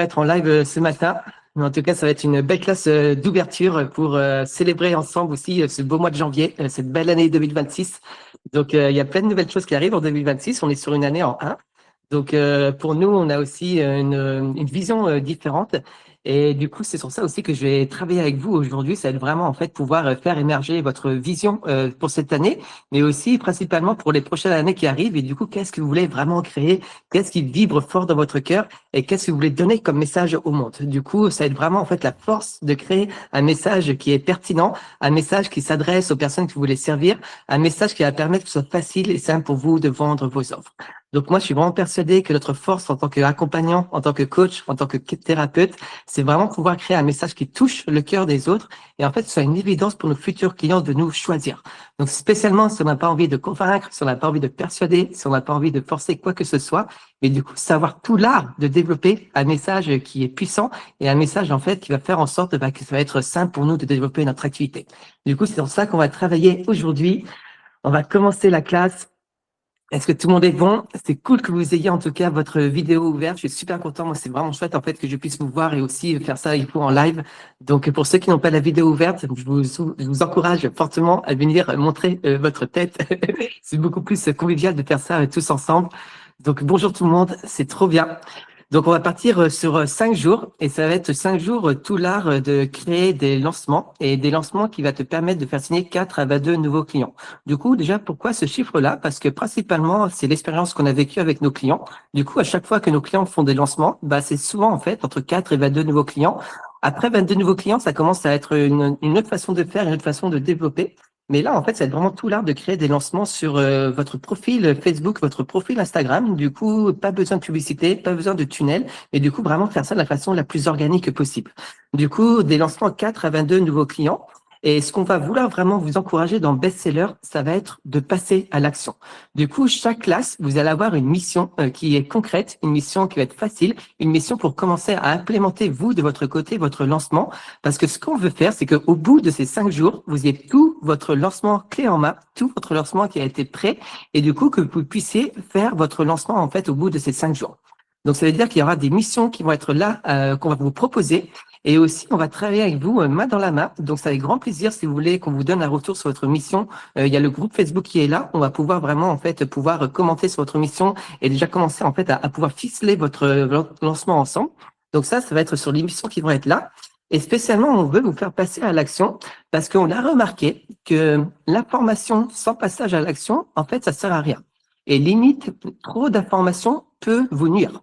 Être en live ce matin. Mais en tout cas, ça va être une belle classe d'ouverture pour célébrer ensemble aussi ce beau mois de janvier, cette belle année 2026. Donc, il y a plein de nouvelles choses qui arrivent en 2026. On est sur une année en 1. Donc, pour nous, on a aussi une vision différente. Et du coup, c'est sur ça aussi que je vais travailler avec vous aujourd'hui. Ça va être vraiment, en fait, pouvoir faire émerger votre vision pour cette année, mais aussi principalement pour les prochaines années qui arrivent. Et du coup, qu'est-ce que vous voulez vraiment créer? Qu'est-ce qui vibre fort dans votre cœur? Et qu'est-ce que vous voulez donner comme message au monde? Du coup, ça va être vraiment, en fait, la force de créer un message qui est pertinent, un message qui s'adresse aux personnes que vous voulez servir, un message qui va permettre que ce soit facile et simple pour vous de vendre vos offres. Donc moi, je suis vraiment persuadé que notre force en tant qu'accompagnant, en tant que coach, en tant que thérapeute, c'est vraiment pouvoir créer un message qui touche le cœur des autres et en fait, ce soit une évidence pour nos futurs clients de nous choisir. Donc spécialement si on n'a pas envie de convaincre, si on n'a pas envie de persuader, si on n'a pas envie de forcer quoi que ce soit, mais du coup, savoir tout l'art de développer un message qui est puissant et un message en fait qui va faire en sorte que ça va être simple pour nous de développer notre activité. Du coup, c'est dans ça qu'on va travailler aujourd'hui. On va commencer la classe. Est-ce que tout le monde est bon? C'est cool que vous ayez en tout cas votre vidéo ouverte. Je suis super content. Moi, c'est vraiment chouette en fait que je puisse vous voir et aussi faire ça avec vous en live. Donc, pour ceux qui n'ont pas la vidéo ouverte, je vous encourage fortement à venir montrer votre tête. C'est beaucoup plus convivial de faire ça tous ensemble. Donc, bonjour tout le monde. C'est trop bien. Donc, on va partir sur 5 jours et ça va être 5 jours tout l'art de créer des lancements et des lancements qui va te permettre de faire signer 4 à 22 nouveaux clients. Du coup, déjà, pourquoi ce chiffre-là? Parce que principalement, c'est l'expérience qu'on a vécue avec nos clients. Du coup, à chaque fois que nos clients font des lancements, c'est souvent en fait entre 4 et 22 nouveaux clients. Après 22 nouveaux clients, ça commence à être une autre façon de faire, une autre façon de développer. Mais là, en fait, c'est vraiment tout l'art de créer des lancements sur votre profil Facebook, votre profil Instagram. Du coup, pas besoin de publicité, pas besoin de tunnel, mais du coup, vraiment faire ça de la façon la plus organique possible. Du coup, des lancements 4 à 22 nouveaux clients. Et ce qu'on va vouloir vraiment vous encourager dans Bestseller, ça va être de passer à l'action. Du coup, chaque classe, vous allez avoir une mission qui est concrète, une mission qui va être facile, une mission pour commencer à implémenter, vous, de votre côté, votre lancement. Parce que ce qu'on veut faire, c'est qu'au bout de ces 5 jours, vous ayez tout votre lancement clé en main, tout votre lancement qui a été prêt, et du coup, que vous puissiez faire votre lancement, en fait, au bout de ces 5 jours. Donc, ça veut dire qu'il y aura des missions qui vont être là, qu'on va vous proposer. Et aussi, on va travailler avec vous main dans la main. Donc, c'est avec grand plaisir, si vous voulez qu'on vous donne un retour sur votre mission. Il y a le groupe Facebook qui est là. On va pouvoir vraiment, en fait, pouvoir commenter sur votre mission et déjà commencer, en fait, à pouvoir ficeler votre lancement ensemble. Donc, ça va être sur les missions qui vont être là. Et spécialement, on veut vous faire passer à l'action parce qu'on a remarqué que l'information sans passage à l'action, en fait, ça sert à rien. Et limite, trop d'informations peut vous nuire.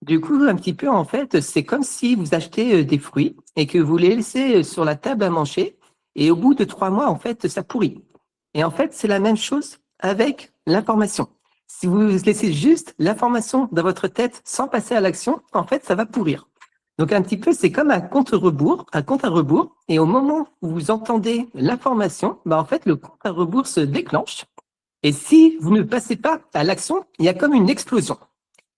Du coup, un petit peu, en fait, c'est comme si vous achetez des fruits et que vous les laissez sur la table à manger et au bout de 3 mois, en fait, ça pourrit. Et en fait, c'est la même chose avec l'information. Si vous laissez juste l'information dans votre tête sans passer à l'action, en fait, ça va pourrir. Donc, un petit peu, c'est comme un compte à rebours. Et au moment où vous entendez l'information, en fait, le compte à rebours se déclenche. Et si vous ne passez pas à l'action, il y a comme une explosion.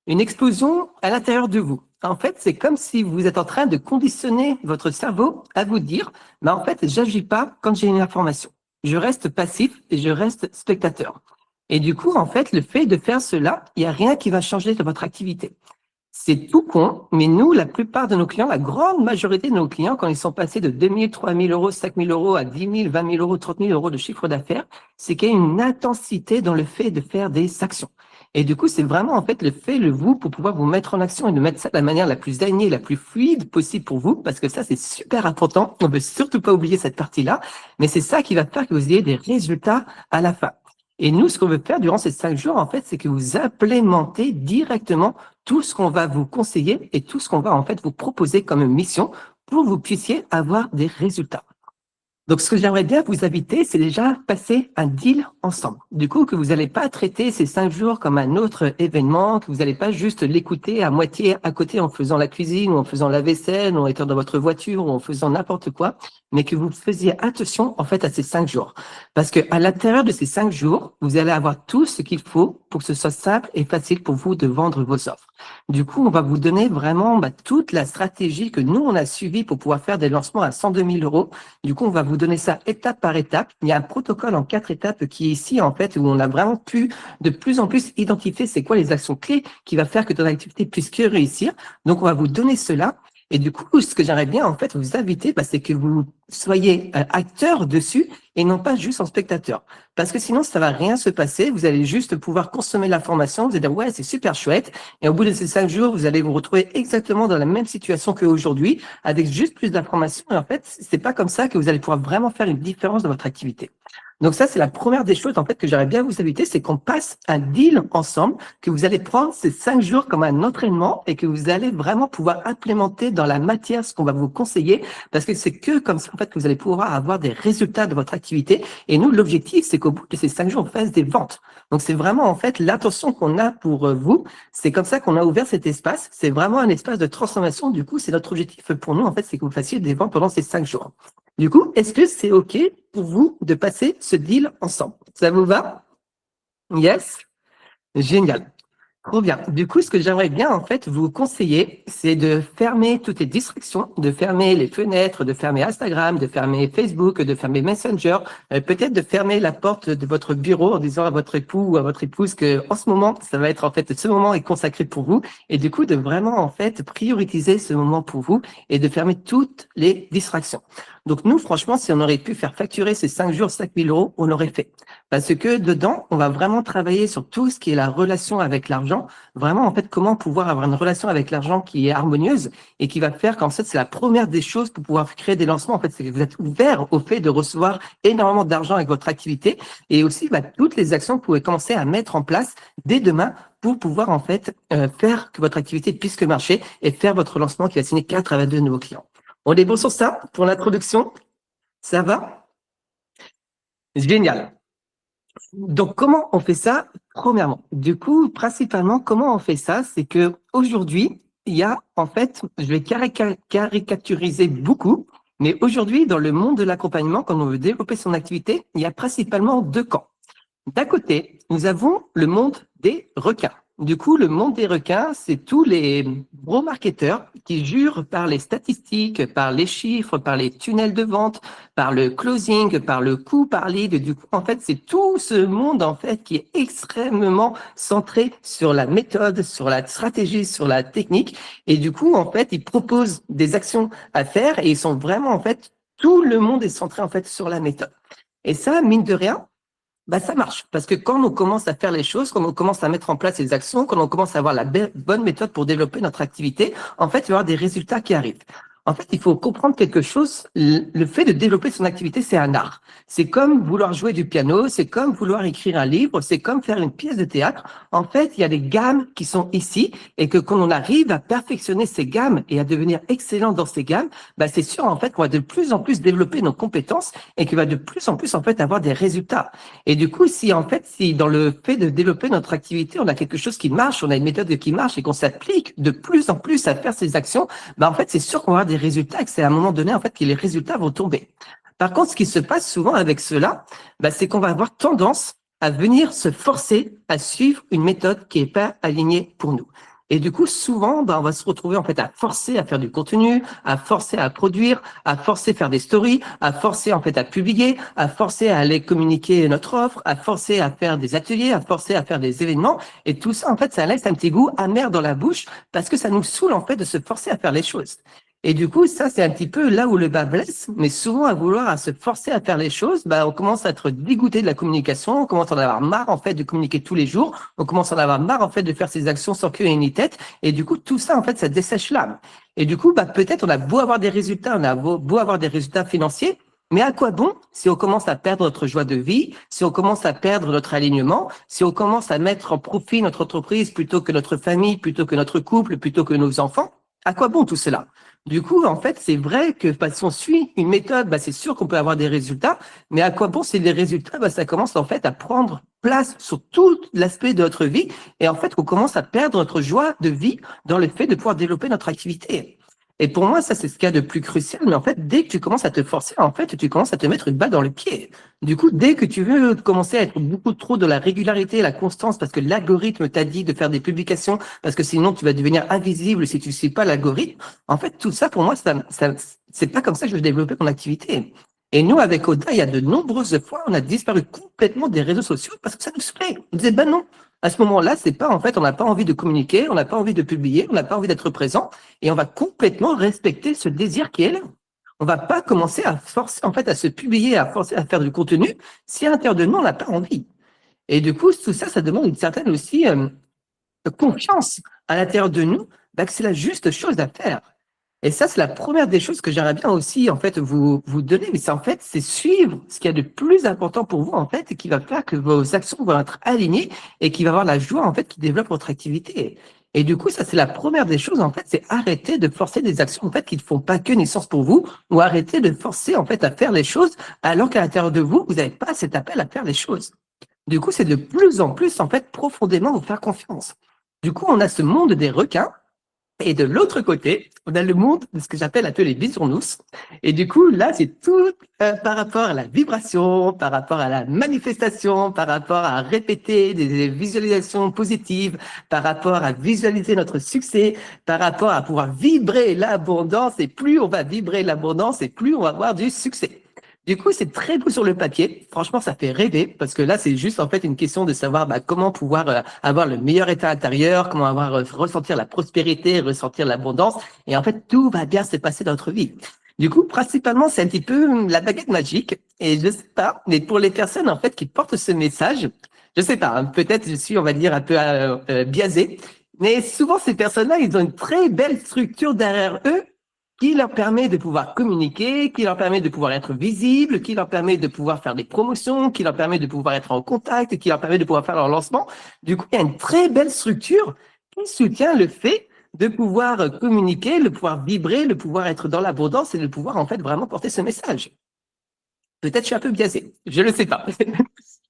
Une explosion à l'intérieur de vous. En fait, c'est comme si vous êtes en train de conditionner votre cerveau à vous dire, en fait, j'agis pas quand j'ai une information. Je reste passif et je reste spectateur. Et du coup, en fait, le fait de faire cela, il n'y a rien qui va changer de votre activité. C'est tout con, mais nous, la plupart de nos clients, la grande majorité de nos clients, quand ils sont passés de 2 000, 3 000 euros, 5 000 euros à 10 000, 20 000 euros, 30 000 euros de chiffre d'affaires, c'est qu'il y a une intensité dans le fait de faire des actions. Et du coup, c'est vraiment en fait le vous pour pouvoir vous mettre en action et de mettre ça de la manière la plus alignée, la plus fluide possible pour vous, parce que ça, c'est super important. On ne veut surtout pas oublier cette partie-là, mais c'est ça qui va faire que vous ayez des résultats à la fin. Et nous, ce qu'on veut faire durant ces 5 jours, en fait, c'est que vous implémentez directement tout ce qu'on va vous conseiller et tout ce qu'on va en fait vous proposer comme mission pour que vous puissiez avoir des résultats. Donc, ce que j'aimerais bien vous inviter, c'est déjà passer un deal ensemble. Du coup, que vous n'allez pas traiter ces 5 jours comme un autre événement, que vous n'allez pas juste l'écouter à moitié à côté en faisant la cuisine ou en faisant la vaisselle ou en étant dans votre voiture ou en faisant n'importe quoi, mais que vous faisiez attention en fait à ces 5 jours. Parce que à l'intérieur de ces 5 jours, vous allez avoir tout ce qu'il faut pour que ce soit simple et facile pour vous de vendre vos offres. Du coup, on va vous donner vraiment toute la stratégie que nous, on a suivie pour pouvoir faire des lancements à 102 000 euros. Du coup, on va vous donner ça étape par étape. Il y a un protocole en 4 étapes qui est ici, en fait, où on a vraiment pu de plus en plus identifier c'est quoi les actions clés qui va faire que ton activité puisse que réussir. Donc, on va vous donner cela. Et du coup, ce que j'aimerais bien, en fait, vous inviter, c'est que vous soyez acteur dessus et non pas juste en spectateur. Parce que sinon, ça va rien se passer. Vous allez juste pouvoir consommer l'information. Vous allez dire, ouais, c'est super chouette. Et au bout de ces 5 jours, vous allez vous retrouver exactement dans la même situation qu'aujourd'hui, avec juste plus d'informations. Et en fait, c'est pas comme ça que vous allez pouvoir vraiment faire une différence dans votre activité. Donc ça, c'est la première des choses, en fait, que j'aimerais bien vous inviter, c'est qu'on passe un deal ensemble, que vous allez prendre ces 5 jours comme un entraînement et que vous allez vraiment pouvoir implémenter dans la matière ce qu'on va vous conseiller, parce que c'est que comme ça, en fait, que vous allez pouvoir avoir des résultats de votre activité. Et nous, l'objectif, c'est qu'au bout de ces 5 jours, on fasse des ventes. Donc, c'est vraiment, en fait, l'intention qu'on a pour vous. C'est comme ça qu'on a ouvert cet espace. C'est vraiment un espace de transformation. Du coup, c'est notre objectif pour nous, en fait, c'est que vous fassiez des ventes pendant ces 5 jours. Du coup, est-ce que c'est OK pour vous de passer ce deal ensemble? Ça vous va? Yes? Génial. Trop bien. Du coup, ce que j'aimerais bien, en fait, vous conseiller, c'est de fermer toutes les distractions, de fermer les fenêtres, de fermer Instagram, de fermer Facebook, de fermer Messenger, peut-être de fermer la porte de votre bureau en disant à votre époux ou à votre épouse que, en ce moment, ça va être, en fait, ce moment est consacré pour vous. Et du coup, de vraiment, en fait, prioriser ce moment pour vous et de fermer toutes les distractions. Donc, nous, franchement, si on aurait pu faire facturer ces 5 jours 5 000 euros, on l'aurait fait. Parce que dedans, on va vraiment travailler sur tout ce qui est la relation avec l'argent. Vraiment, en fait, comment pouvoir avoir une relation avec l'argent qui est harmonieuse et qui va faire qu'en fait, c'est la première des choses pour pouvoir créer des lancements. En fait, c'est que vous êtes ouvert au fait de recevoir énormément d'argent avec votre activité et aussi toutes les actions que vous pouvez commencer à mettre en place dès demain pour pouvoir, en fait, faire que votre activité puisse que marcher et faire votre lancement qui va signer 4 à 22 nouveaux clients. On est bon sur ça pour l'introduction? Ça va? Génial. Donc, comment on fait ça? Premièrement, du coup, principalement, comment on fait ça? C'est que aujourd'hui, il y a, en fait, je vais caricaturiser beaucoup, mais aujourd'hui, dans le monde de l'accompagnement, quand on veut développer son activité, il y a principalement 2 camps. D'un côté, nous avons le monde des requins. Du coup, le monde des requins, c'est tous les gros marketeurs qui jurent par les statistiques, par les chiffres, par les tunnels de vente, par le closing, par le coût par lead. Du coup, en fait, c'est tout ce monde, en fait, qui est extrêmement centré sur la méthode, sur la stratégie, sur la technique. Et du coup, en fait, ils proposent des actions à faire et ils sont vraiment, en fait, tout le monde est centré, en fait, sur la méthode. Et ça, mine de rien, ça marche. Parce que quand on commence à faire les choses, quand on commence à mettre en place les actions, quand on commence à avoir la bonne méthode pour développer notre activité, en fait, il va y avoir des résultats qui arrivent. En fait, il faut comprendre quelque chose. Le fait de développer son activité, c'est un art. C'est comme vouloir jouer du piano, c'est comme vouloir écrire un livre, c'est comme faire une pièce de théâtre. En fait, il y a des gammes qui sont ici et que quand on arrive à perfectionner ces gammes et à devenir excellent dans ces gammes, c'est sûr, en fait, qu'on va de plus en plus développer nos compétences et qu'il va de plus en plus, en fait, avoir des résultats. Et du coup, si dans le fait de développer notre activité, on a quelque chose qui marche, on a une méthode qui marche et qu'on s'applique de plus en plus à faire ces actions, en fait, c'est sûr qu'on va avoir des résultats et que c'est à un moment donné, en fait, que les résultats vont tomber. Par contre, ce qui se passe souvent avec cela, c'est qu'on va avoir tendance à venir se forcer à suivre une méthode qui est pas alignée pour nous. Et du coup, souvent, on va se retrouver en fait à forcer à faire du contenu, à forcer à produire, à forcer à faire des stories, à forcer en fait à publier, à forcer à aller communiquer notre offre, à forcer à faire des ateliers, à forcer à faire des événements. Et tout ça, en fait, ça laisse un petit goût amer dans la bouche parce que ça nous saoule en fait de se forcer à faire les choses. Et du coup, ça, c'est un petit peu là où le bas blesse, mais souvent à vouloir à se forcer à faire les choses, on commence à être dégoûté de la communication, on commence à en avoir marre, en fait, de communiquer tous les jours, on commence à en avoir marre, en fait, de faire ses actions sans queue et ni tête, et du coup, tout ça, en fait, ça dessèche l'âme. Et du coup, peut-être on a beau avoir des résultats, on a beau avoir des résultats financiers, mais à quoi bon si on commence à perdre notre joie de vie, si on commence à perdre notre alignement, si on commence à mettre en profit notre entreprise plutôt que notre famille, plutôt que notre couple, plutôt que nos enfants? À quoi bon tout cela? Du coup, en fait, c'est vrai que si on suit une méthode, c'est sûr qu'on peut avoir des résultats, mais à quoi bon si les résultats, ça commence en fait à prendre place sur tout l'aspect de notre vie et en fait, on commence à perdre notre joie de vie dans le fait de pouvoir développer notre activité. Et pour moi, ça, c'est ce qu'il y a de plus crucial. Mais en fait, dès que tu commences à te forcer, en fait, tu commences à te mettre une balle dans le pied. Du coup, dès que tu veux commencer à être beaucoup trop dans la régularité, la constance, parce que l'algorithme t'a dit de faire des publications, parce que sinon tu vas devenir invisible si tu ne suis pas l'algorithme. En fait, tout ça, pour moi, c'est pas comme ça que je vais développer mon activité. Et nous, avec Oda, il y a de nombreuses fois, on a disparu complètement des réseaux sociaux parce que ça nous saoulait. On disait, ben non, à ce moment-là, c'est pas, en fait, on n'a pas envie de communiquer, on n'a pas envie de publier, on n'a pas envie d'être présent, et on va complètement respecter ce désir qui est là. On va pas commencer à forcer, en fait, à se publier, à forcer à faire du contenu si à l'intérieur de nous, on n'a pas envie. Et du coup, tout ça, ça demande une certaine aussi confiance à l'intérieur de nous, bah, que c'est la juste chose à faire. Et ça, c'est la première des choses que j'aimerais bien aussi, en fait, vous donner. Mais c'est en fait, c'est suivre ce qu'il y a de plus important pour vous, en fait, et qui va faire que vos actions vont être alignées et qui va avoir la joie, en fait, qui développe votre activité. Et du coup, ça, c'est la première des choses, en fait, c'est arrêter de forcer des actions, en fait, qui ne font pas que naissance pour vous, ou arrêter de forcer, en fait, à faire les choses, alors qu'à l'intérieur de vous, vous n'avez pas cet appel à faire les choses. Du coup, c'est de plus en plus, en fait, profondément vous faire confiance. Du coup, on a ce monde des requins. Et de l'autre côté, on a le monde de ce que j'appelle un peu les bisounours. Et du coup, là, c'est tout par rapport à la vibration, par rapport à la manifestation, par rapport à répéter des visualisations positives, par rapport à visualiser notre succès, par rapport à pouvoir vibrer l'abondance. Et plus on va vibrer l'abondance, et plus on va avoir du succès. Du coup, c'est très beau sur le papier. Franchement, ça fait rêver parce que là, c'est juste en fait une question de savoir comment pouvoir avoir le meilleur état intérieur, comment avoir ressentir la prospérité, ressentir l'abondance. Et en fait, tout va bien se passer dans notre vie. Du coup, principalement, c'est un petit peu la baguette magique. Et je sais pas, mais pour les personnes en fait qui portent ce message, je sais pas, hein, peut-être je suis, on va dire, un peu biaisé. Mais souvent, ces personnes-là, ils ont une très belle structure derrière eux qui leur permet de pouvoir communiquer, qui leur permet de pouvoir être visible, qui leur permet de pouvoir faire des promotions, qui leur permet de pouvoir être en contact, qui leur permet de pouvoir faire leur lancement. Du coup, il y a une très belle structure qui soutient le fait de pouvoir communiquer, le pouvoir vibrer, le pouvoir être dans l'abondance et de pouvoir en fait vraiment porter ce message. Peut-être je suis un peu biaisé, je le sais pas.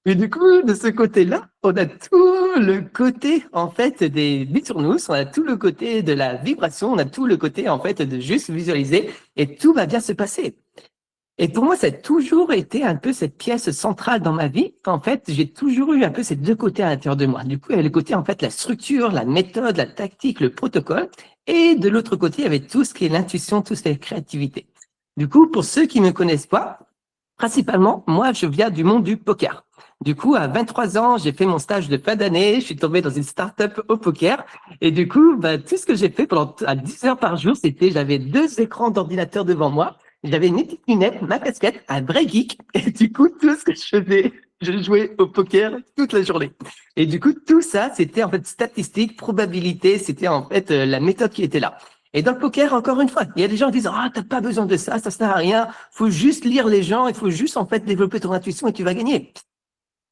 Mais du coup, de ce côté-là, on a tout le côté, en fait, des bisounours, on a tout le côté de la vibration, on a tout le côté, en fait, de juste visualiser et tout va bien se passer. Et pour moi, ça a toujours été un peu cette pièce centrale dans ma vie. En fait, j'ai toujours eu un peu ces deux côtés à l'intérieur de moi. Du coup, il y avait le côté, en fait, la structure, la méthode, la tactique, le protocole. Et de l'autre côté, il y avait tout ce qui est l'intuition, tout ce qui est créativité. Du coup, pour ceux qui ne me connaissent pas, principalement, moi, je viens du monde du poker. Du coup, à 23 ans, j'ai fait mon stage de fin d'année, je suis tombé dans une start-up au poker. Et du coup, tout ce que j'ai fait pendant à 10 heures par jour, j'avais deux écrans d'ordinateur devant moi, j'avais une petite lunette, ma casquette, un vrai geek. Et du coup, tout ce que je faisais, je jouais au poker toute la journée. Et du coup, tout ça, c'était en fait statistique, probabilité, c'était en fait la méthode qui était là. Et dans le poker, encore une fois, il y a des gens qui disent, ah, t'as pas besoin de ça, ça sert à rien. Faut juste lire les gens, il faut juste, en fait, développer ton intuition et tu vas gagner.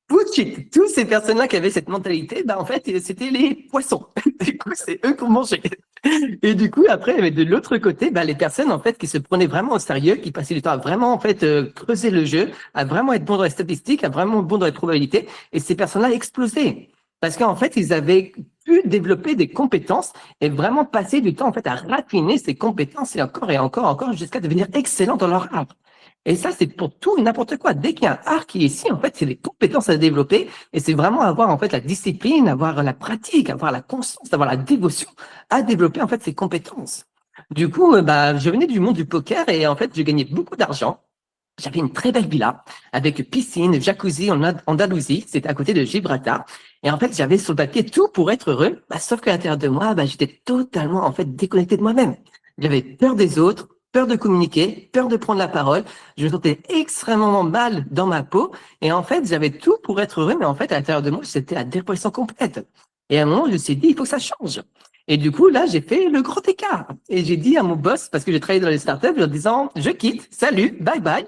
Bullshit. Tous ces personnes-là qui avaient cette mentalité, en fait, c'était les poissons. Du coup, c'est eux qu'on mangeait. Et du coup, après, il y avait de l'autre côté, les personnes, en fait, qui se prenaient vraiment au sérieux, qui passaient du temps à vraiment, en fait, creuser le jeu, à vraiment être bon dans les statistiques, à vraiment bon dans les probabilités. Et ces personnes-là explosaient. Parce qu'en fait, ils avaient pu développer des compétences et vraiment passer du temps, en fait, à raffiner ces compétences et encore, jusqu'à devenir excellents dans leur art. Et ça, c'est pour tout et n'importe quoi. Dès qu'il y a un art qui est ici, en fait, c'est les compétences à développer et c'est vraiment avoir, en fait, la discipline, avoir la pratique, avoir la constance, avoir la dévotion à développer, en fait, ces compétences. Du coup, je venais du monde du poker et, en fait, je gagnais beaucoup d'argent. J'avais une très belle villa avec piscine, jacuzzi en Andalousie. C'était à côté de Gibraltar. Et en fait, j'avais sur le papier tout pour être heureux. Sauf qu'à l'intérieur de moi, j'étais totalement, en fait, déconnecté de moi-même. J'avais peur des autres, peur de communiquer, peur de prendre la parole. Je me sentais extrêmement mal dans ma peau. Et en fait, j'avais tout pour être heureux. Mais en fait, à l'intérieur de moi, c'était la dépression complète. Et à un moment, je me suis dit, il faut que ça change. Et du coup, là, j'ai fait le grand écart. Et j'ai dit à mon boss, parce que j'ai travaillé dans les startups, en disant, je quitte, salut, bye bye.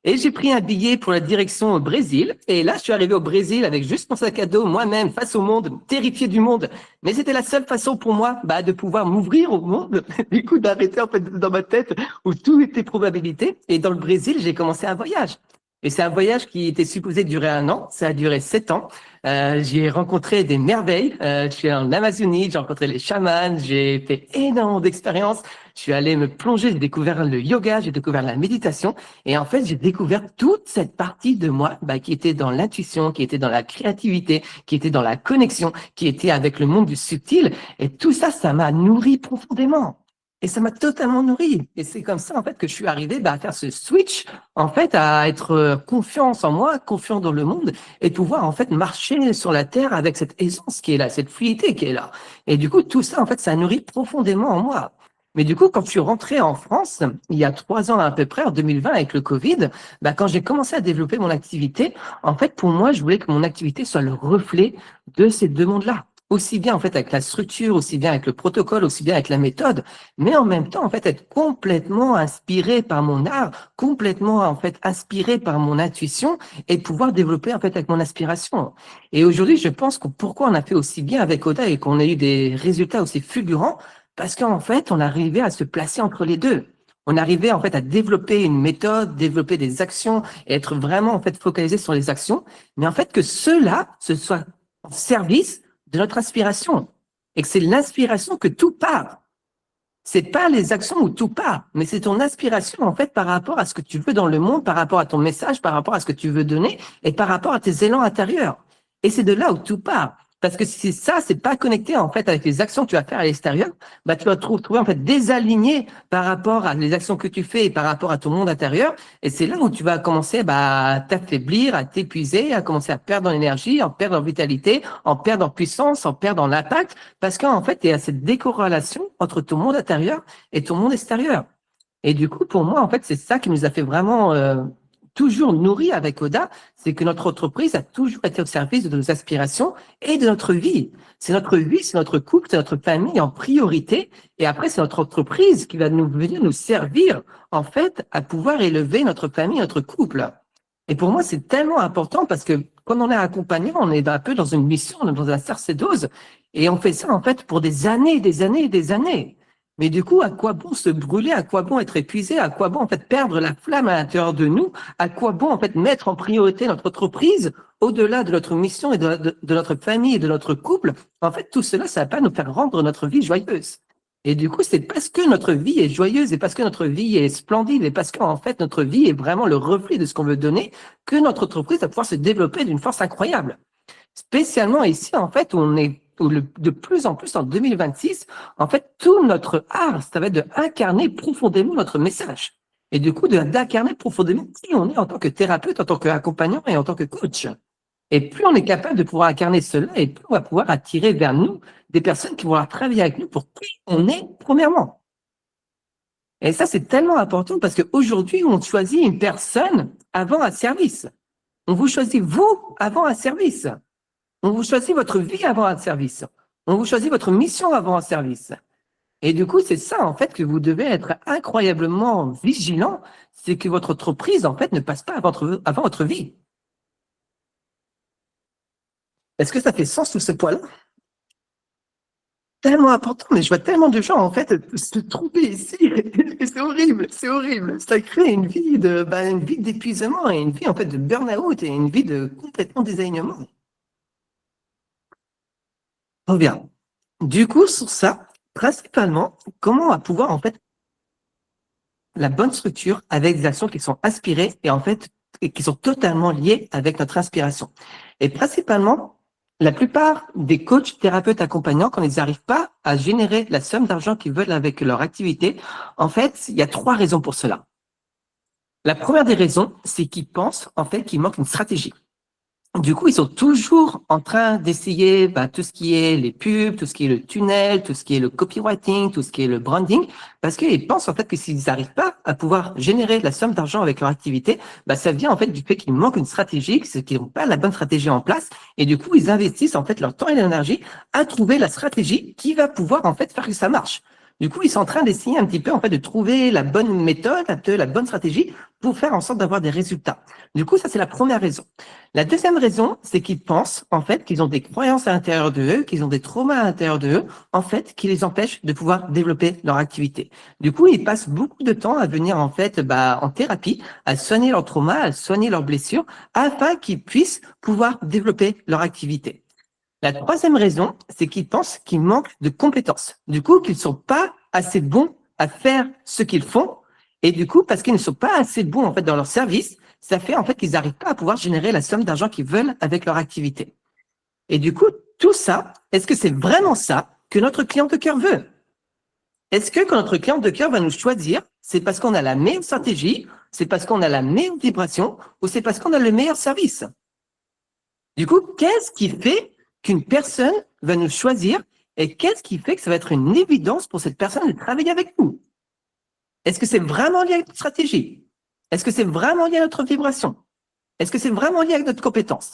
Et j'ai pris un billet pour la direction au Brésil. Et là, je suis arrivé au Brésil avec juste mon sac à dos, moi-même, face au monde, terrifié du monde. Mais c'était la seule façon pour moi de pouvoir m'ouvrir au monde, du coup d'arrêter en fait dans ma tête où tout était probabilité. Et dans le Brésil, j'ai commencé un voyage. Et c'est un voyage qui était supposé durer 1 an. Ça a duré 7 ans. J'ai rencontré des merveilles. Je suis en Amazonie, j'ai rencontré les chamans, j'ai fait énormément d'expériences. Je suis allé me plonger, j'ai découvert le yoga, j'ai découvert la méditation. Et en fait, j'ai découvert toute cette partie de moi qui était dans l'intuition, qui était dans la créativité, qui était dans la connexion, qui était avec le monde du subtil. Et tout ça, ça m'a nourri profondément. Et ça m'a totalement nourri. Et c'est comme ça, en fait, que je suis arrivé à faire ce switch, en fait, à être confiance en moi, confiant dans le monde, et pouvoir, en fait, marcher sur la terre avec cette aisance qui est là, cette fluidité qui est là. Et du coup, tout ça, en fait, ça nourrit profondément en moi. Mais du coup, quand je suis rentré en France, il y a 3 ans à peu près, en 2020, avec le Covid, quand j'ai commencé à développer mon activité, en fait, pour moi, je voulais que mon activité soit le reflet de ces deux mondes-là. Aussi bien, en fait, avec la structure, aussi bien avec le protocole, aussi bien avec la méthode, mais en même temps, en fait, être complètement inspiré par mon art, complètement, en fait, inspiré par mon intuition et pouvoir développer, en fait, avec mon inspiration. Et aujourd'hui, je pense que pourquoi on a fait aussi bien avec Oda et qu'on a eu des résultats aussi fulgurants, parce qu'en fait, on arrivait à se placer entre les deux. On arrivait, en fait, à développer une méthode, développer des actions et être vraiment, en fait, focalisé sur les actions, mais en fait, que cela, ce soit en service de notre inspiration. Et que c'est l'inspiration que tout part. C'est pas les actions où tout part, mais c'est ton inspiration, en fait, par rapport à ce que tu veux dans le monde, par rapport à ton message, par rapport à ce que tu veux donner et par rapport à tes élans intérieurs. Et c'est de là où tout part. Parce que si ça, c'est pas connecté, en fait, avec les actions que tu vas faire à l'extérieur, tu vas te retrouver, en fait, désaligné par rapport à les actions que tu fais et par rapport à ton monde intérieur. Et c'est là où tu vas commencer, à t'affaiblir, à t'épuiser, à commencer à perdre en énergie, en perdre en vitalité, en perdre en puissance, en perdre en impact. Parce qu'en fait, il y a cette décorrélation entre ton monde intérieur et ton monde extérieur. Et du coup, pour moi, en fait, c'est ça qui nous a fait vraiment toujours nourrir avec Oda, c'est que notre entreprise a toujours été au service de nos aspirations et de notre vie. C'est notre vie, c'est notre couple, c'est notre famille en priorité. Et après, c'est notre entreprise qui va nous venir nous servir, en fait, à pouvoir élever notre famille, notre couple. Et pour moi, c'est tellement important parce que quand on est accompagnant, on est un peu dans une mission, on est dans un sarcédose, et on fait ça, en fait, pour des années, des années et des années. Mais du coup, à quoi bon se brûler? À quoi bon être épuisé? À quoi bon, en fait, perdre la flamme à l'intérieur de nous? À quoi bon, en fait, mettre en priorité notre entreprise au-delà de notre mission et de notre famille et de notre couple? En fait, tout cela, ça va pas nous faire rendre notre vie joyeuse. Et du coup, c'est parce que notre vie est joyeuse et parce que notre vie est splendide et parce qu'en fait, notre vie est vraiment le reflet de ce qu'on veut donner que notre entreprise va pouvoir se développer d'une force incroyable. Spécialement ici, en fait, où on est de plus en plus en 2026, en fait, tout notre art, ça va être d'incarner profondément notre message. Et du coup, d'incarner profondément qui on est en tant que thérapeute, en tant qu'accompagnant et en tant que coach. Et plus on est capable de pouvoir incarner cela, et plus on va pouvoir attirer vers nous des personnes qui vont travailler avec nous pour qui on est premièrement. Et ça, c'est tellement important parce qu'aujourd'hui, on choisit une personne avant un service. On vous choisit vous avant un service. On vous choisit votre vie avant un service. On vous choisit votre mission avant un service. Et du coup, c'est ça, en fait, que vous devez être incroyablement vigilant, c'est que votre entreprise, en fait, ne passe pas avant votre vie. Est-ce que ça fait sens tout ce poids-là? Tellement important, mais je vois tellement de gens, en fait, se tromper ici. Et c'est horrible, c'est horrible. Ça crée une vie d'épuisement et une vie, en fait, de burn-out et une vie de complètement désalignement. Trop bien. Du coup, sur ça, principalement, comment on va pouvoir, en fait, la bonne structure avec des actions qui sont inspirées et en fait et qui sont totalement liées avec notre inspiration. Et principalement, la plupart des coachs, thérapeutes, accompagnants, quand ils n'arrivent pas à générer la somme d'argent qu'ils veulent avec leur activité, en fait, il y a 3 raisons pour cela. La première des raisons, c'est qu'ils pensent en fait qu'il manque une stratégie. Du coup, ils sont toujours en train d'essayer tout ce qui est les pubs, tout ce qui est le tunnel, tout ce qui est le copywriting, tout ce qui est le branding, parce qu'ils pensent en fait que s'ils n'arrivent pas à pouvoir générer la somme d'argent avec leur activité, ça vient en fait du fait qu'il manque une stratégie, qu'ils n'ont pas la bonne stratégie en place, et du coup, ils investissent en fait leur temps et l'énergie à trouver la stratégie qui va pouvoir en fait faire que ça marche. Du coup, ils sont en train d'essayer un petit peu en fait de trouver la bonne méthode, la bonne stratégie pour faire en sorte d'avoir des résultats. Du coup, ça c'est la première raison. La deuxième raison, c'est qu'ils pensent, en fait, qu'ils ont des croyances à l'intérieur d'eux, qu'ils ont des traumas à l'intérieur d'eux, en fait, qui les empêchent de pouvoir développer leur activité. Du coup, ils passent beaucoup de temps à venir, en fait, en thérapie, à soigner leurs traumas, à soigner leurs blessures, afin qu'ils puissent pouvoir développer leur activité. La troisième raison, c'est qu'ils pensent qu'ils manquent de compétences. Du coup, qu'ils ne sont pas assez bons à faire ce qu'ils font. Et du coup, parce qu'ils ne sont pas assez bons, en fait, dans leur service, ça fait, en fait, qu'ils n'arrivent pas à pouvoir générer la somme d'argent qu'ils veulent avec leur activité. Et du coup, tout ça, est-ce que c'est vraiment ça que notre client de cœur veut? Est-ce que quand notre client de cœur va nous choisir, c'est parce qu'on a la meilleure stratégie, c'est parce qu'on a la meilleure vibration ou c'est parce qu'on a le meilleur service? Du coup, qu'est-ce qui fait qu'une personne va nous choisir et qu'est-ce qui fait que ça va être une évidence pour cette personne de travailler avec nous? Est-ce que c'est vraiment lié à notre stratégie? Est-ce que c'est vraiment lié à notre vibration? Est-ce que c'est vraiment lié à notre compétence?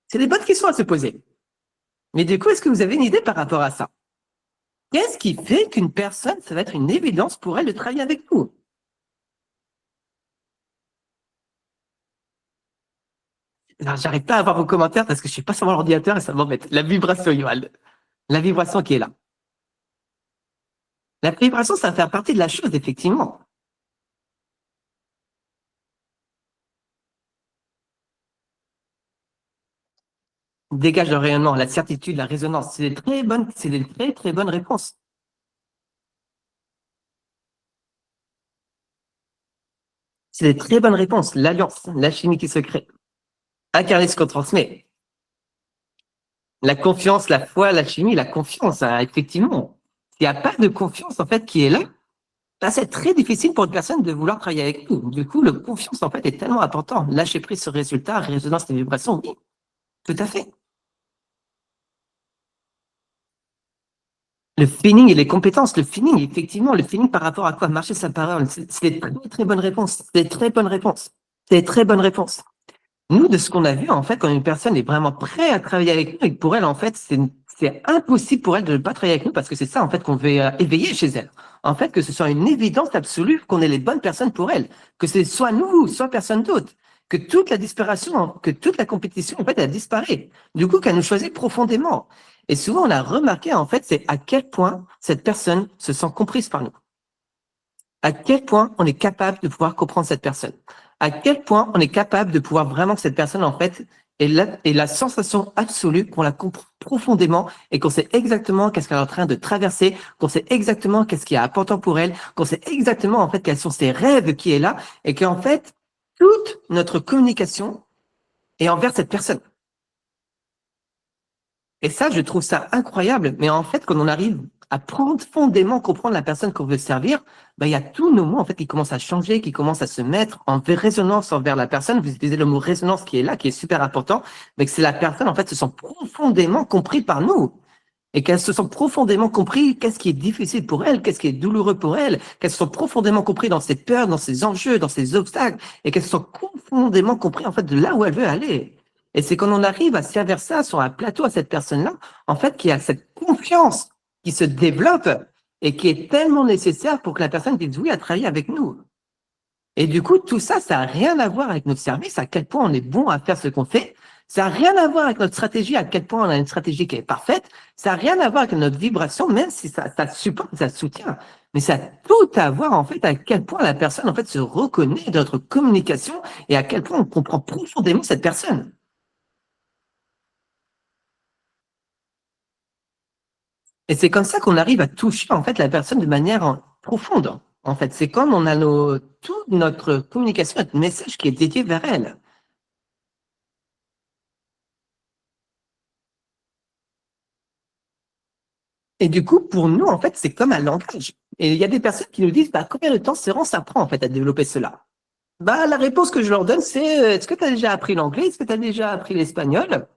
C'est des bonnes questions à se poser. Mais du coup, est-ce que vous avez une idée par rapport à ça? Qu'est-ce qui fait qu'une personne, ça va être une évidence pour elle de travailler avec nous? Alors, j'arrive pas à avoir vos commentaires parce que je suis pas sur mon ordinateur et ça m'embête. La vibration, Yoann. La vibration qui est là. La vibration, ça va faire partie de la chose, effectivement. Dégage le rayonnement, la certitude, la résonance. C'est des très, très bonnes réponses. C'est des très bonnes réponses. L'alliance, la chimie qui se crée. Incarner ce qu'on transmet. La confiance, la foi, la chimie, la confiance, hein, effectivement. S'il n'y a pas de confiance, en fait, qui est là, bah, c'est très difficile pour une personne de vouloir travailler avec nous. Du coup, le confiance, en fait, est tellement important. Lâcher prise sur résultat, résonance des vibrations, oui, tout à fait. Le feeling et les compétences, le feeling, effectivement, le feeling par rapport à quoi? Marcher sa parole. C'est des très, très bonnes réponses. C'est des très bonnes réponses. C'est des très bonnes réponses. Nous, de ce qu'on a vu, en fait, quand une personne est vraiment prête à travailler avec nous et que pour elle, en fait, c'est impossible pour elle de ne pas travailler avec nous parce que c'est ça, en fait, qu'on veut éveiller chez elle. En fait, que ce soit une évidence absolue qu'on est les bonnes personnes pour elle. Que c'est soit nous, soit personne d'autre. Que toute la disparition, que toute la compétition, en fait, elle disparaît. Du coup, qu'elle nous choisit profondément. Et souvent, on a remarqué, en fait, c'est à quel point cette personne se sent comprise par nous. À quel point on est capable de pouvoir comprendre cette personne. À quel point on est capable de pouvoir vraiment que cette personne, en fait, ait la sensation absolue qu'on la comprend profondément et qu'on sait exactement qu'est-ce qu'elle est en train de traverser, qu'on sait exactement qu'est-ce qui est important pour elle, qu'on sait exactement, en fait, quels sont ses rêves qui est là et qu'en fait, toute notre communication est envers cette personne. Et ça, je trouve ça incroyable. Mais en fait, quand on arrive à profondément comprendre la personne qu'on veut servir, ben, il y a tous nos mots en fait qui commencent à changer, qui commencent à se mettre en résonance envers la personne. Vous utilisez le mot résonance qui est là, qui est super important, mais que c'est la personne en fait se sent profondément compris par nous et qu'elle se sent profondément compris qu'est-ce qui est difficile pour elle, qu'est-ce qui est douloureux pour elle, qu'elle se sent profondément compris dans ses peurs, dans ses enjeux, dans ses obstacles et qu'elle se sent profondément compris en fait de là où elle veut aller. Et c'est quand on arrive à servir ça sur un plateau à cette personne-là, en fait, qu'il y a cette confiance qui se développe et qui est tellement nécessaire pour que la personne dise oui à travailler avec nous. Et du coup, tout ça, ça n'a rien à voir avec notre service, à quel point on est bon à faire ce qu'on fait. Ça n'a rien à voir avec notre stratégie, à quel point on a une stratégie qui est parfaite. Ça n'a rien à voir avec notre vibration, même si ça supporte, ça soutient. Mais ça a tout à voir, en fait, à quel point la personne, en fait, se reconnaît dans notre communication et à quel point on comprend profondément cette personne. Et c'est comme ça qu'on arrive à toucher en fait la personne de manière profonde. En fait, c'est comme on a toute notre communication, notre message qui est dédié vers elle. Et du coup, pour nous, en fait, c'est comme un langage. Et il y a des personnes qui nous disent, bah, combien de temps ça prend en fait à développer cela? Bah, la réponse que je leur donne, c'est, est-ce que tu as déjà appris l'anglais? Est-ce que tu as déjà appris l'espagnol?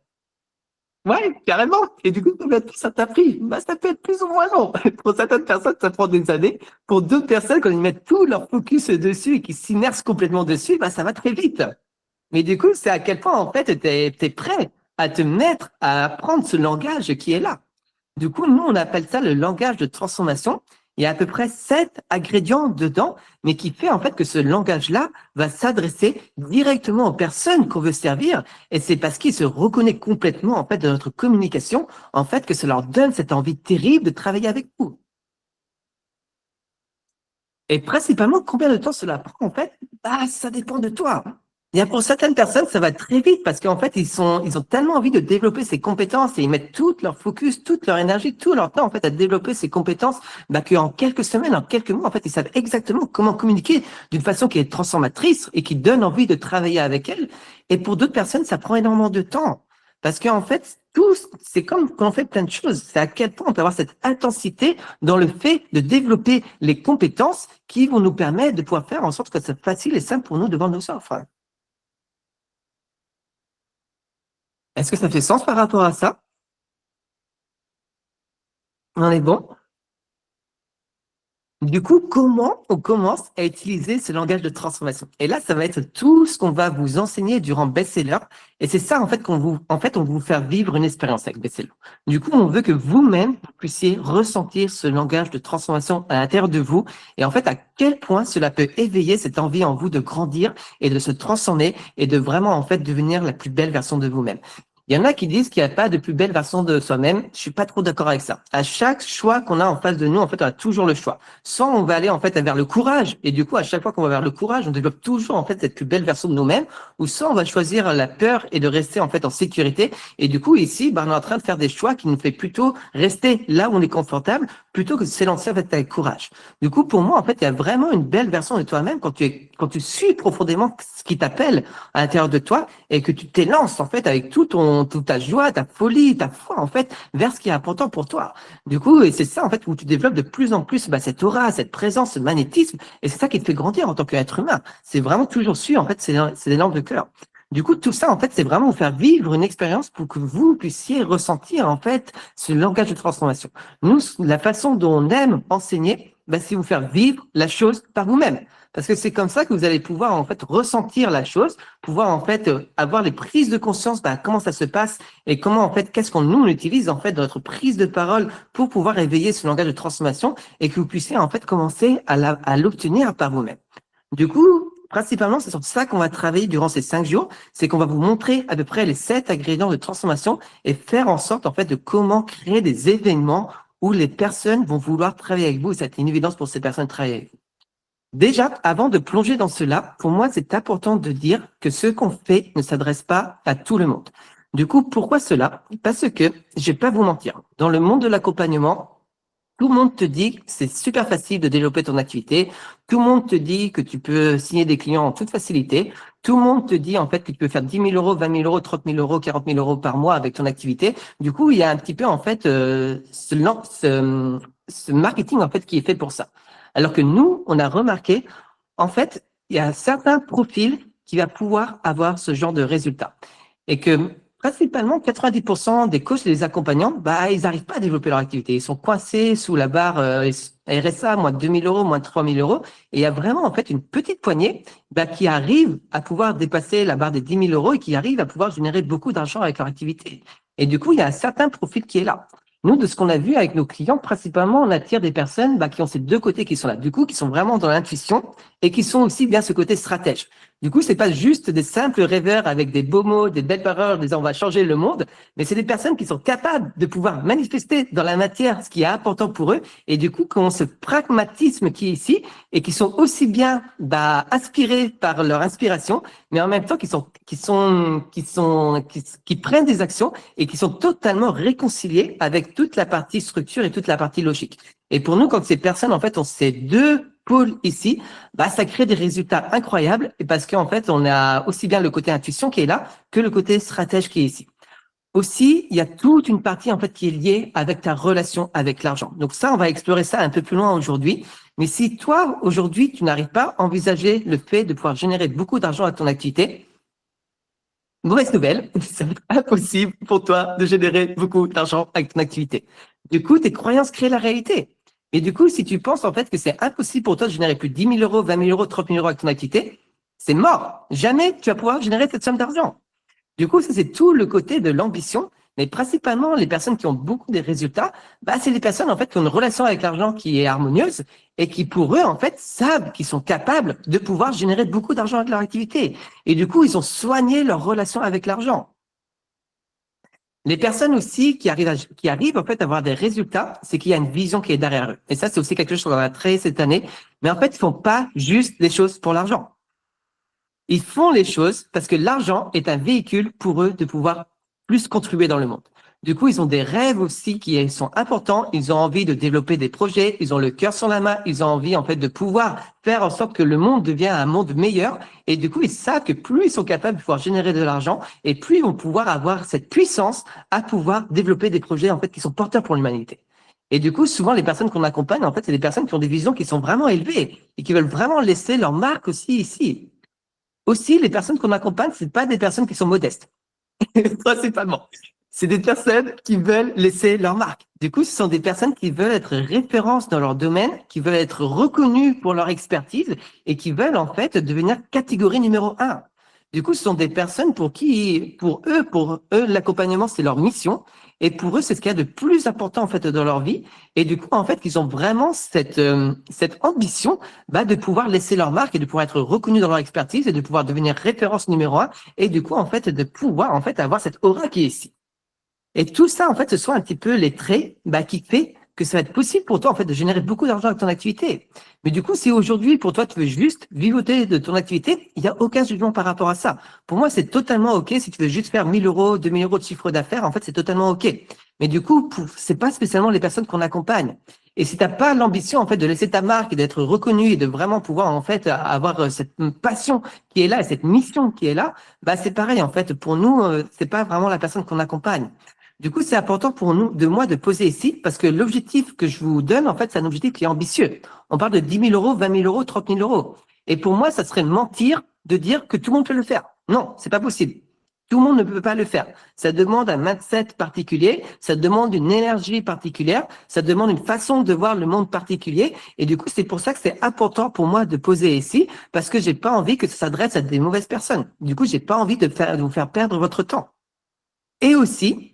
Ouais, carrément. Et du coup, combien de temps ça t'a pris? Bah, ça peut être plus ou moins long. Pour certaines personnes, ça prend des années. Pour d'autres personnes, quand ils mettent tout leur focus dessus et qu'ils s'immersent complètement dessus, bah, ça va très vite. Mais du coup, c'est à quel point, en fait, tu es prêt à te mettre à apprendre ce langage qui est là. Du coup, nous, on appelle ça le langage de transformation. Il y a à peu près 7 ingrédients dedans, mais qui fait en fait que ce langage-là va s'adresser directement aux personnes qu'on veut servir. Et c'est parce qu'il se reconnaît complètement en fait de notre communication, en fait, que ça leur donne cette envie terrible de travailler avec nous. Et principalement, combien de temps cela prend en fait? Bah, ça dépend de toi. Il y a pour certaines personnes, ça va très vite parce qu'en fait, ils ont tellement envie de développer ces compétences et ils mettent tout leur focus, toute leur énergie, tout leur temps, en fait, à développer ces compétences, bah, qu'en quelques semaines, en quelques mois, en fait, ils savent exactement comment communiquer d'une façon qui est transformatrice et qui donne envie de travailler avec elles. Et pour d'autres personnes, ça prend énormément de temps. Parce qu'en fait, tout, c'est comme quand on fait plein de choses. C'est à quel point on peut avoir cette intensité dans le fait de développer les compétences qui vont nous permettre de pouvoir faire en sorte que c'est facile et simple pour nous de vendre nos offres. Est-ce que ça fait sens par rapport à ça? On est bon? Du coup, comment on commence à utiliser ce langage de transformation? Et là, ça va être tout ce qu'on va vous enseigner durant Bestseller. Et c'est ça, en fait, on veut vous faire vivre une expérience avec Bestseller. Du coup, on veut que vous-même, vous puissiez ressentir ce langage de transformation à l'intérieur de vous. Et en fait, à quel point cela peut éveiller cette envie en vous de grandir et de se transformer et de vraiment, en fait, devenir la plus belle version de vous-même. Il y en a qui disent qu'il n'y a pas de plus belle version de soi-même. Je suis pas trop d'accord avec ça. À chaque choix qu'on a en face de nous, en fait, on a toujours le choix. Soit on va aller en fait vers le courage, et du coup, à chaque fois qu'on va vers le courage, on développe toujours en fait cette plus belle version de nous-mêmes, ou soit on va choisir la peur et de rester en fait en sécurité. Et du coup, ici, on est en train de faire des choix qui nous fait plutôt rester là où on est confortable, plutôt que de s'élancer en fait avec courage. Du coup, pour moi, en fait, il y a vraiment une belle version de toi-même quand tu suis profondément ce qui t'appelle à l'intérieur de toi et que tu t'élances en fait avec toute ta joie, ta folie, ta foi en fait vers ce qui est important pour toi. Du coup, et c'est ça en fait où tu développes de plus en plus cette aura, cette présence, ce magnétisme, et c'est ça qui te fait grandir en tant qu'être humain. C'est vraiment toujours su en fait, c'est l'élan de cœur. Du coup, tout ça, en fait, c'est vraiment vous faire vivre une expérience pour que vous puissiez ressentir, en fait, ce langage de transformation. Nous, la façon dont on aime enseigner, c'est vous faire vivre la chose par vous-même. Parce que c'est comme ça que vous allez pouvoir, en fait, ressentir la chose, pouvoir, en fait, avoir les prises de conscience, comment ça se passe et comment, en fait, qu'est-ce qu'on nous on utilise, en fait, dans notre prise de parole pour pouvoir éveiller ce langage de transformation et que vous puissiez, en fait, commencer à l'obtenir par vous-même. Du coup, principalement, c'est sur ça qu'on va travailler durant ces 5 jours. C'est qu'on va vous montrer à peu près les 7 ingrédients de transformation et faire en sorte, en fait, de comment créer des événements où les personnes vont vouloir travailler avec vous. C'est une évidence pour ces personnes de travailler avec vous. Déjà, avant de plonger dans cela, pour moi, c'est important de dire que ce qu'on fait ne s'adresse pas à tout le monde. Du coup, pourquoi cela? Parce que, je vais pas vous mentir, dans le monde de l'accompagnement, tout le monde te dit que c'est super facile de développer ton activité. Tout le monde te dit que tu peux signer des clients en toute facilité. Tout le monde te dit en fait que tu peux faire 10 000 euros, 20 000 euros, 30 000 euros, 40 000 euros par mois avec ton activité. Du coup, il y a un petit peu en fait ce marketing en fait qui est fait pour ça. Alors que nous, on a remarqué en fait, il y a certains profils qui va pouvoir avoir ce genre de résultats et que principalement, 90% des coachs et des accompagnants, ils n'arrivent pas à développer leur activité. Ils sont coincés sous la barre RSA, moins de 2 000 euros, moins de 3 000 euros. Et il y a vraiment, en fait, une petite poignée qui arrive à pouvoir dépasser la barre des 10 000 euros et qui arrive à pouvoir générer beaucoup d'argent avec leur activité. Et du coup, il y a un certain profil qui est là. Nous, de ce qu'on a vu avec nos clients, principalement, on attire des personnes qui ont ces deux côtés qui sont là. Du coup, qui sont vraiment dans l'intuition et qui sont aussi bien ce côté stratège. Du coup, c'est pas juste des simples rêveurs avec des beaux mots, des belles paroles, disant on va changer le monde, mais c'est des personnes qui sont capables de pouvoir manifester dans la matière ce qui est important pour eux, et du coup, qui ont ce pragmatisme qui est ici, et qui sont aussi bien inspirés par leur inspiration, mais en même temps qui prennent des actions et qui sont totalement réconciliés avec toute la partie structure et toute la partie logique. Et pour nous, quand ces personnes en fait ont ces deux pôles ici, ça crée des résultats incroyables parce qu'en fait, on a aussi bien le côté intuition qui est là que le côté stratège qui est ici. Aussi, il y a toute une partie en fait qui est liée avec ta relation avec l'argent. Donc ça, on va explorer ça un peu plus loin aujourd'hui. Mais si toi, aujourd'hui, tu n'arrives pas à envisager le fait de pouvoir générer beaucoup d'argent à ton activité, mauvaise nouvelle, c'est impossible pour toi de générer beaucoup d'argent avec ton activité. Du coup, tes croyances créent la réalité. Et du coup, si tu penses en fait que c'est impossible pour toi de générer plus de 10 000 euros, 20 000 euros, 30 000 euros avec ton activité, c'est mort. Jamais tu vas pouvoir générer cette somme d'argent. Du coup, ça, c'est tout le côté de l'ambition. Mais principalement, les personnes qui ont beaucoup de résultats, c'est les personnes, en fait, qui ont une relation avec l'argent qui est harmonieuse et qui, pour eux, en fait, savent qu'ils sont capables de pouvoir générer beaucoup d'argent avec leur activité. Et du coup, ils ont soigné leur relation avec l'argent. Les personnes aussi qui arrivent en fait à avoir des résultats, c'est qu'il y a une vision qui est derrière eux. Et ça, c'est aussi quelque chose qu'on va travailler cette année. Mais en fait, ils font pas juste les choses pour l'argent. Ils font les choses parce que l'argent est un véhicule pour eux de pouvoir plus contribuer dans le monde. Du coup, ils ont des rêves aussi qui sont importants. Ils ont envie de développer des projets. Ils ont le cœur sur la main. Ils ont envie, en fait, de pouvoir faire en sorte que le monde devienne un monde meilleur. Et du coup, ils savent que plus ils sont capables de pouvoir générer de l'argent et plus ils vont pouvoir avoir cette puissance à pouvoir développer des projets, en fait, qui sont porteurs pour l'humanité. Et du coup, souvent, les personnes qu'on accompagne, en fait, c'est des personnes qui ont des visions qui sont vraiment élevées et qui veulent vraiment laisser leur marque aussi ici. Aussi, les personnes qu'on accompagne, c'est pas des personnes qui sont modestes, principalement. C'est des personnes qui veulent laisser leur marque. Du coup, ce sont des personnes qui veulent être références dans leur domaine, qui veulent être reconnues pour leur expertise et qui veulent en fait devenir catégorie numéro un. Du coup, ce sont des personnes pour eux, l'accompagnement, c'est leur mission. Et pour eux, c'est ce qu'il y a de plus important en fait dans leur vie. Et du coup, en fait, ils ont vraiment cette ambition de pouvoir laisser leur marque et de pouvoir être reconnus dans leur expertise et de pouvoir devenir référence numéro un. Et du coup, en fait, de pouvoir en fait avoir cette aura qui est ici. Et tout ça, en fait, ce sont un petit peu les traits qui fait que ça va être possible pour toi, en fait, de générer beaucoup d'argent avec ton activité. Mais du coup, si aujourd'hui, pour toi, tu veux juste vivoter de ton activité, il n'y a aucun jugement par rapport à ça. Pour moi, c'est totalement OK si tu veux juste faire 1 000 euros, 2 000 euros de chiffre d'affaires. En fait, c'est totalement OK. Mais du coup, c'est pas spécialement les personnes qu'on accompagne. Et si tu n'as pas l'ambition, en fait, de laisser ta marque et d'être reconnu et de vraiment pouvoir, en fait, avoir cette passion qui est là et cette mission qui est là, c'est pareil, en fait. Pour nous, c'est pas vraiment la personne qu'on accompagne. Du coup, c'est important pour nous, de poser ici, parce que l'objectif que je vous donne, en fait, c'est un objectif qui est ambitieux. On parle de 10 000 euros, 20 000 euros, 30 000 euros. Et pour moi, ça serait mentir de dire que tout le monde peut le faire. Non, c'est pas possible. Tout le monde ne peut pas le faire. Ça demande un mindset particulier, ça demande une énergie particulière, ça demande une façon de voir le monde particulier. Et du coup, c'est pour ça que c'est important pour moi de poser ici, parce que j'ai pas envie que ça s'adresse à des mauvaises personnes. Du coup, j'ai pas envie de vous faire perdre votre temps. Et aussi,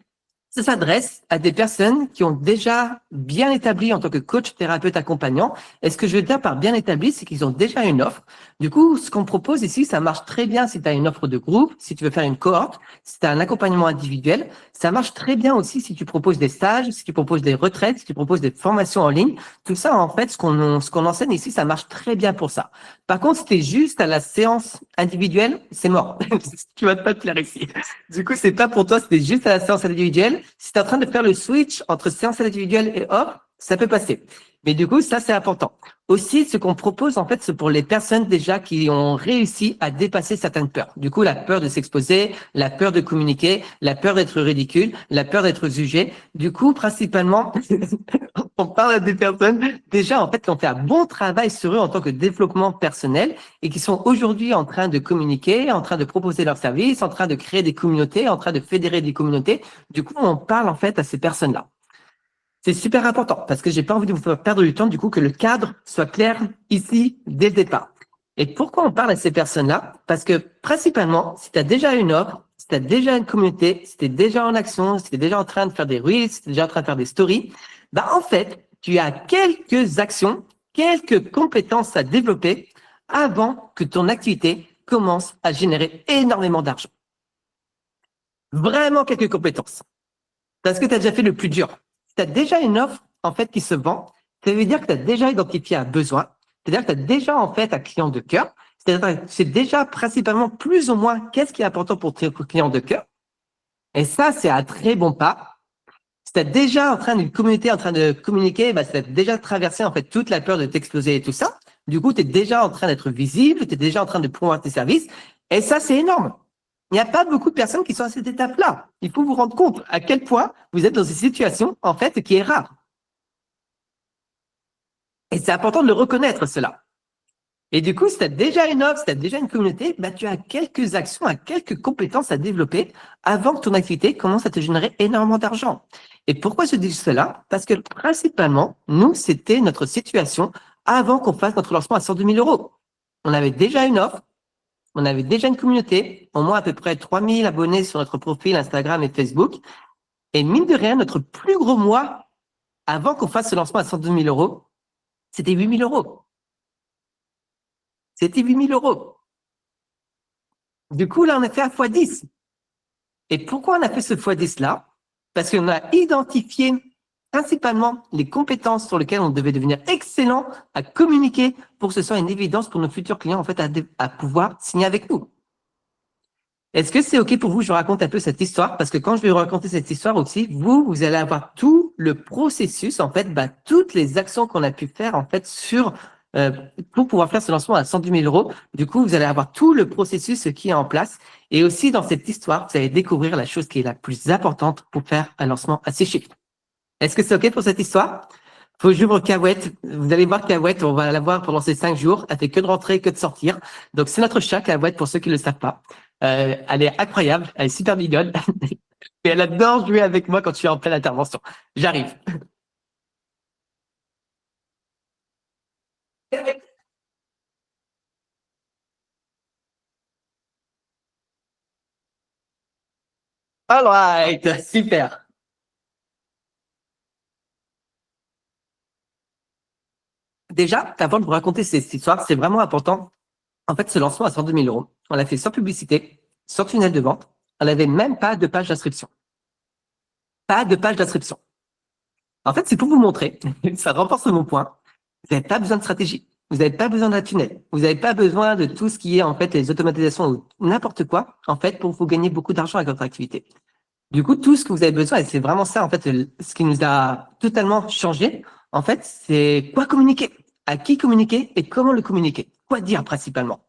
ça s'adresse à des personnes qui ont déjà bien établi en tant que coach, thérapeute, accompagnant. Et ce que je veux dire par bien établi, c'est qu'ils ont déjà une offre. Du coup, ce qu'on propose ici, ça marche très bien si tu as une offre de groupe, si tu veux faire une cohorte, si tu as un accompagnement individuel. Ça marche très bien aussi si tu proposes des stages, si tu proposes des retraites, si tu proposes des formations en ligne. Tout ça, en fait, ce qu'on enseigne ici, ça marche très bien pour ça. Par contre, si tu es juste à la séance individuelle, c'est mort. Tu vas pas te plaire ici. Du coup, c'est pas pour toi, c'était juste à la séance individuelle. Si tu es en train de faire le switch entre séance individuelle et offre, ça peut passer. Mais du coup, ça, c'est important. Aussi, ce qu'on propose, en fait, c'est pour les personnes déjà qui ont réussi à dépasser certaines peurs. Du coup, la peur de s'exposer, la peur de communiquer, la peur d'être ridicule, la peur d'être jugé. Du coup, principalement, on parle à des personnes déjà, en fait, qui ont fait un bon travail sur eux en tant que développement personnel et qui sont aujourd'hui en train de communiquer, en train de proposer leurs services, en train de créer des communautés, en train de fédérer des communautés. Du coup, on parle, en fait, à ces personnes-là. C'est super important parce que j'ai pas envie de vous faire perdre du temps, du coup, que le cadre soit clair ici dès le départ. Et pourquoi on parle à ces personnes-là? Parce que principalement, si tu as déjà une offre, si tu as déjà une communauté, si tu es déjà en action, si tu es déjà en train de faire des reels, si tu es déjà en train de faire des stories, en fait, tu as quelques actions, quelques compétences à développer avant que ton activité commence à générer énormément d'argent. Vraiment quelques compétences. Parce que tu as déjà fait le plus dur. Si tu as déjà une offre, en fait, qui se vend, ça veut dire que tu as déjà identifié un besoin. C'est-à-dire que tu as déjà, en fait, un client de cœur. C'est-à-dire que c'est déjà principalement plus ou moins qu'est-ce qui est important pour tes clients de cœur. Et ça, c'est un très bon pas. Si tu es déjà en train d'une communauté, en train de communiquer, tu as déjà traversé, en fait, toute la peur de t'exploser et tout ça. Du coup, tu es déjà en train d'être visible, tu es déjà en train de promouvoir tes services. Et ça, c'est énorme. Il n'y a pas beaucoup de personnes qui sont à cette étape-là. Il faut vous rendre compte à quel point vous êtes dans une situation, en fait, qui est rare. Et c'est important de le reconnaître, cela. Et du coup, si tu as déjà une offre, si tu as déjà une communauté, tu as quelques actions, quelques compétences à développer avant que ton activité commence à te générer énormément d'argent. Et pourquoi je dis cela? Parce que principalement, nous, c'était notre situation avant qu'on fasse notre lancement à 102 000 euros. On avait déjà une offre, on avait déjà une communauté, au moins à peu près 3 000 abonnés sur notre profil Instagram et Facebook. Et mine de rien, notre plus gros mois, avant qu'on fasse ce lancement à 102 000 euros, c'était 8 000 euros. C'était 8 000 euros. Du coup, là, on a fait un x10. Et pourquoi on a fait ce x10 là? Parce qu'on a identifié principalement les compétences sur lesquelles on devait devenir excellent à communiquer pour que ce soit une évidence pour nos futurs clients en fait à pouvoir signer avec nous. Est-ce que c'est OK pour vous? Je raconte un peu cette histoire parce que quand je vais vous raconter cette histoire aussi, vous allez avoir tout le processus, en fait, toutes les actions qu'on a pu faire, en fait, euh, pour pouvoir faire ce lancement à 110 000 euros. Du coup, vous allez avoir tout le processus qui est en place. Et aussi, dans cette histoire, vous allez découvrir la chose qui est la plus importante pour faire un lancement à 6 chiffres. Est-ce que c'est OK pour cette histoire? Faut que j'ouvre Cahouette. Vous allez voir Cahouette, on va la voir pendant ces 5 jours. Elle fait que de rentrer, que de sortir. Donc, c'est notre chat, Cahouette, pour ceux qui ne le savent pas. Elle est incroyable, elle est super mignonne. Et elle adore jouer avec moi quand je suis en pleine intervention. J'arrive. All right, super. Déjà, avant de vous raconter cette histoire, c'est vraiment important. En fait, ce lancement à 102 000 euros, on l'a fait sans publicité, sans tunnel de vente. On n'avait même pas de page d'inscription. Pas de page d'inscription. En fait, c'est pour vous montrer, ça renforce mon point. Vous n'avez pas besoin de stratégie. Vous n'avez pas besoin d'un tunnel. Vous n'avez pas besoin de tout ce qui est, en fait, les automatisations ou n'importe quoi, en fait, pour vous gagner beaucoup d'argent avec votre activité. Du coup, tout ce que vous avez besoin, et c'est vraiment ça, en fait, ce qui nous a totalement changé, en fait, c'est quoi communiquer, à qui communiquer et comment le communiquer. Quoi dire principalement?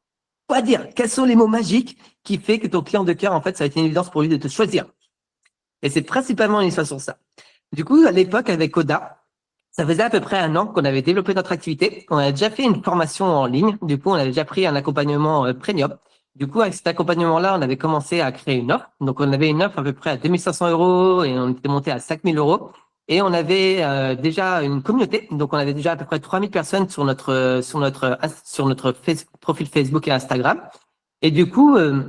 Quoi dire? Quels sont les mots magiques qui fait que ton client de cœur, en fait, ça va être une évidence pour lui de te choisir? Et c'est principalement une histoire sur ça. Du coup, à l'époque, avec Oda, ça faisait à peu près 1 an qu'on avait développé notre activité. On avait déjà fait une formation en ligne. Du coup, on avait déjà pris un accompagnement premium. Du coup, avec cet accompagnement-là, on avait commencé à créer une offre. Donc, on avait une offre à peu près à 2500 euros et on était monté à 5000 euros. Et on avait déjà une communauté. Donc, on avait déjà à peu près 3000 personnes sur notre profil Facebook et Instagram. Et du coup, on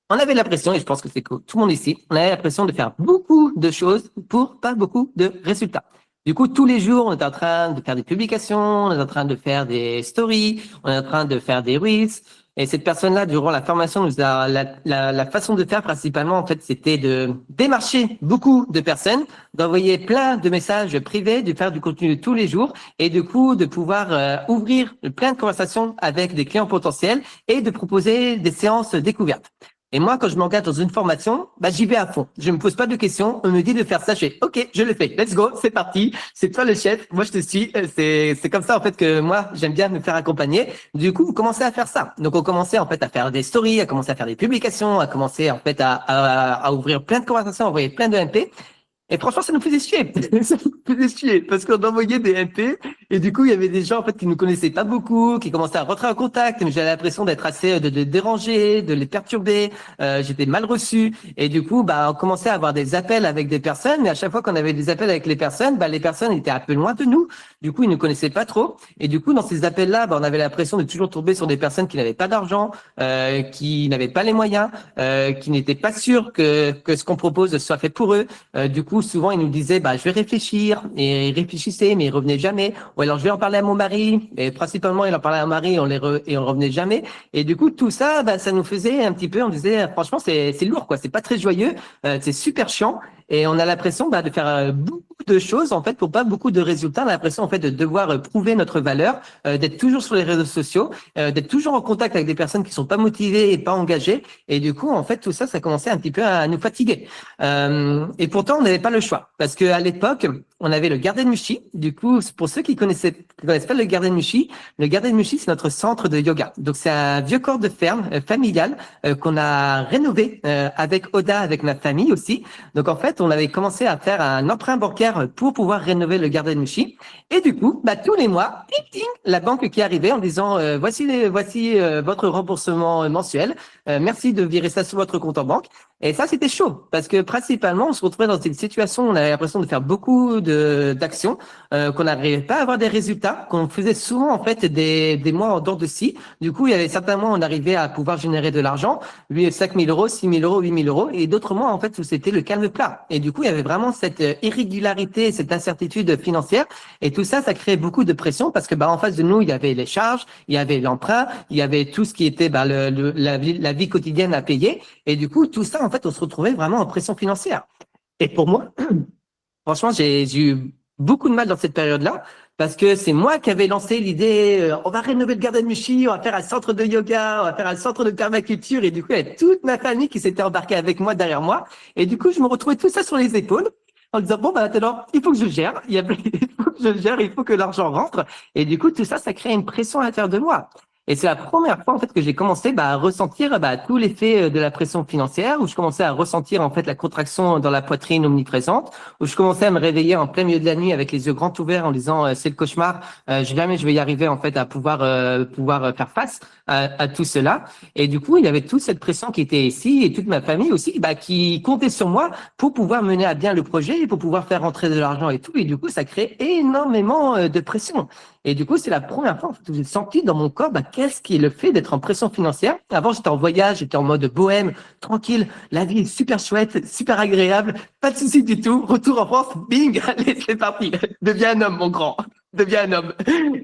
avait l'impression, et je pense que c'est que tout le monde ici, on avait l'impression de faire beaucoup de choses pour pas beaucoup de résultats. Du coup, tous les jours, on est en train de faire des publications, on est en train de faire des stories, on est en train de faire des reels. Et cette personne-là, durant la formation, nous a la façon de faire principalement, en fait, c'était de démarcher beaucoup de personnes, d'envoyer plein de messages privés, de faire du contenu tous les jours, et du coup, de pouvoir ouvrir plein de conversations avec des clients potentiels et de proposer des séances découvertes. Et moi, quand je m'engage dans une formation, j'y vais à fond. Je me pose pas de questions. On me dit de faire ça, je fais OK, je le fais. Let's go, c'est parti. C'est toi le chef. Moi, je te suis. C'est comme ça en fait que moi, j'aime bien me faire accompagner. Du coup, vous commencez à faire ça. Donc, on commençait en fait à faire des stories, à commencer à faire des publications, à commencer en fait à ouvrir plein de conversations, à envoyer plein de MP. Et franchement, ça nous faisait chier. Ça nous faisait chier parce qu'on envoyait des MP et du coup, il y avait des gens en fait qui nous connaissaient pas beaucoup, qui commençaient à rentrer en contact, mais j'avais l'impression d'être assez de déranger, de les perturber. J'étais mal reçu et du coup, on commençait à avoir des appels avec des personnes, mais à chaque fois qu'on avait des appels avec les personnes étaient un peu loin de nous. Du coup, ils ne connaissaient pas trop et du coup, dans ces appels-là, on avait l'impression de toujours tomber sur des personnes qui n'avaient pas d'argent, qui n'avaient pas les moyens, qui n'étaient pas sûrs que ce qu'on propose soit fait pour eux. Du coup, souvent, ils nous disaient, je vais réfléchir. Et ils réfléchissaient, mais ils revenaient jamais. Ou alors, je vais en parler à mon mari. Et principalement, il en parlait à mon mari et on revenait jamais. Et du coup, tout ça, ça nous faisait un petit peu, on disait, franchement, c'est lourd, quoi. C'est pas très joyeux. C'est super chiant. Et on a l'impression de faire beaucoup de choses, en fait, pour pas beaucoup de résultats. On a l'impression, en fait, de devoir prouver notre valeur, d'être toujours sur les réseaux sociaux, d'être toujours en contact avec des personnes qui sont pas motivées et pas engagées. Et du coup, en fait, tout ça, ça commençait un petit peu à nous fatiguer. Et pourtant, on n'avait pas le choix. Parce qu'à l'époque, on avait le Garden Mushi. Du coup, pour ceux qui connaissent pas le Garden Mushi, c'est notre centre de yoga. Donc, c'est un vieux corps de ferme familial qu'on a rénové avec Oda, avec ma famille aussi. Donc, en fait, on avait commencé à faire un emprunt bancaire pour pouvoir rénover le Garden Mushi. Et du coup, tous les mois, ting, ting, la banque qui arrivait en disant voici votre remboursement mensuel. Merci de virer ça sur votre compte en banque. Et ça, c'était chaud parce que principalement, on se retrouvait dans une situation où on avait l'impression de faire beaucoup d'actions, qu'on n'arrivait pas à avoir des résultats, qu'on faisait souvent en fait des mois en dents de scie. Du coup, il y avait certains mois où on arrivait à pouvoir générer de l'argent, 5 000 euros, 6 000 euros, 8 000 euros, et d'autres mois en fait où c'était le calme plat. Et du coup, il y avait vraiment cette irrégularité, cette incertitude financière, et tout ça, ça créait beaucoup de pression parce que en face de nous, il y avait les charges, il y avait l'emprunt, il y avait tout ce qui était la vie quotidienne à payer, et du coup, tout ça en fait, on se retrouvait vraiment en pression financière. Et pour moi, franchement, j'ai eu beaucoup de mal dans cette période-là parce que c'est moi qui avais lancé l'idée, on va rénover le Garden Mushi, on va faire un centre de yoga, on va faire un centre de permaculture, et du coup, il y a toute ma famille qui s'était embarquée avec moi derrière moi, et du coup, je me retrouvais tout ça sur les épaules, en disant, bon, bah, maintenant, il faut que je gère, il faut que je gère, il faut que l'argent rentre, et du coup, tout ça, ça crée une pression à l'intérieur de moi. Et c'est la première fois en fait que j'ai commencé à ressentir tout l'effet de la pression financière, où je commençais à ressentir en fait la contraction dans la poitrine omniprésente, où je commençais à me réveiller en plein milieu de la nuit avec les yeux grands ouverts en disant c'est le cauchemar, jamais je vais y arriver en fait à pouvoir faire face à tout cela. Et du coup il y avait toute cette pression qui était ici et toute ma famille aussi qui comptait sur moi pour pouvoir mener à bien le projet et pour pouvoir faire rentrer de l'argent et tout. Et du coup ça crée énormément de pression. Et du coup, c'est la première fois en fait, où j'ai senti dans mon corps qu'est-ce qui est le fait d'être en pression financière. Avant, j'étais en voyage, j'étais en mode bohème, tranquille, la vie est super chouette, super agréable, pas de soucis du tout. Retour en France, bing, allez, c'est parti. Deviens un homme, mon grand. Deviens un homme.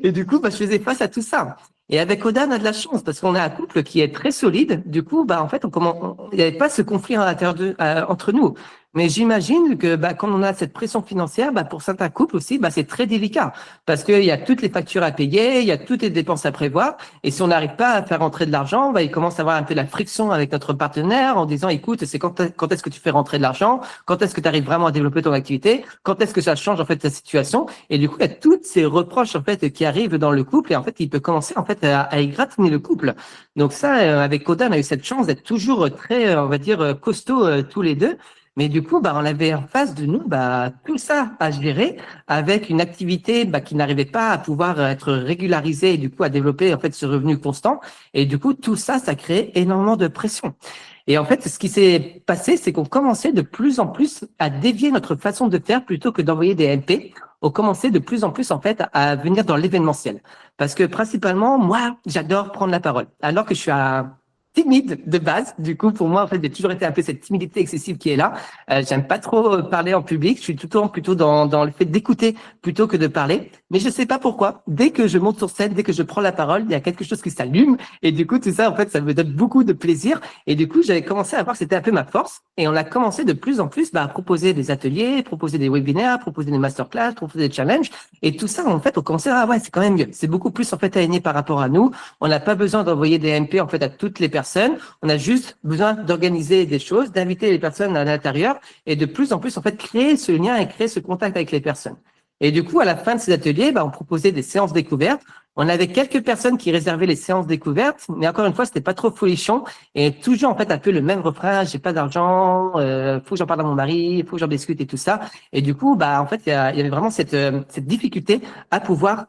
Et du coup, je faisais face à tout ça. Et avec Oda, on a de la chance parce qu'on a un couple qui est très solide. Du coup, en fait, il n'y avait pas ce conflit à l'intérieur entre nous. Mais j'imagine que quand on a cette pression financière, pour certains couples aussi, c'est très délicat parce qu'il y a toutes les factures à payer, il y a toutes les dépenses à prévoir. Et si on n'arrive pas à faire rentrer de l'argent, il commence à avoir un peu la friction avec notre partenaire en disant, écoute, c'est quand est-ce que tu fais rentrer de l'argent? Quand est-ce que tu arrives vraiment à développer ton activité? Quand est-ce que ça change en fait ta situation? Et du coup, il y a toutes ces reproches en fait qui arrivent dans le couple et en fait, il peut commencer en fait à égratigner le couple. Donc ça, avec Koda, on a eu cette chance d'être toujours très, on va dire, costauds tous les deux. Mais du coup, on avait en face de nous tout ça à gérer avec une activité qui n'arrivait pas à pouvoir être régularisée et du coup à développer en fait ce revenu constant. Et du coup, tout ça, ça crée énormément de pression. Et en fait, ce qui s'est passé, c'est qu'on commençait de plus en plus à dévier notre façon de faire plutôt que d'envoyer des MP. On commençait de plus en plus en fait à venir dans l'événementiel. Parce que principalement, moi, j'adore prendre la parole. Alors que je suis timide de base. Du coup, pour moi, en fait, j'ai toujours été un peu cette timidité excessive qui est là. J'aime pas trop parler en public. Je suis tout le temps plutôt dans le fait d'écouter plutôt que de parler. Mais je sais pas pourquoi. Dès que je monte sur scène, dès que je prends la parole, il y a quelque chose qui s'allume. Et du coup, tout ça, en fait, ça me donne beaucoup de plaisir. Et du coup, j'avais commencé à voir que c'était un peu ma force. Et on a commencé de plus en plus à proposer des ateliers, proposer des webinaires, proposer des masterclass, proposer des challenges. Et tout ça, en fait, on commençait à, ouais, c'est quand même mieux. C'est beaucoup plus, en fait, aligné par rapport à nous. On n'a pas besoin d'envoyer des MP, en fait, à toutes les personnes. On a juste besoin d'organiser des choses, d'inviter les personnes à l'intérieur et de plus en plus, en fait, créer ce lien et créer ce contact avec les personnes. Et du coup, à la fin de ces ateliers, on proposait des séances découvertes. On avait quelques personnes qui réservaient les séances découvertes, mais encore une fois, c'était pas trop folichon et toujours, en fait, un peu le même refrain, j'ai pas d'argent, faut que j'en parle à mon mari, faut que j'en discute et tout ça. Et du coup, en fait, il y avait vraiment cette difficulté à pouvoir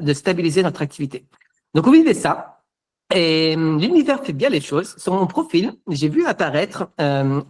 de stabiliser notre activité. Donc, on vivait ça. Et l'univers fait bien les choses. Sur mon profil, j'ai vu apparaître une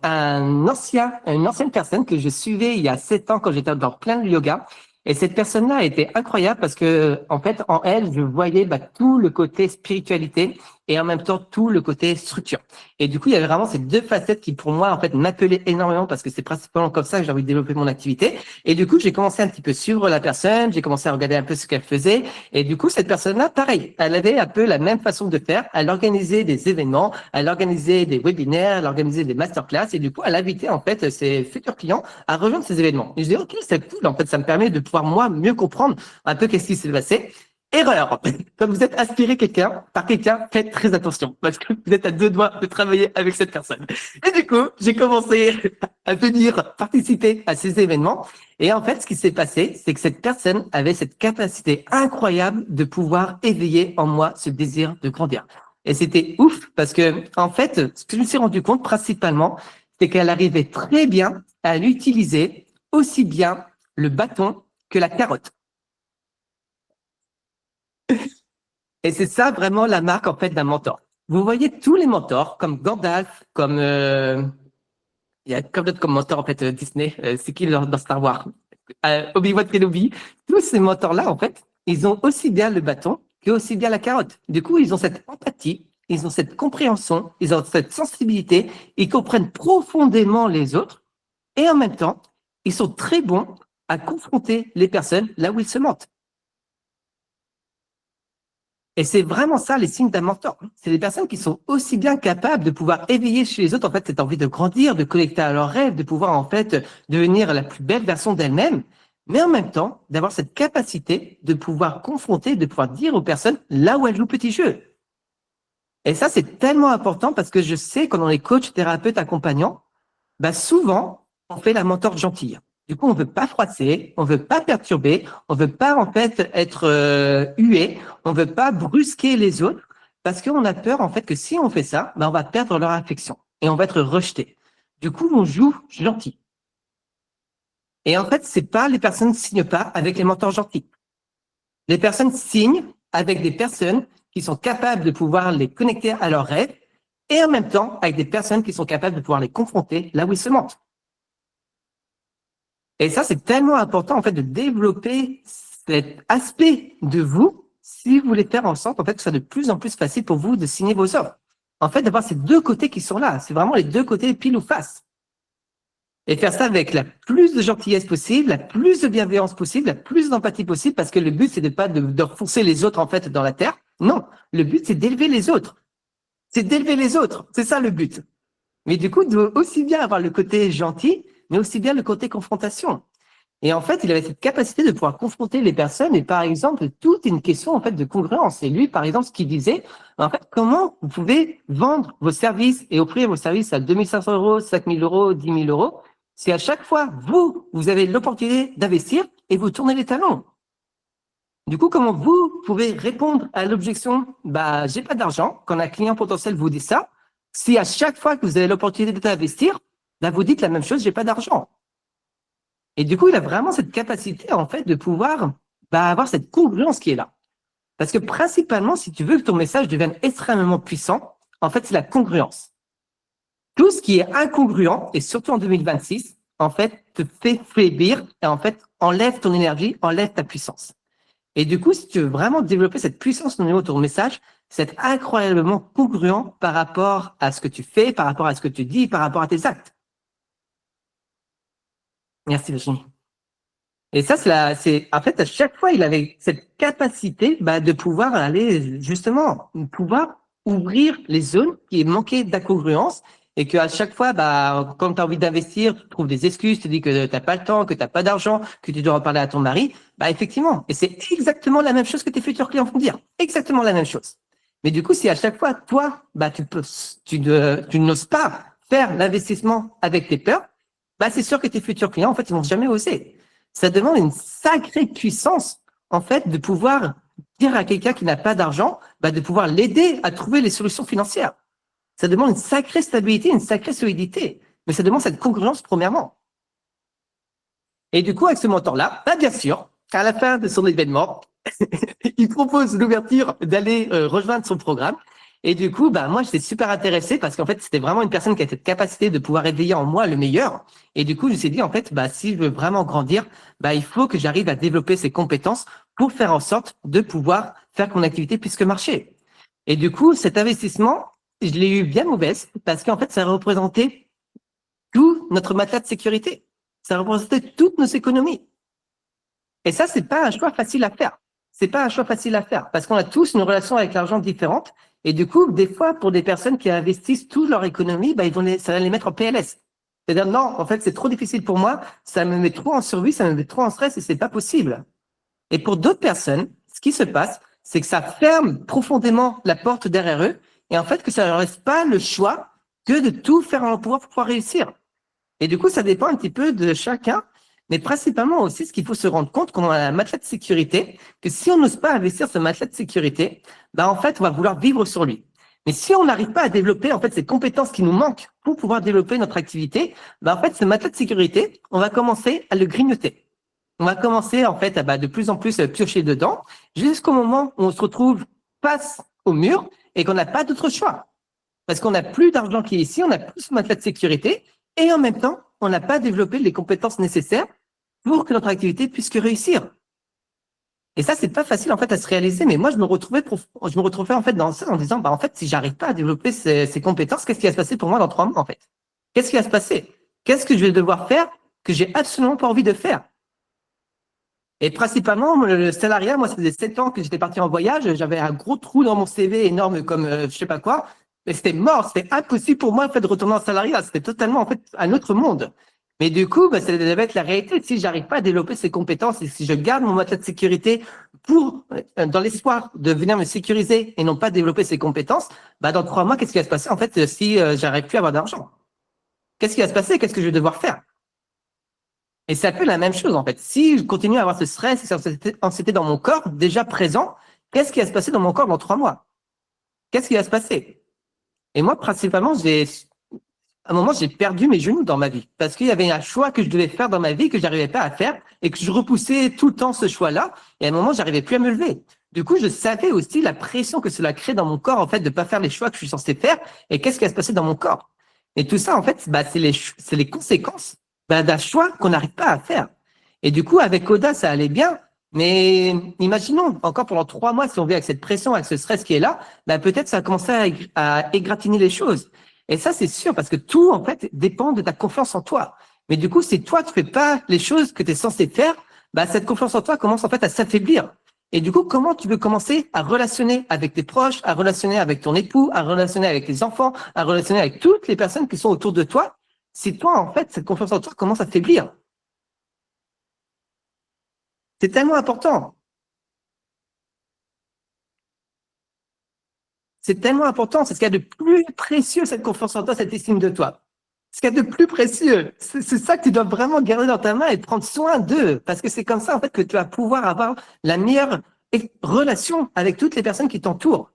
ancienne personne que je suivais il y a 7 ans quand j'étais dans plein de yoga. Et cette personne-là était incroyable parce que, en fait, en elle, je voyais tout le côté spiritualité et en même temps tout le côté structure. Et du coup, il y avait vraiment ces deux facettes qui, pour moi, en fait, m'appelaient énormément parce que c'est principalement comme ça que j'ai envie de développer mon activité. Et du coup, j'ai commencé un petit peu suivre la personne, j'ai commencé à regarder un peu ce qu'elle faisait. Et du coup, cette personne-là, pareil, elle avait un peu la même façon de faire. Elle organisait des événements, elle organisait des webinaires, elle organisait des masterclass. Et du coup, elle invitait, en fait, ses futurs clients à rejoindre ces événements. Et je dis, OK, c'est cool. En fait, ça me permet de pouvoir, moi, mieux comprendre un peu qu'est-ce qui s'est passé. Erreur. Quand vous êtes aspiré par quelqu'un, faites très attention parce que vous êtes à 2 doigts de travailler avec cette personne. Et du coup, j'ai commencé à venir participer à ces événements. Et en fait, ce qui s'est passé, c'est que cette personne avait cette capacité incroyable de pouvoir éveiller en moi ce désir de grandir. Et c'était ouf parce que, en fait, ce que je me suis rendu compte principalement, c'est qu'elle arrivait très bien à l'utiliser aussi bien le bâton que la carotte. Et c'est ça vraiment la marque en fait d'un mentor. Vous voyez tous les mentors comme Gandalf, comme il y a comme d'autres comme mentors en fait Disney, c'est qui dans Star Wars, Obi-Wan Kenobi, tous ces mentors-là en fait, ils ont aussi bien le bâton que aussi bien la carotte. Du coup, ils ont cette empathie, ils ont cette compréhension, ils ont cette sensibilité, ils comprennent profondément les autres et en même temps, ils sont très bons à confronter les personnes là où ils se mentent. Et c'est vraiment ça les signes d'un mentor. C'est des personnes qui sont aussi bien capables de pouvoir éveiller chez les autres en fait cette envie de grandir, de connecter à leurs rêves, de pouvoir en fait devenir la plus belle version d'elles-mêmes, mais en même temps, d'avoir cette capacité de pouvoir confronter, de pouvoir dire aux personnes là où elles jouent petit jeu. Et ça, c'est tellement important parce que je sais, quand on est coach, thérapeute, accompagnant, bah souvent, on fait la mentor gentille. Du coup, on veut pas froisser, on veut pas perturber, on veut pas en fait être hué, on veut pas brusquer les autres parce qu'on a peur en fait que si on fait ça, bah on va perdre leur affection et on va être rejeté. Du coup, on joue gentil. Et en fait, c'est pas les personnes ne signent pas avec les mentors gentils. Les personnes signent avec des personnes qui sont capables de pouvoir les connecter à leurs rêves et en même temps avec des personnes qui sont capables de pouvoir les confronter là où ils se mentent. Et ça, c'est tellement important en fait de développer cet aspect de vous si vous voulez faire en sorte en fait que ce soit de plus en plus facile pour vous de signer vos offres. En fait, d'avoir ces deux côtés qui sont là, c'est vraiment les deux côtés pile ou face. Et faire ça avec la plus de gentillesse possible, la plus de bienveillance possible, la plus d'empathie possible, parce que le but, c'est de pas de refourcer les autres, en fait, dans la terre. Non, le but, c'est d'élever les autres. C'est d'élever les autres. C'est ça, le but. Mais du coup, de aussi bien avoir le côté gentil, mais aussi bien le côté confrontation. Et en fait, il avait cette capacité de pouvoir confronter les personnes. Et par exemple, tout est une question, en fait, de congruence. Et lui, par exemple, ce qu'il disait, en fait, comment vous pouvez vendre vos services et offrir vos services à 2500 euros, 5000 euros, 10 000 euros, si à chaque fois, vous avez l'opportunité d'investir et vous tournez les talons. Du coup, comment vous pouvez répondre à l'objection, bah, j'ai pas d'argent, quand un client potentiel vous dit ça, si à chaque fois que vous avez l'opportunité d'investir, bah, vous dites la même chose, j'ai pas d'argent. Et du coup, il a vraiment cette capacité, en fait, de pouvoir, bah, avoir cette congruence qui est là. Parce que principalement, si tu veux que ton message devienne extrêmement puissant, en fait, c'est la congruence. Tout ce qui est incongruent, et surtout en 2026, en fait, te fait faiblir et en fait, enlève ton énergie, enlève ta puissance. Et du coup, si tu veux vraiment développer cette puissance au niveau de ton message, c'est être incroyablement congruent par rapport à ce que tu fais, par rapport à ce que tu dis, par rapport à tes actes. Merci, Virginie. Et ça, en fait, à chaque fois, il avait cette capacité bah, de pouvoir aller, justement, pouvoir ouvrir les zones qui manquaient d'incongruence et qu'à chaque fois, bah, quand tu as envie d'investir, tu trouves des excuses, tu dis que tu n'as pas le temps, que tu n'as pas d'argent, que tu dois en parler à ton mari, bah, effectivement. Et c'est exactement la même chose que tes futurs clients vont dire. Exactement la même chose. Mais du coup, si à chaque fois, toi, bah, tu n'oses pas faire l'investissement avec tes peurs, bah, c'est sûr que tes futurs clients, en fait, ils vont jamais oser. Ça demande une sacrée puissance, en fait, de pouvoir dire à quelqu'un qui n'a pas d'argent, bah, de pouvoir l'aider à trouver les solutions financières. Ça demande une sacrée stabilité, une sacrée solidité. Mais ça demande cette congruence, premièrement. Et du coup, avec ce mentor-là, bah, bien sûr, à la fin de son événement, il propose l'ouverture d'aller rejoindre son programme. Et du coup, bah, moi, j'étais super intéressé parce qu'en fait, c'était vraiment une personne qui a cette capacité de pouvoir éveiller en moi le meilleur. Et du coup, je me suis dit, en fait, bah, si je veux vraiment grandir, bah, il faut que j'arrive à développer ces compétences pour faire en sorte de pouvoir faire que mon activité puisse que marcher. Et du coup, cet investissement, je l'ai eu bien mauvaise parce qu'en fait, ça représentait tout notre matelas de sécurité. Ça représentait toutes nos économies. Et ça, c'est pas un choix facile à faire. C'est pas un choix facile à faire parce qu'on a tous une relation avec l'argent différente. Et du coup, des fois, pour des personnes qui investissent toute leur économie, bah, ça va les mettre en PLS. C'est-à-dire, non, en fait, c'est trop difficile pour moi. Ça me met trop en survie, ça me met trop en stress et c'est pas possible. Et pour d'autres personnes, ce qui se passe, c'est que ça ferme profondément la porte derrière eux et en fait, que ça leur laisse pas le choix que de tout faire en leur pouvoir pour pouvoir réussir. Et du coup, ça dépend un petit peu de chacun, mais principalement aussi, ce qu'il faut se rendre compte qu'on a un matelas de sécurité, que si on n'ose pas investir ce matelas de sécurité, bah en fait, on va vouloir vivre sur lui. Mais si on n'arrive pas à développer en fait ces compétences qui nous manquent pour pouvoir développer notre activité, bah en fait, ce matelas de sécurité, on va commencer à le grignoter. On va commencer en fait à de plus en plus piocher dedans, jusqu'au moment où on se retrouve face au mur et qu'on n'a pas d'autre choix. Parce qu'on n'a plus d'argent qui est ici, on n'a plus ce matelas de sécurité, et en même temps, on n'a pas développé les compétences nécessaires pour que notre activité puisse que réussir. Et ça, c'est pas facile en fait à se réaliser. Mais moi, je me retrouvais en fait dans ça en disant, bah en fait, si j'arrive pas à développer ces compétences, qu'est-ce qui va se passer pour moi dans 3 mois en fait? Qu'est-ce qui va se passer? Qu'est-ce que je vais devoir faire que j'ai absolument pas envie de faire? Et principalement, le salariat, moi, ça faisait 7 ans que j'étais parti en voyage. J'avais un gros trou dans mon CV énorme comme je sais pas quoi. Mais c'était mort, c'était impossible pour moi en fait de retourner en salariat. C'était totalement en fait un autre monde. Mais du coup, bah, ça devait être la réalité. Si j'arrive pas à développer ces compétences et si je garde mon matelas de sécurité pour, dans l'espoir de venir me sécuriser et non pas développer ces compétences, bah, dans 3 mois, qu'est-ce qui va se passer, en fait, si j'arrive plus à avoir d'argent? Qu'est-ce qui va se passer? Qu'est-ce que je vais devoir faire? Et c'est un peu la même chose, en fait. Si je continue à avoir ce stress et cette anxiété dans mon corps, déjà présent, qu'est-ce qui va se passer dans mon corps dans 3 mois? Qu'est-ce qui va se passer? Et moi, principalement, à un moment, j'ai perdu mes genoux dans ma vie parce qu'il y avait un choix que je devais faire dans ma vie que je n'arrivais pas à faire et que je repoussais tout le temps ce choix-là. Et à un moment, j'arrivais plus à me lever. Du coup, je savais aussi la pression que cela crée dans mon corps, en fait, de pas faire les choix que je suis censé faire et qu'est-ce qui va se passer dans mon corps. Et tout ça, en fait, bah, c'est les conséquences, bah, d'un choix qu'on n'arrive pas à faire. Et du coup, avec Oda, ça allait bien. Mais imaginons, encore pendant 3 mois, si on vit avec cette pression, avec ce stress qui est là, bah, peut-être ça a commencé à égratigner les choses. Et ça, c'est sûr, parce que tout, en fait, dépend de ta confiance en toi. Mais du coup, si toi, tu fais pas les choses que tu es censé faire, bah, cette confiance en toi commence, en fait, à s'affaiblir. Et du coup, comment tu veux commencer à relationner avec tes proches, à relationner avec ton époux, à relationner avec tes enfants, à relationner avec toutes les personnes qui sont autour de toi, si toi, en fait, cette confiance en toi commence à faiblir? C'est tellement important. C'est tellement important. C'est ce qu'il y a de plus précieux, cette confiance en toi, cette estime de toi. Ce qu'il y a de plus précieux, c'est ça que tu dois vraiment garder dans ta main et prendre soin d'eux. Parce que c'est comme ça, en fait, que tu vas pouvoir avoir la meilleure relation avec toutes les personnes qui t'entourent.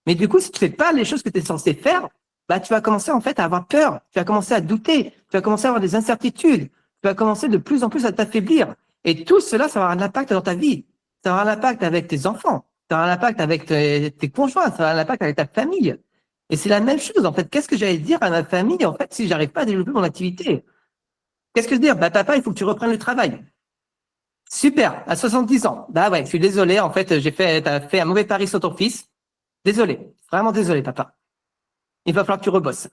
Mais du coup, si tu ne fais pas les choses que tu es censé faire, bah, tu vas commencer, en fait, à avoir peur. Tu vas commencer à douter. Tu vas commencer à avoir des incertitudes. Tu vas commencer de plus en plus à t'affaiblir. Et tout cela, ça va avoir un impact dans ta vie. Ça va avoir un impact avec tes enfants. Ça va avoir un impact avec tes conjoints. Ça va avoir un impact avec ta famille. Et c'est la même chose, en fait. Qu'est-ce que j'allais dire à ma famille, en fait, si j'arrive pas à développer mon activité? Qu'est-ce que je veux dire? Bah, papa, il faut que tu reprennes le travail. Super, à 70 ans. Bah ouais, je suis désolé, en fait, t'as fait un mauvais pari sur ton fils. Désolé, vraiment désolé, papa. Il va falloir que tu rebosses.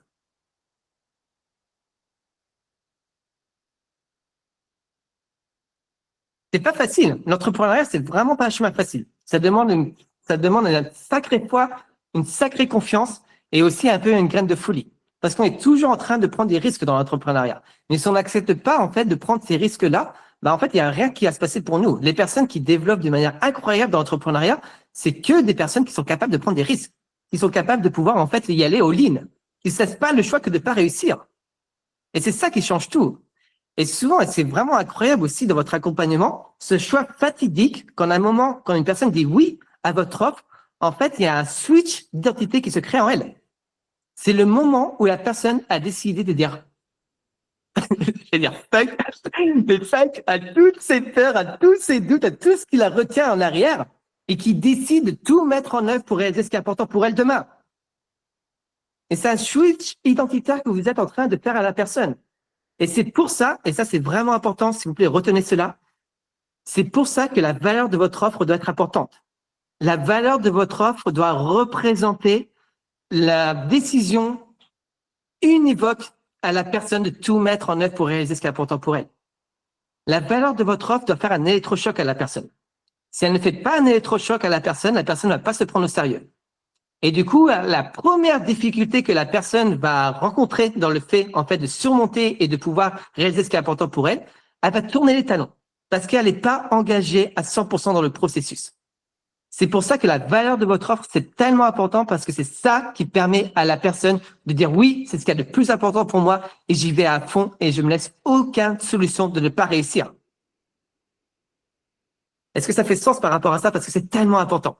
C'est pas facile. L'entrepreneuriat, c'est vraiment pas un chemin facile. Ça demande une sacrée foi, une sacrée confiance et aussi un peu une graine de folie. Parce qu'on est toujours en train de prendre des risques dans l'entrepreneuriat. Mais si on n'accepte pas, en fait, de prendre ces risques-là, bah, en fait, il y a rien qui va se passer pour nous. Les personnes qui développent de manière incroyable dans l'entrepreneuriat, c'est que des personnes qui sont capables de prendre des risques, qui sont capables de pouvoir, en fait, y aller au lean, qui ne cessent pas le choix que de pas réussir. Et c'est ça qui change tout. Et souvent, et c'est vraiment incroyable aussi dans votre accompagnement, ce choix fatidique, quand à un moment, quand une personne dit oui à votre offre, en fait, il y a un switch d'identité qui se crée en elle. C'est le moment où la personne a décidé de dire, je vais dire fuck, mais fuck à toutes ses peurs, à tous ses doutes, à tout ce qui la retient en arrière et qui décide de tout mettre en œuvre pour réaliser ce qui est important pour elle demain. Et c'est un switch identitaire que vous êtes en train de faire à la personne. Et c'est pour ça, et ça c'est vraiment important, s'il vous plaît, retenez cela, c'est pour ça que la valeur de votre offre doit être importante. La valeur de votre offre doit représenter la décision univoque à la personne de tout mettre en œuvre pour réaliser ce qui est important pour elle. La valeur de votre offre doit faire un électrochoc à la personne. Si elle ne fait pas un électrochoc à la personne ne va pas se prendre au sérieux. Et du coup, la première difficulté que la personne va rencontrer dans le fait, en fait, de surmonter et de pouvoir réaliser ce qui est important pour elle, elle va tourner les talons parce qu'elle n'est pas engagée à 100% dans le processus. C'est pour ça que la valeur de votre offre, c'est tellement important parce que c'est ça qui permet à la personne de dire oui, c'est ce qu'il y a de plus important pour moi et j'y vais à fond et je me laisse aucune solution de ne pas réussir. Est-ce que ça fait sens par rapport à ça? Parce que c'est tellement important.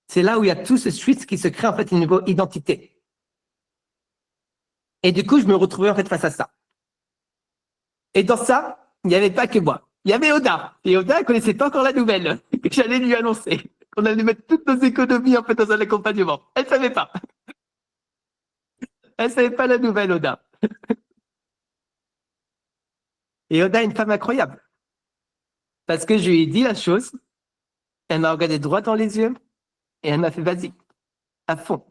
C'est là où il y a tout ce switch qui se crée en fait au niveau identité. Et du coup, je me retrouvais en fait face à ça. Et dans ça, il n'y avait pas que moi. Il y avait Oda. Et Oda ne connaissait pas encore la nouvelle que j'allais lui annoncer. On allait mettre toutes nos économies en fait dans un accompagnement. Elle ne savait pas. Elle ne savait pas la nouvelle, Oda. Et Oda est une femme incroyable. Parce que je lui ai dit la chose, elle m'a regardé droit dans les yeux et elle m'a fait vas-y, à fond.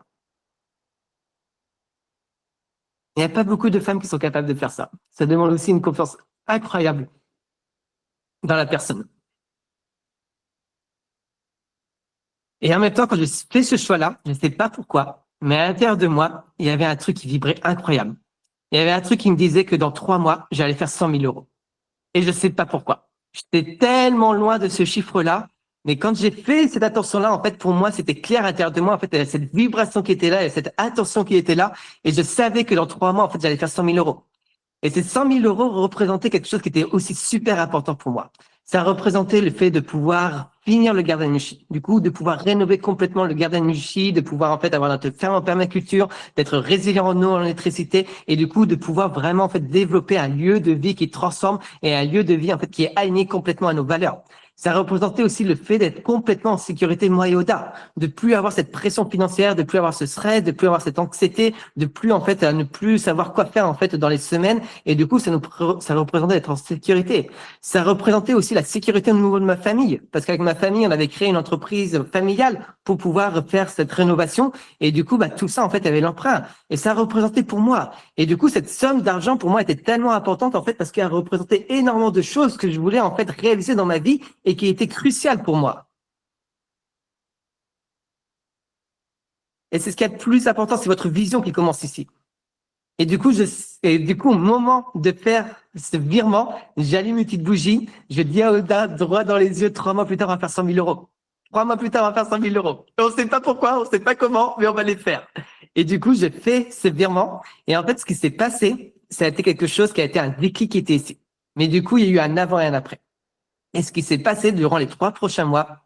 Il n'y a pas beaucoup de femmes qui sont capables de faire ça. Ça demande aussi une confiance incroyable dans la personne. Et en même temps, quand j'ai fait ce choix-là, je ne sais pas pourquoi, mais à l'intérieur de moi, il y avait un truc qui vibrait incroyable. Il y avait un truc qui me disait que dans 3 mois, j'allais faire 100 000 euros. Et je sais pas pourquoi. J'étais tellement loin de ce chiffre-là. Mais quand j'ai fait cette attention-là, en fait, pour moi, c'était clair à l'intérieur de moi. En fait, il y avait cette vibration qui était là, et cette attention qui était là. Et je savais que dans 3 mois, en fait, j'allais faire 100 000 euros. Et ces 100 000 euros représentaient quelque chose qui était aussi super important pour moi. Ça représentait le fait de pouvoir finir le Garden Mushi. Du coup, de pouvoir rénover complètement le Garden Mushi, de pouvoir, en fait, avoir notre ferme en permaculture, d'être résilient en eau, en électricité, et du coup, de pouvoir vraiment, en fait, développer un lieu de vie qui transforme et un lieu de vie, en fait, qui est aligné complètement à nos valeurs. Ça représentait aussi le fait d'être complètement en sécurité, moi et Oda, de plus avoir cette pression financière, de plus avoir ce stress, de plus avoir cette anxiété, de plus, en fait, à ne plus savoir quoi faire, en fait, dans les semaines. Et du coup, ça représentait d'être en sécurité. Ça représentait aussi la sécurité au niveau de ma famille. Parce qu'avec ma famille, on avait créé une entreprise familiale pour pouvoir faire cette rénovation. Et du coup, tout ça, en fait, avait l'emprunt. Et ça représentait pour moi. Et du coup, cette somme d'argent, pour moi, était tellement importante, en fait, parce qu'elle représentait énormément de choses que je voulais, en fait, réaliser dans ma vie et qui étaient cruciales pour moi. Et c'est ce qui est le plus important, c'est votre vision qui commence ici. Et du coup, au moment de faire ce virement, j'allume une petite bougie, je dis à Oda, droit dans les yeux, 3 mois plus tard, on va faire 100 000 euros. 3 mois plus tard, on va faire 100 000 euros. Et on ne sait pas pourquoi, on ne sait pas comment, mais on va les faire. Et du coup, j'ai fait ce virement. Et en fait, ce qui s'est passé, ça a été quelque chose qui a été un déclic qui était ici. Mais du coup, il y a eu un avant et un après. Et ce qui s'est passé durant les 3 prochains mois,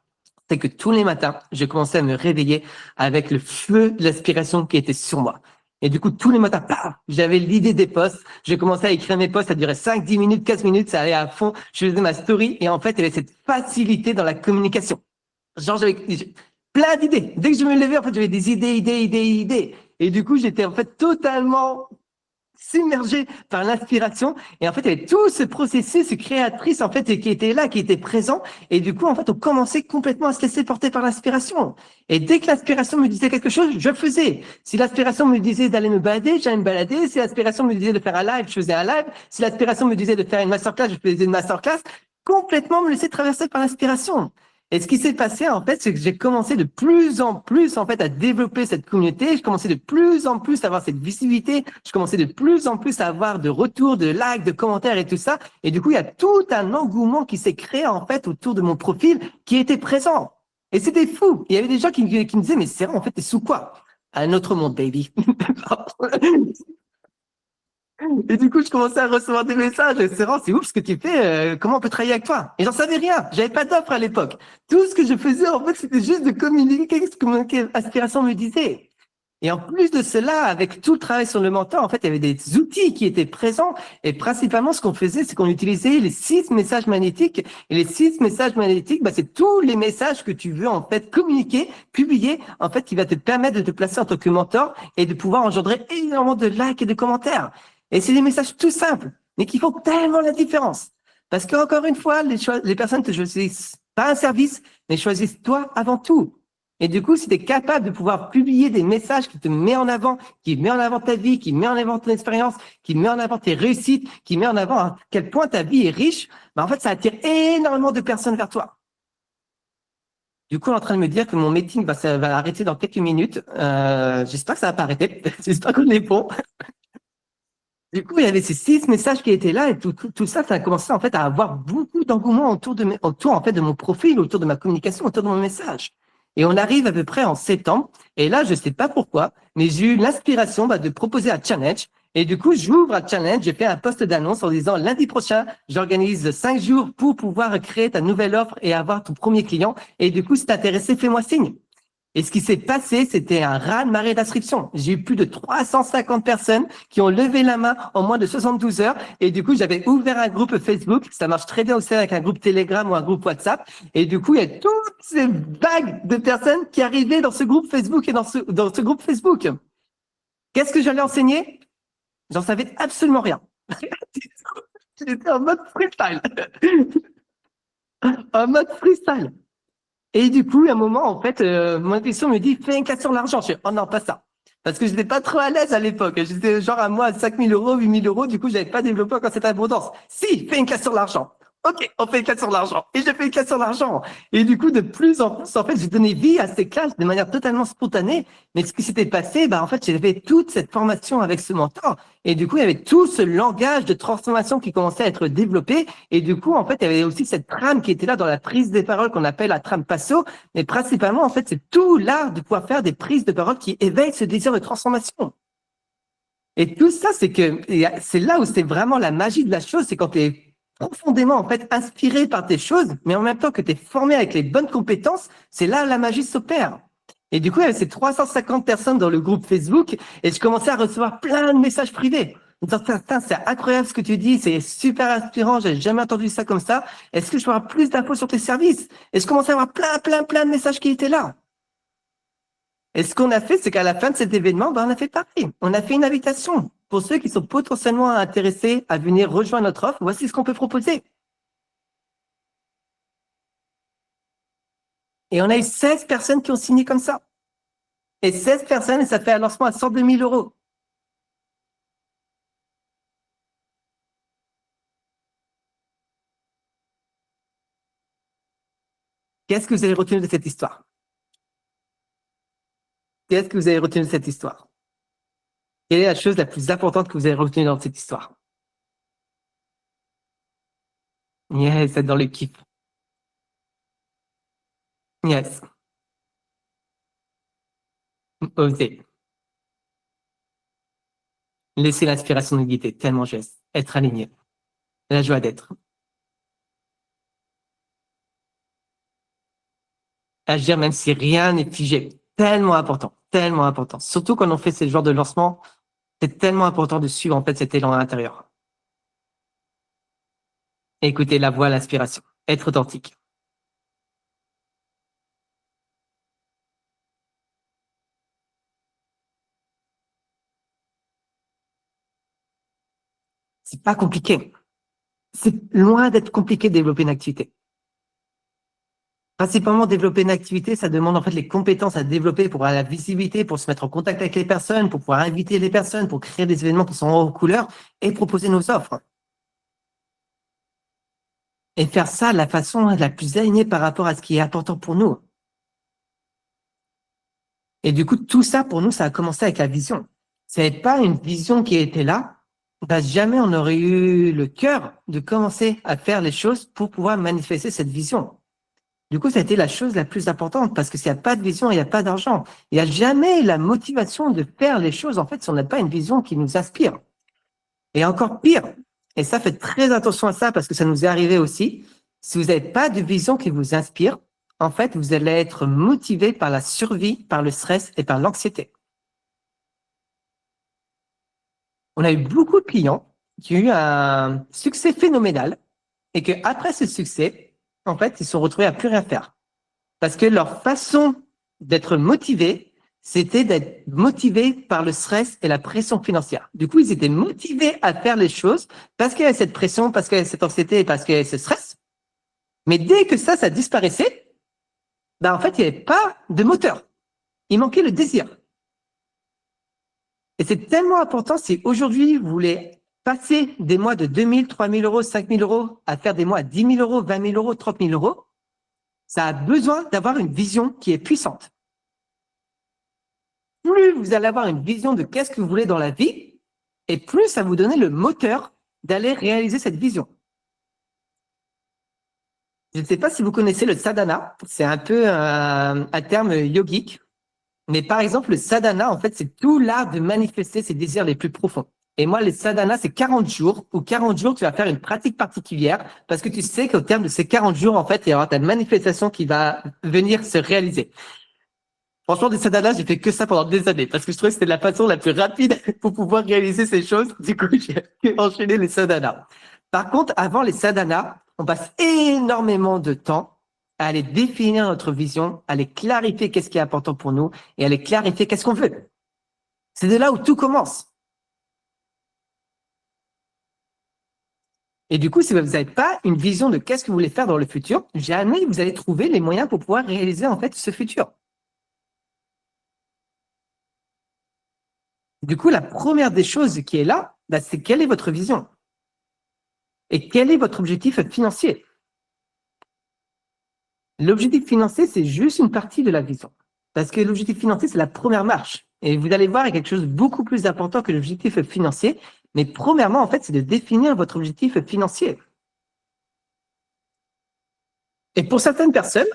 c'est que tous les matins, je commençais à me réveiller avec le feu de l'aspiration qui était sur moi. Et du coup, tous les matins, paf, j'avais l'idée des posts. Je commençais à écrire mes posts, ça durait 5, 10 minutes, 15 minutes, ça allait à fond. Je faisais ma story et en fait, il y avait cette facilité dans la communication. Genre, j'avais plein d'idées. Dès que je me levais, en fait, j'avais des idées. Et du coup, j'étais en fait totalement submergé par l'inspiration. Et en fait, il y avait tout ce processus créatrice, en fait, qui était là, qui était présent. Et du coup, en fait, on commençait complètement à se laisser porter par l'inspiration. Et dès que l'inspiration me disait quelque chose, je le faisais. Si l'inspiration me disait d'aller me balader, j'allais me balader. Si l'inspiration me disait de faire un live, je faisais un live. Si l'inspiration me disait de faire une masterclass, je faisais une masterclass. Complètement me laisser traverser par l'inspiration. Et ce qui s'est passé, en fait, c'est que j'ai commencé de plus en plus, en fait, à développer cette communauté. Je commençais de plus en plus à avoir cette visibilité. Je commençais de plus en plus à avoir de retours, de likes, de commentaires et tout ça. Et du coup, il y a tout un engouement qui s'est créé, en fait, autour de mon profil qui était présent. Et c'était fou. Il y avait des gens qui me disaient, mais c'est vrai, en fait, t'es sous quoi? Un autre monde, baby. Et du coup, je commençais à recevoir des messages. C'est vraiment, c'est ouf ce que tu fais. Comment on peut travailler avec toi? Et j'en savais rien. J'avais pas d'offre à l'époque. Tout ce que je faisais, en fait, c'était juste de communiquer ce que mon aspiration me disait. Et en plus de cela, avec tout le travail sur le mentor, en fait, il y avait des outils qui étaient présents. Et principalement, ce qu'on faisait, c'est qu'on utilisait les 6 messages magnétiques. Et les 6 messages magnétiques, c'est tous les messages que tu veux, en fait, communiquer, publier, en fait, qui va te permettre de te placer en tant que mentor et de pouvoir engendrer énormément de likes et de commentaires. Et c'est des messages tout simples, mais qui font tellement la différence. Parce qu'encore une fois, les personnes te choisissent pas un service, mais choisissent toi avant tout. Et du coup, si tu es capable de pouvoir publier des messages qui te met en avant, qui met en avant ta vie, qui met en avant ton expérience, qui met en avant tes réussites, qui met en avant à quel point ta vie est riche, en fait, ça attire énormément de personnes vers toi. Du coup, on est en train de me dire que mon meeting ça va arrêter dans quelques minutes. J'espère que ça va pas arrêter. J'espère qu'on est bon. Du coup, il y avait ces 6 messages qui étaient là et tout ça, ça a commencé en fait à avoir beaucoup d'engouement autour en fait de mon profil, autour de ma communication, autour de mon message. Et on arrive à peu près en septembre. Et là, je sais pas pourquoi, mais j'ai eu l'inspiration de proposer un challenge. Et du coup, j'ouvre un challenge, j'ai fait un post d'annonce en disant lundi prochain, j'organise 5 jours pour pouvoir créer ta nouvelle offre et avoir ton premier client. Et du coup, si t'es intéressé, fais-moi signe. Et ce qui s'est passé, c'était un raz-de-marée d'inscriptions. J'ai eu plus de 350 personnes qui ont levé la main en moins de 72 heures. Et du coup, j'avais ouvert un groupe Facebook. Ça marche très bien aussi avec un groupe Telegram ou un groupe WhatsApp. Et du coup, il y a toutes ces vagues de personnes qui arrivaient dans ce groupe Facebook et dans ce groupe Facebook. Qu'est-ce que j'allais enseigner? J'en savais absolument rien. J'étais en mode freestyle. En mode freestyle. Et du coup, à un moment, en fait, mon intuition me dit, fais un cas sur l'argent. Je fais, oh non, pas ça. Parce que je n'étais pas trop à l'aise à l'époque. J'étais genre à moi 5 000 euros, 8 000 euros. Du coup, j'avais pas développé encore cette abondance. Si, fais une classe sur l'argent. OK, on fait une classe sur l'argent. Et j'ai fait une classe sur l'argent. Et du coup, de plus en plus, en fait, j'ai donné vie à ces classes de manière totalement spontanée. Mais ce qui s'était passé, en fait, j'avais toute cette formation avec ce mentor. Et du coup, il y avait tout ce langage de transformation qui commençait à être développé. Et du coup, en fait, il y avait aussi cette trame qui était là dans la prise des paroles qu'on appelle la trame Passo. Mais principalement, en fait, c'est tout l'art de pouvoir faire des prises de parole qui éveillent ce désir de transformation. Et tout ça, c'est là où c'est vraiment la magie de la chose, c'est quand tu es profondément en fait inspiré par tes choses, mais en même temps que tu es formé avec les bonnes compétences, c'est là où la magie s'opère. Et du coup, il y avait ces 350 personnes dans le groupe Facebook et je commençais à recevoir plein de messages privés. C'est incroyable ce que tu dis, c'est super inspirant, j'ai jamais entendu ça comme ça. Est-ce que je peux avoir plus d'infos sur tes services? Et je commençais à avoir plein de messages qui étaient là. Et ce qu'on a fait, c'est qu'à la fin de cet événement, on a fait pareil. On a fait une invitation. Pour ceux qui sont potentiellement intéressés à venir rejoindre notre offre, voici ce qu'on peut proposer. Et on a eu 16 personnes qui ont signé comme ça. Et 16 personnes, et ça fait un lancement à 102 000 euros. Qu'est-ce que vous avez retenu de cette histoire? Qu'est-ce que vous avez retenu de cette histoire? Quelle est la chose la plus importante que vous avez retenue dans cette histoire? Yes, être dans le kiff. Yes. Oser. Laisser l'inspiration nous guider. Tellement geste. Être aligné. La joie d'être. Agir même si rien n'est figé. Tellement important, tellement important. Surtout quand on fait ce genre de lancement, c'est tellement important de suivre en fait cet élan intérieur. Écouter la voix, l'inspiration. Être authentique. C'est pas compliqué. C'est loin d'être compliqué de développer une activité. Principalement, développer une activité, ça demande en fait les compétences à développer pour avoir la visibilité, pour se mettre en contact avec les personnes, pour pouvoir inviter les personnes, pour créer des événements qui sont en couleur et proposer nos offres. Et faire ça de la façon la plus alignée par rapport à ce qui est important pour nous. Et du coup, tout ça, pour nous, ça a commencé avec la vision. Si ce n'est pas une vision qui était là, jamais on n'aurait eu le cœur de commencer à faire les choses pour pouvoir manifester cette vision. Du coup, ça a été la chose la plus importante parce que s'il n'y a pas de vision, il n'y a pas d'argent. Il n'y a jamais la motivation de faire les choses, en fait, si on n'a pas une vision qui nous inspire. Et encore pire, et ça, faites très attention à ça parce que ça nous est arrivé aussi, si vous n'avez pas de vision qui vous inspire, en fait, vous allez être motivé par la survie, par le stress et par l'anxiété. On a eu beaucoup de clients qui ont eu un succès phénoménal et qu'après ce succès, en fait, ils se sont retrouvés à plus rien faire. Parce que leur façon d'être motivés, c'était d'être motivés par le stress et la pression financière. Du coup, ils étaient motivés à faire les choses parce qu'il y avait cette pression, parce qu'il y avait cette anxiété et parce qu'il y avait ce stress. Mais dès que ça disparaissait, en fait, il n'y avait pas de moteur. Il manquait le désir. Et c'est tellement important si aujourd'hui vous voulez passer des mois de 2 000, 3 000 euros, 5 000 euros à faire des mois à 10 000 euros, 20 000 euros, 30 000 euros, ça a besoin d'avoir une vision qui est puissante. Plus vous allez avoir une vision de qu'est-ce que vous voulez dans la vie, et plus ça va vous donner le moteur d'aller réaliser cette vision. Je ne sais pas si vous connaissez le sadhana, c'est un peu un terme yogique, mais par exemple, le sadhana, en fait, c'est tout l'art de manifester ses désirs les plus profonds. Et moi, les sadhanas, c'est 40 jours, où 40 jours, tu vas faire une pratique particulière, parce que tu sais qu'au terme de ces 40 jours, en fait, il y aura ta manifestation qui va venir se réaliser. Franchement, des sadhanas, j'ai fait que ça pendant des années, parce que je trouvais que c'était la façon la plus rapide pour pouvoir réaliser ces choses. Du coup, j'ai enchaîné les sadhanas. Par contre, avant les sadhanas, on passe énormément de temps à aller définir notre vision, à aller clarifier qu'est-ce qui est important pour nous et à aller clarifier qu'est-ce qu'on veut. C'est de là où tout commence. Et du coup, si vous n'avez pas une vision de qu'est-ce que vous voulez faire dans le futur, jamais vous allez trouver les moyens pour pouvoir réaliser en fait ce futur. Du coup, la première des choses qui est là, c'est quelle est votre vision? Et quel est votre objectif financier? L'objectif financier, c'est juste une partie de la vision. Parce que l'objectif financier, c'est la première marche. Et vous allez voir, il y a quelque chose de beaucoup plus important que l'objectif financier. Mais premièrement, en fait, c'est de définir votre objectif financier. Et pour certaines personnes,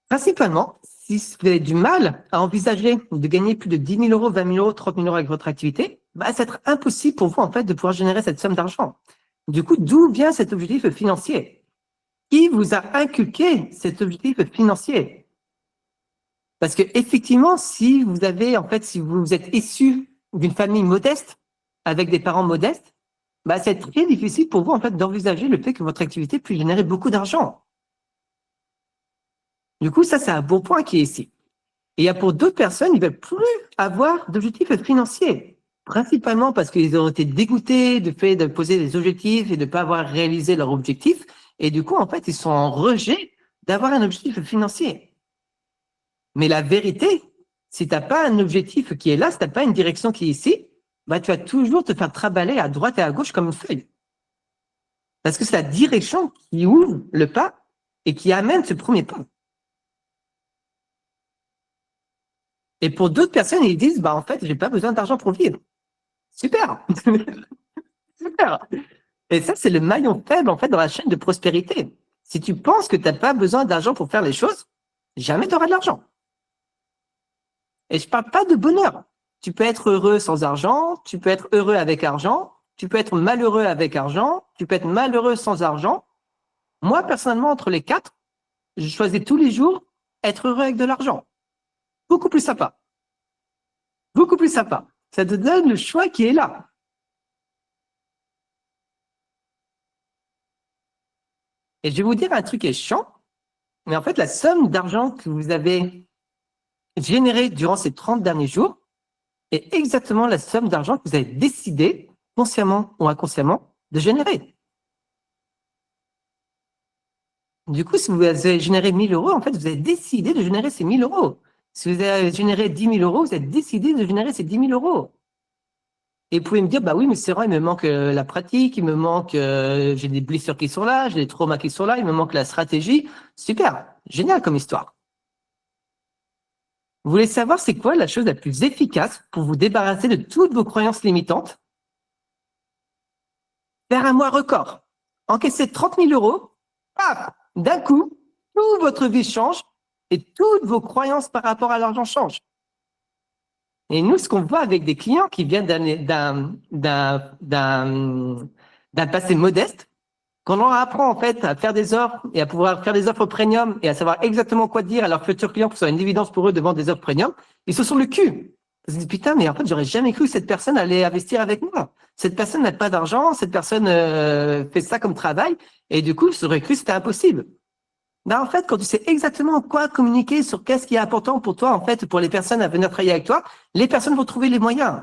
principalement, si vous avez du mal à envisager de gagner plus de 10 000 euros, 20 000 euros, 30 000 euros avec votre activité, bah, ça va être impossible pour vous, en fait, de pouvoir générer cette somme d'argent. Du coup, d'où vient cet objectif financier? Qui vous a inculqué cet objectif financier? Parce que effectivement, si vous avez, en fait, si vous êtes issu d'une famille modeste, avec des parents modestes, bah, c'est très difficile pour vous, en fait, d'envisager le fait que votre activité puisse générer beaucoup d'argent. Du coup, ça, c'est un bon point qui est ici. Et il y a pour d'autres personnes, ils ne veulent plus avoir d'objectifs financiers, principalement parce qu'ils ont été dégoûtés du fait de poser des objectifs et de ne pas avoir réalisé leurs objectifs. Et du coup, en fait, ils sont en rejet d'avoir un objectif financier. Mais la vérité, si tu n'as pas un objectif qui est là, si tu n'as pas une direction qui est ici, bah, tu vas toujours te faire trimballer à droite et à gauche comme une feuille. Parce que c'est la direction qui ouvre le pas et qui amène ce premier pas. Et pour d'autres personnes, ils disent, bah, en fait, j'ai pas besoin d'argent pour vivre. Super! Super! Et ça, c'est le maillon faible, en fait, dans la chaîne de prospérité. Si tu penses que tu n'as pas besoin d'argent pour faire les choses, jamais tu auras de l'argent. Et je parle pas de bonheur. Tu peux être heureux sans argent, tu peux être heureux avec argent, tu peux être malheureux avec argent, tu peux être malheureux sans argent. Moi, personnellement, entre les quatre, je choisis tous les jours être heureux avec de l'argent. Beaucoup plus sympa. Beaucoup plus sympa. Ça te donne le choix qui est là. Et je vais vous dire un truc qui est chiant, mais en fait, la somme d'argent que vous avez générée durant ces 30 derniers jours est exactement la somme d'argent que vous avez décidé, consciemment ou inconsciemment, de générer. Du coup, si vous avez généré 1 000 euros, en fait, vous avez décidé de générer ces 1 000 euros. Si vous avez généré 10 000 euros, vous avez décidé de générer ces 10 000 euros. Et vous pouvez me dire, bah oui, mais c'est vrai, il me manque la pratique, il me manque, j'ai des blessures qui sont là, j'ai des traumas qui sont là, il me manque la stratégie. Super, génial comme histoire. Vous voulez savoir c'est quoi la chose la plus efficace pour vous débarrasser de toutes vos croyances limitantes? Faire un mois record. Encaisser 30 000 euros, paf, d'un coup, toute votre vie change et toutes vos croyances par rapport à l'argent changent. Et nous, ce qu'on voit avec des clients qui viennent d'un passé modeste, quand on leur apprend en fait à faire des offres et à pouvoir faire des offres premium et à savoir exactement quoi dire à leurs futurs clients pour que ce soit une évidence pour eux de vendre des offres premium, ils se sont le cul. Ils se disent putain, mais en fait, j'aurais jamais cru que cette personne allait investir avec moi. Cette personne n'a pas d'argent, cette personne fait ça comme travail, et du coup, j'aurais cru que c'était impossible. Ben, en fait, quand tu sais exactement quoi communiquer sur qu'est-ce qui est important pour toi, en fait, pour les personnes à venir travailler avec toi, les personnes vont trouver les moyens.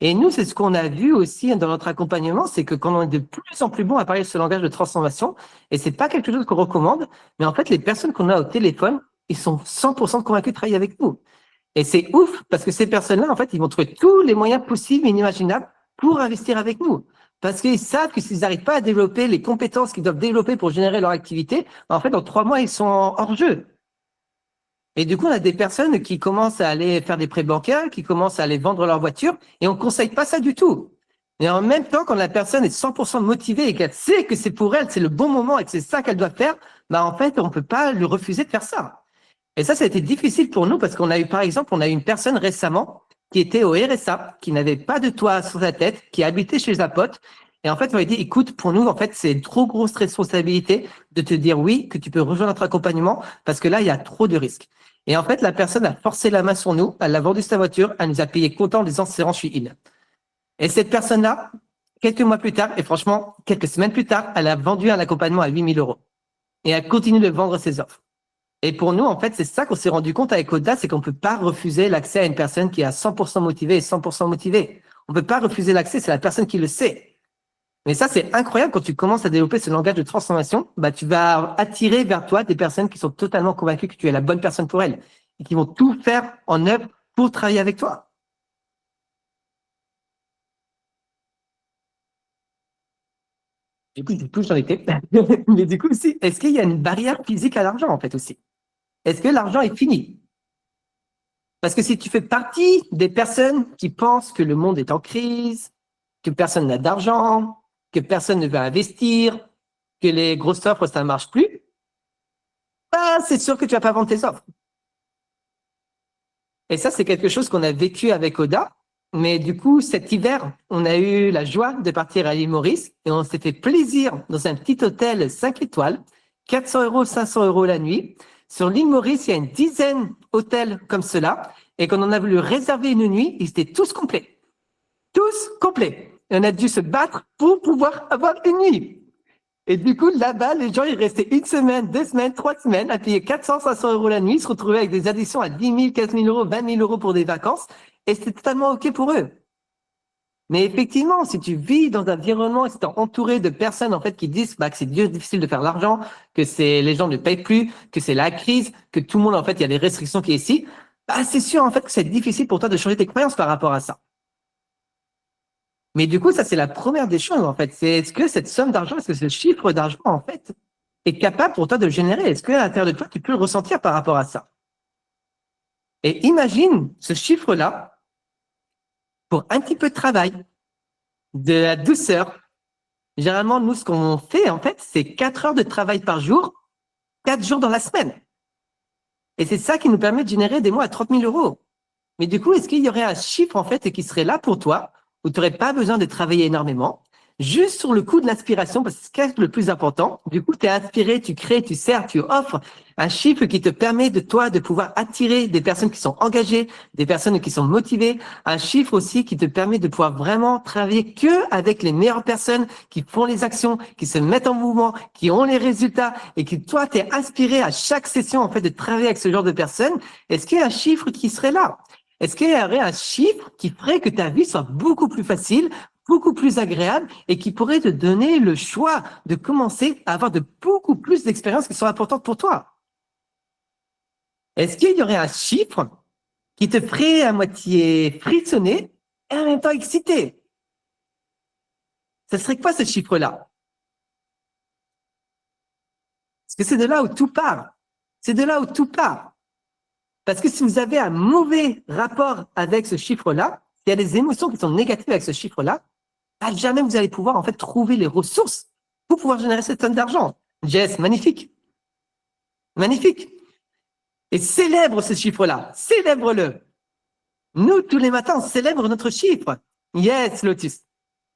Et nous, c'est ce qu'on a vu aussi dans notre accompagnement, c'est que quand on est de plus en plus bon à parler de ce langage de transformation, et c'est pas quelque chose qu'on recommande, mais en fait, les personnes qu'on a au téléphone, ils sont 100% convaincus de travailler avec nous. Et c'est ouf, parce que ces personnes-là, en fait, ils vont trouver tous les moyens possibles et inimaginables pour investir avec nous. Parce qu'ils savent que s'ils n'arrivent pas à développer les compétences qu'ils doivent développer pour générer leur activité, en fait, dans 3 mois, ils sont hors jeu. Et du coup, on a des personnes qui commencent à aller faire des prêts bancaires, qui commencent à aller vendre leur voiture, et on ne conseille pas ça du tout. Et en même temps, quand la personne est 100% motivée et qu'elle sait que c'est pour elle, c'est le bon moment et que c'est ça qu'elle doit faire, bah en fait, on ne peut pas lui refuser de faire ça. Et ça a été difficile pour nous parce qu'on a eu, par exemple, on a eu une personne récemment qui était au RSA, qui n'avait pas de toit sur sa tête, qui habitait chez un pote. Et en fait, on m'a dit, écoute, pour nous, en fait, c'est une trop grosse responsabilité de te dire oui, que tu peux rejoindre notre accompagnement parce que là, il y a trop de risques. Et en fait, la personne a forcé la main sur nous, elle a vendu sa voiture, elle nous a payé comptant en disant, c'est je suis in. Et cette personne-là, quelques mois plus tard, et franchement, quelques semaines plus tard, elle a vendu un accompagnement à 8 000 euros. Et elle continue de vendre ses offres. Et pour nous, en fait, c'est ça qu'on s'est rendu compte avec Audace, c'est qu'on ne peut pas refuser l'accès à une personne qui est à 100% motivée et 100% motivée. On ne peut pas refuser l'accès, c'est la personne qui le sait. Mais ça, c'est incroyable quand tu commences à développer ce langage de transformation, bah, tu vas attirer vers toi des personnes qui sont totalement convaincues que tu es la bonne personne pour elles et qui vont tout faire en œuvre pour travailler avec toi. Du coup, j'en étais. Mais du coup aussi, est-ce qu'il y a une barrière physique à l'argent, en fait, aussi? Est-ce que l'argent est fini? Parce que si tu fais partie des personnes qui pensent que le monde est en crise, que personne n'a d'argent, que personne ne veut investir, que les grosses offres, ça ne marche plus, bah, c'est sûr que tu vas pas vendre tes offres. Et ça, c'est quelque chose qu'on a vécu avec Oda. Mais du coup, cet hiver, on a eu la joie de partir à l'île Maurice et on s'est fait plaisir dans un petit hôtel 5 étoiles, 400 euros, 500 euros la nuit. Sur l'île Maurice, il y a une dizaine d'hôtels comme cela. Et quand on a voulu réserver une nuit, ils étaient tous complets. Tous complets. Et on a dû se battre pour pouvoir avoir une nuit. Et du coup, là-bas, les gens, ils restaient une semaine, 2 semaines, 3 semaines à payer 400, 500 euros la nuit, se retrouver avec des additions à 10 000, 15 000 euros, 20 000 euros pour des vacances. Et c'était totalement OK pour eux. Mais effectivement, si tu vis dans un environnement et si tu es entouré de personnes en fait qui disent bah, que c'est difficile de faire de l'argent, que c'est les gens ne payent plus, que c'est la crise, que tout le monde en fait il y a des restrictions qui est ici, bah, c'est sûr en fait que c'est difficile pour toi de changer tes croyances par rapport à ça. Mais du coup, ça c'est la première des choses en fait. C'est est-ce que cette somme d'argent, est-ce que ce chiffre d'argent en fait est capable pour toi de le générer? Est-ce qu'à l'intérieur de toi tu peux le ressentir par rapport à ça? Et imagine ce chiffre-là pour un petit peu de travail, de la douceur. Généralement, nous, ce qu'on fait, en fait, c'est 4 heures de travail par jour, 4 jours dans la semaine. Et c'est ça qui nous permet de générer des mois à 30 000 euros. Mais du coup, est-ce qu'il y aurait un chiffre, en fait, qui serait là pour toi, où tu n'aurais pas besoin de travailler énormément, juste sur le coup de l'inspiration, parce que c'est le plus important. Du coup, tu es inspiré, tu crées, tu sers, tu offres un chiffre qui te permet de toi de pouvoir attirer des personnes qui sont engagées, des personnes qui sont motivées, un chiffre aussi qui te permet de pouvoir vraiment travailler que avec les meilleures personnes qui font les actions, qui se mettent en mouvement, qui ont les résultats et qui, toi, t'es inspiré à chaque session, en fait, de travailler avec ce genre de personnes. Est-ce qu'il y a un chiffre qui serait là? Est-ce qu'il y aurait un chiffre qui ferait que ta vie soit beaucoup plus facile, beaucoup plus agréable et qui pourrait te donner le choix de commencer à avoir de beaucoup plus d'expériences qui sont importantes pour toi? Est-ce qu'il y aurait un chiffre qui te ferait à moitié frissonner et en même temps exciter? Ce serait quoi ce chiffre-là? Parce que c'est de là où tout part. C'est de là où tout part. Parce que si vous avez un mauvais rapport avec ce chiffre-là, s'il y a des émotions qui sont négatives avec ce chiffre-là, jamais vous allez pouvoir en fait trouver les ressources pour pouvoir générer cette tonne d'argent. Jess, magnifique. Magnifique. Et célèbre ce chiffre-là. Célèbre-le. Nous, tous les matins, on célèbre notre chiffre. Yes, Lotus.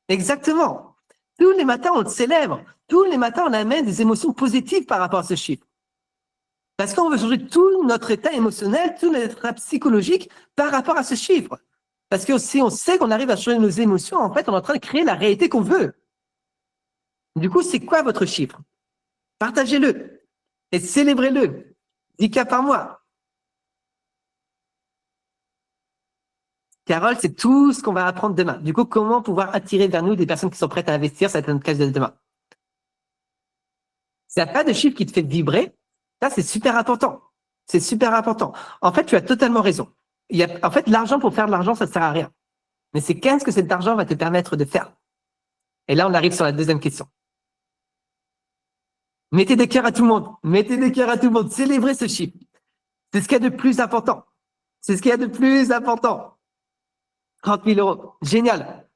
Exactement. Tous les matins, on le célèbre. Tous les matins, on amène des émotions positives par rapport à ce chiffre. Parce qu'on veut changer tout notre état émotionnel, tout notre état psychologique par rapport à ce chiffre. Parce que si on sait qu'on arrive à changer nos émotions, en fait, on est en train de créer la réalité qu'on veut. Du coup, c'est quoi votre chiffre? Partagez-le et célébrez-le. 10 cas par mois. Carole, c'est tout ce qu'on va apprendre demain. Du coup, comment pouvoir attirer vers nous des personnes qui sont prêtes à investir, ça va être notre case de demain. S'il n'y a pas de chiffre qui te fait vibrer, ça, c'est super important. C'est super important. En fait, tu as totalement raison. En fait, l'argent, pour faire de l'argent, ça ne sert à rien. Mais c'est qu'est-ce que cet argent va te permettre de faire? Et là, on arrive sur la deuxième question. Mettez des cœurs à tout le monde. Mettez des cœurs à tout le monde. Célébrez ce chiffre. C'est ce qu'il y a de plus important. C'est ce qu'il y a de plus important. 30 000 euros. Génial.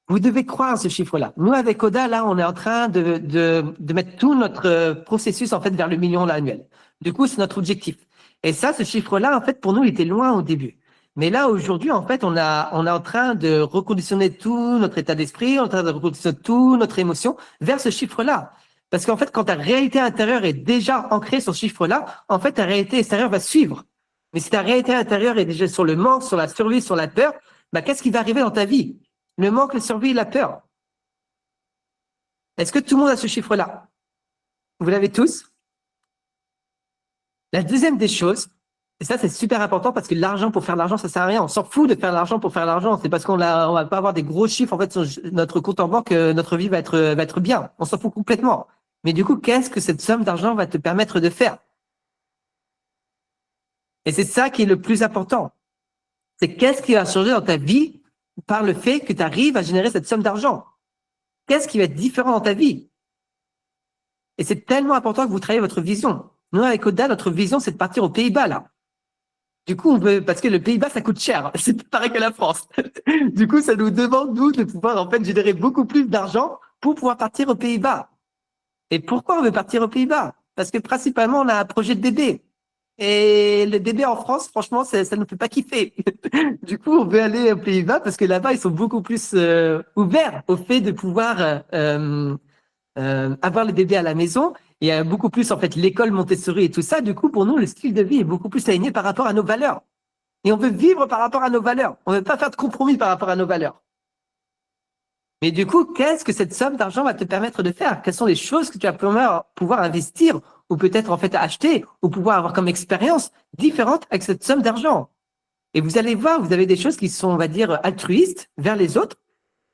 Vous devez croire à ce chiffre-là. Nous, avec Oda, là, on est en train de mettre tout notre processus, en fait, vers le million annuel. Du coup, c'est notre objectif. Et ça, ce chiffre-là, en fait, pour nous, il était loin au début. Mais là, aujourd'hui, en fait, on est en train de reconditionner tout notre état d'esprit, on est en train de reconditionner toute notre émotion vers ce chiffre-là. Parce qu'en fait, quand ta réalité intérieure est déjà ancrée sur ce chiffre-là, en fait, ta réalité extérieure va suivre. Mais si ta réalité intérieure est déjà sur le manque, sur la survie, sur la peur, bah, qu'est-ce qui va arriver dans ta vie? Le manque, la survie, la peur. Est-ce que tout le monde a ce chiffre-là? Vous l'avez tous? La deuxième des choses, et ça c'est super important parce que l'argent pour faire de l'argent, ça sert à rien. On s'en fout de faire de l'argent pour faire de l'argent. C'est parce on va pas avoir des gros chiffres en fait sur notre compte en banque que notre vie va être bien. On s'en fout complètement. Mais du coup, qu'est-ce que cette somme d'argent va te permettre de faire? Et c'est ça qui est le plus important. C'est qu'est-ce qui va changer dans ta vie par le fait que tu arrives à générer cette somme d'argent. Qu'est-ce qui va être différent dans ta vie? Et c'est tellement important que vous travaillez votre vision. Nous, avec Oda, notre vision, c'est de partir aux Pays-Bas, là. Du coup, on veut, parce que le Pays-Bas, ça coûte cher. C'est pas pareil que la France. Du coup, ça nous demande, nous, de pouvoir, en fait, générer beaucoup plus d'argent pour pouvoir partir aux Pays-Bas. Et pourquoi on veut partir aux Pays-Bas? Parce que principalement, on a un projet de bébé. Et le bébé en France, franchement, ça ne nous fait pas kiffer. Du coup, on veut aller aux Pays-Bas parce que là-bas, ils sont beaucoup plus ouverts au fait de pouvoir avoir le bébé à la maison. Il y a beaucoup plus, en fait, l'école Montessori et tout ça. Du coup, pour nous, le style de vie est beaucoup plus aligné par rapport à nos valeurs. Et on veut vivre par rapport à nos valeurs. On ne veut pas faire de compromis par rapport à nos valeurs. Mais du coup, qu'est-ce que cette somme d'argent va te permettre de faire? Quelles sont les choses que tu vas pouvoir investir ou peut-être en fait acheter ou pouvoir avoir comme expérience différente avec cette somme d'argent? Et vous allez voir, vous avez des choses qui sont, on va dire, altruistes vers les autres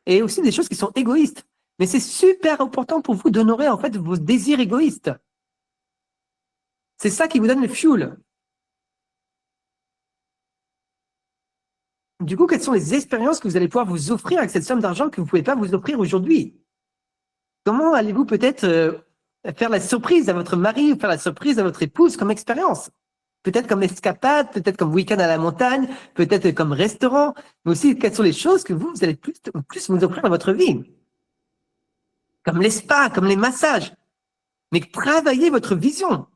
et aussi des choses qui sont égoïstes. Mais c'est super important pour vous d'honorer en fait vos désirs égoïstes. C'est ça qui vous donne le fuel. Du coup, quelles sont les expériences que vous allez pouvoir vous offrir avec cette somme d'argent que vous ne pouvez pas vous offrir aujourd'hui? Comment allez-vous peut-être faire la surprise à votre mari ou faire la surprise à votre épouse comme expérience? Peut-être comme escapade, peut-être comme week-end à la montagne, peut-être comme restaurant, mais aussi quelles sont les choses que vous allez plus vous offrir dans votre vie? Comme les spas, comme les massages. Mais travaillez votre vision.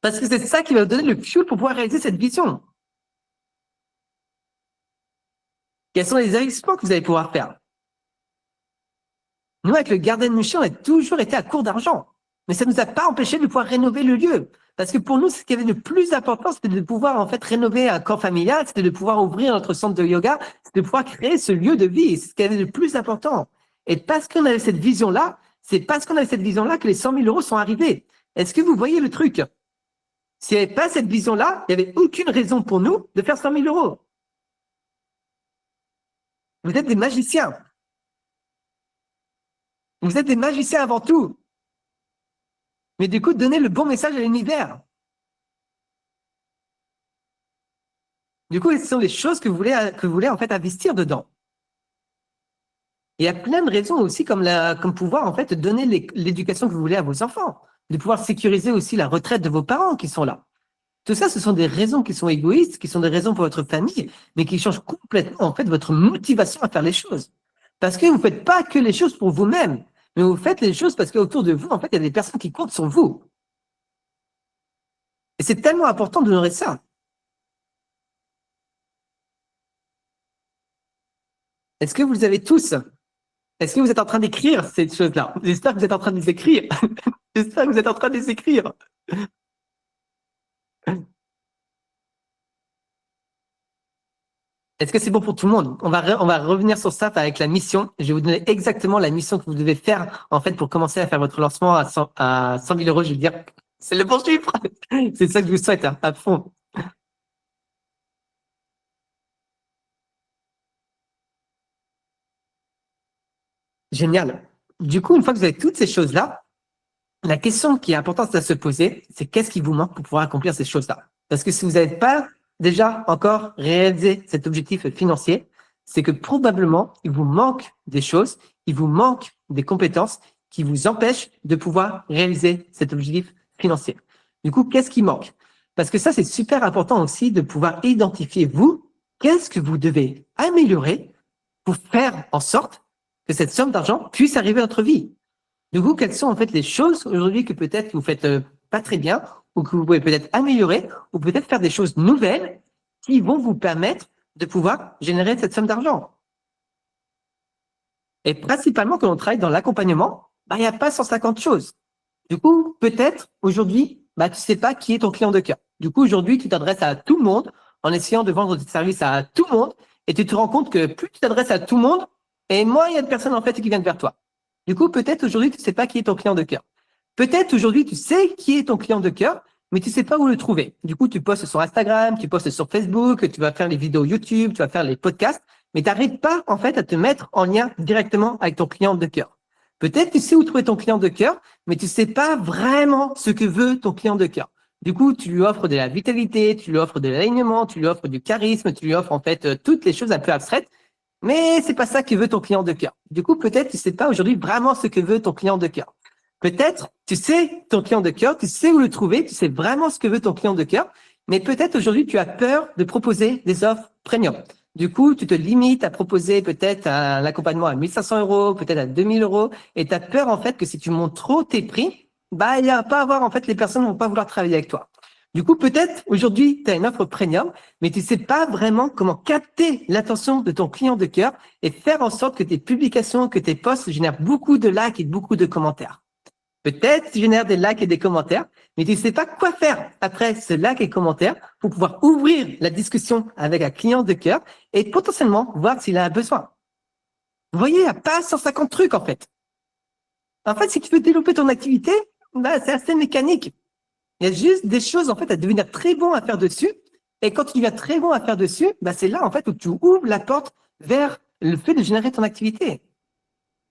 Parce que c'est ça qui va vous donner le fuel pour pouvoir réaliser cette vision. Quels sont les investissements que vous allez pouvoir faire? Nous, avec le Garden Mission, on a toujours été à court d'argent. Mais ça ne nous a pas empêché de pouvoir rénover le lieu. Parce que pour nous, ce qui avait le plus important, c'était de pouvoir en fait rénover un corps familial, c'était de pouvoir ouvrir notre centre de yoga, c'était de pouvoir créer ce lieu de vie. C'est ce qui avait le plus important. Et parce qu'on avait cette vision-là, c'est parce qu'on avait cette vision-là que les 100 000 euros sont arrivés. Est-ce que vous voyez le truc? S'il n'y avait pas cette vision-là, il n'y avait aucune raison pour nous de faire 100 000 euros. Vous êtes des magiciens. Vous êtes des magiciens avant tout. Mais du coup, donnez le bon message à l'univers. Du coup, ce sont les choses que vous voulez en fait investir dedans. Et il y a plein de raisons aussi, comme pouvoir en fait donner l'éducation que vous voulez à vos enfants, de pouvoir sécuriser aussi la retraite de vos parents qui sont là. Tout ça, ce sont des raisons qui sont égoïstes, qui sont des raisons pour votre famille, mais qui changent complètement en fait votre motivation à faire les choses. Parce que vous ne faites pas que les choses pour vous-même, mais vous faites les choses parce qu'autour de vous, en fait, il y a des personnes qui comptent sur vous. Et c'est tellement important d'honorer ça. Est-ce que vous les avez tous? Est-ce que vous êtes en train d'écrire ces choses-là? J'espère que vous êtes en train de les écrire. J'espère que vous êtes en train de les écrire. Est-ce que c'est bon pour tout le monde? On va revenir sur ça avec la mission. Je vais vous donner exactement la mission que vous devez faire, en fait, pour commencer à faire votre lancement à 100 000 euros. Je veux dire, c'est le bon chiffre. C'est ça que je vous souhaite, hein, à fond. Génial. Du coup, une fois que vous avez toutes ces choses-là, la question qui est importante à se poser, c'est qu'est-ce qui vous manque pour pouvoir accomplir ces choses-là? Parce que si vous n'avez pas déjà encore réalisé cet objectif financier, c'est que probablement, il vous manque des choses, il vous manque des compétences qui vous empêchent de pouvoir réaliser cet objectif financier. Du coup, qu'est-ce qui manque? Parce que ça, c'est super important aussi de pouvoir identifier, vous, qu'est-ce que vous devez améliorer pour faire en sorte que cette somme d'argent puisse arriver à votre vie. Du coup, quelles sont en fait les choses aujourd'hui que peut-être vous faites pas très bien ou que vous pouvez peut-être améliorer ou peut-être faire des choses nouvelles qui vont vous permettre de pouvoir générer cette somme d'argent. Et principalement, quand on travaille dans l'accompagnement, il n'y a pas 150 choses. Du coup, peut-être aujourd'hui, tu ne sais pas qui est ton client de cœur. Du coup, aujourd'hui, tu t'adresses à tout le monde en essayant de vendre tes services à tout le monde et tu te rends compte que plus tu t'adresses à tout le monde, et moins il y a de personnes en fait qui viennent vers toi. Du coup, peut-être aujourd'hui, tu ne sais pas qui est ton client de cœur. Peut-être aujourd'hui, tu sais qui est ton client de cœur, mais tu ne sais pas où le trouver. Du coup, tu postes sur Instagram, tu postes sur Facebook, tu vas faire les vidéos YouTube, tu vas faire les podcasts, mais tu n'arrives pas en fait à te mettre en lien directement avec ton client de cœur. Peut-être tu sais où trouver ton client de cœur, mais tu ne sais pas vraiment ce que veut ton client de cœur. Du coup, tu lui offres de la vitalité, tu lui offres de l'alignement, tu lui offres du charisme, tu lui offres en fait toutes les choses un peu abstraites, Mais c'est pas ça que veut ton client de cœur. Du coup, peut-être tu sais pas aujourd'hui vraiment ce que veut ton client de cœur. Peut-être tu sais ton client de cœur, tu sais où le trouver, tu sais vraiment ce que veut ton client de cœur, mais peut-être aujourd'hui tu as peur de proposer des offres premium. Du coup, tu te limites à proposer peut-être un accompagnement à 1500 euros, peut-être à 2000 euros, et tu as peur en fait que si tu montes trop tes prix, bah il y a pas à avoir en fait les personnes vont pas vouloir travailler avec toi. Du coup, peut-être aujourd'hui tu as une offre premium, mais tu sais pas vraiment comment capter l'attention de ton client de cœur et faire en sorte que tes publications, que tes posts génèrent beaucoup de likes et beaucoup de commentaires. Peut-être tu génères des likes et des commentaires, mais tu ne sais pas quoi faire après ce like et commentaire pour pouvoir ouvrir la discussion avec un client de cœur et potentiellement voir s'il a un besoin. Vous voyez, il n'y a pas 150 trucs en fait. En fait, si tu veux développer ton activité, bah, c'est assez mécanique. Il y a juste des choses en fait à devenir très bon à faire dessus. Et quand tu deviens très bon à faire dessus, bah, c'est là en fait où tu ouvres la porte vers le fait de générer ton activité.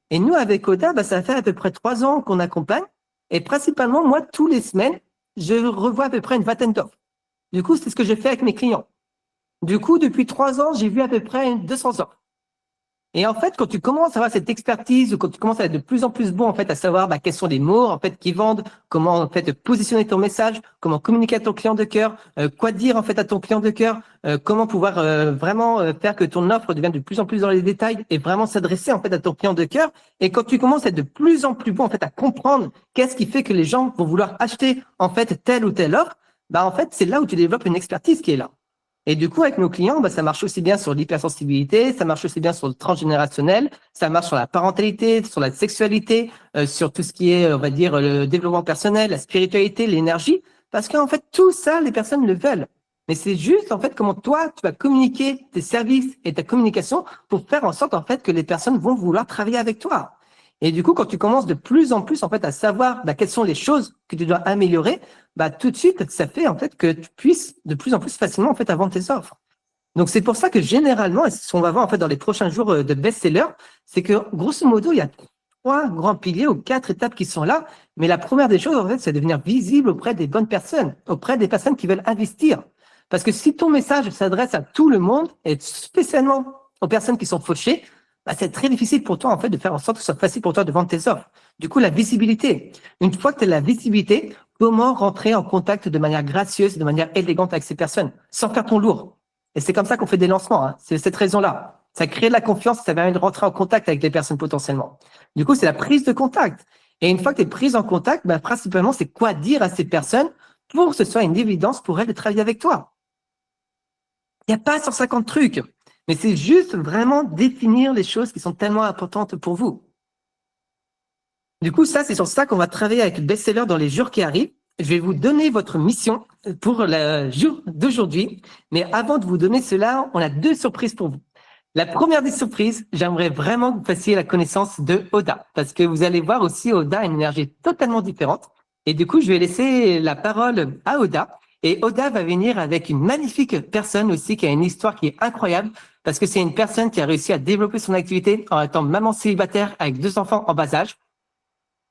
Et nous, avec Oda, bah, ça fait à peu près 3 ans qu'on accompagne. Et principalement, moi, tous les semaines, je revois à peu près une vingtaine d'offres. Du coup, c'est ce que je fais avec mes clients. Du coup, depuis 3 ans, j'ai vu à peu près 200 offres. Et en fait, quand tu commences à avoir cette expertise ou quand tu commences à être de plus en plus bon en fait à savoir bah, quels sont les mots en fait qui vendent, comment en fait positionner ton message, comment communiquer à ton client de cœur, quoi dire en fait à ton client de cœur, comment pouvoir vraiment faire que ton offre devienne de plus en plus dans les détails et vraiment s'adresser en fait à ton client de cœur. Et quand tu commences à être de plus en plus bon en fait à comprendre qu'est-ce qui fait que les gens vont vouloir acheter en fait telle ou telle offre, bah en fait c'est là où tu développes une expertise qui est là. Et du coup, avec nos clients, bah, ça marche aussi bien sur l'hypersensibilité, ça marche aussi bien sur le transgénérationnel, ça marche sur la parentalité, sur la sexualité, sur tout ce qui est, on va dire, le développement personnel, la spiritualité, l'énergie, parce qu'en fait, tout ça, les personnes le veulent. Mais c'est juste, en fait, comment toi, tu vas communiquer tes services et ta communication pour faire en sorte, en fait, que les personnes vont vouloir travailler avec toi. Et du coup, quand tu commences de plus en plus, en fait, à savoir bah, quelles sont les choses que tu dois améliorer, bah, tout de suite, ça fait en fait que tu puisses de plus en plus facilement en fait à vendre tes offres. Donc c'est pour ça que généralement, et c'est ce qu'on va voir en fait dans les prochains jours de best-seller, c'est que grosso modo, il y a 3 grands piliers ou 4 étapes qui sont là. Mais la première des choses, en fait, c'est devenir visible auprès des bonnes personnes, auprès des personnes qui veulent investir. Parce que si ton message s'adresse à tout le monde, et spécialement aux personnes qui sont fauchées, bah, c'est très difficile pour toi, en fait, de faire en sorte que ce soit facile pour toi de vendre tes offres. Du coup, la visibilité. Une fois que tu as la visibilité, comment rentrer en contact de manière gracieuse, de manière élégante avec ces personnes, sans faire ton lourd. Et c'est comme ça qu'on fait des lancements. Hein. C'est cette raison-là. Ça crée de la confiance, ça permet de rentrer en contact avec les personnes potentiellement. Du coup, c'est la prise de contact. Et une fois que tu es prise en contact, bah, principalement, c'est quoi dire à ces personnes pour que ce soit une évidence pour elles de travailler avec toi. Il n'y a pas 150 trucs, mais c'est juste vraiment définir les choses qui sont tellement importantes pour vous. Du coup, ça, c'est sur ça qu'on va travailler avec le best-seller dans les jours qui arrivent. Je vais vous donner votre mission pour le jour d'aujourd'hui. Mais avant de vous donner cela, on a 2 surprises pour vous. La première des surprises, j'aimerais vraiment que vous fassiez la connaissance de Oda, parce que vous allez voir aussi Oda a une énergie totalement différente. Et du coup, je vais laisser la parole à Oda. Et Oda va venir avec une magnifique personne aussi qui a une histoire qui est incroyable, parce que c'est une personne qui a réussi à développer son activité en étant maman célibataire avec 2 enfants en bas âge.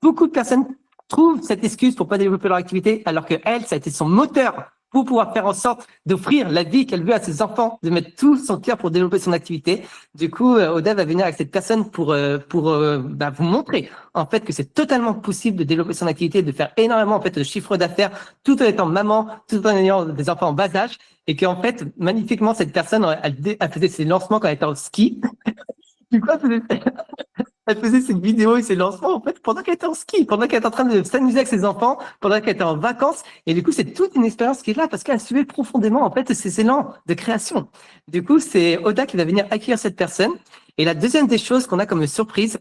Beaucoup de personnes trouvent cette excuse pour pas développer leur activité, alors que elle, ça a été son moteur pour pouvoir faire en sorte d'offrir la vie qu'elle veut à ses enfants, de mettre tout son cœur pour développer son activité. Du coup, Oda va venir avec cette personne pour bah, vous montrer en fait que c'est totalement possible de développer son activité, de faire énormément en fait de chiffre d'affaires, tout en étant maman, tout en ayant des enfants en bas âge, et qu'en fait, magnifiquement, cette personne, elle faisait ses lancements quand elle était en ski. Du coup, elle faisait ses vidéos et ses lancements, en fait, pendant qu'elle était en ski, pendant qu'elle était en train de s'amuser avec ses enfants, pendant qu'elle était en vacances. Et du coup, c'est toute une expérience qui est là parce qu'elle suivait profondément, en fait, ses élans de création. Du coup, c'est Oda qui va venir accueillir cette personne. Et la deuxième des choses qu'on a comme surprise,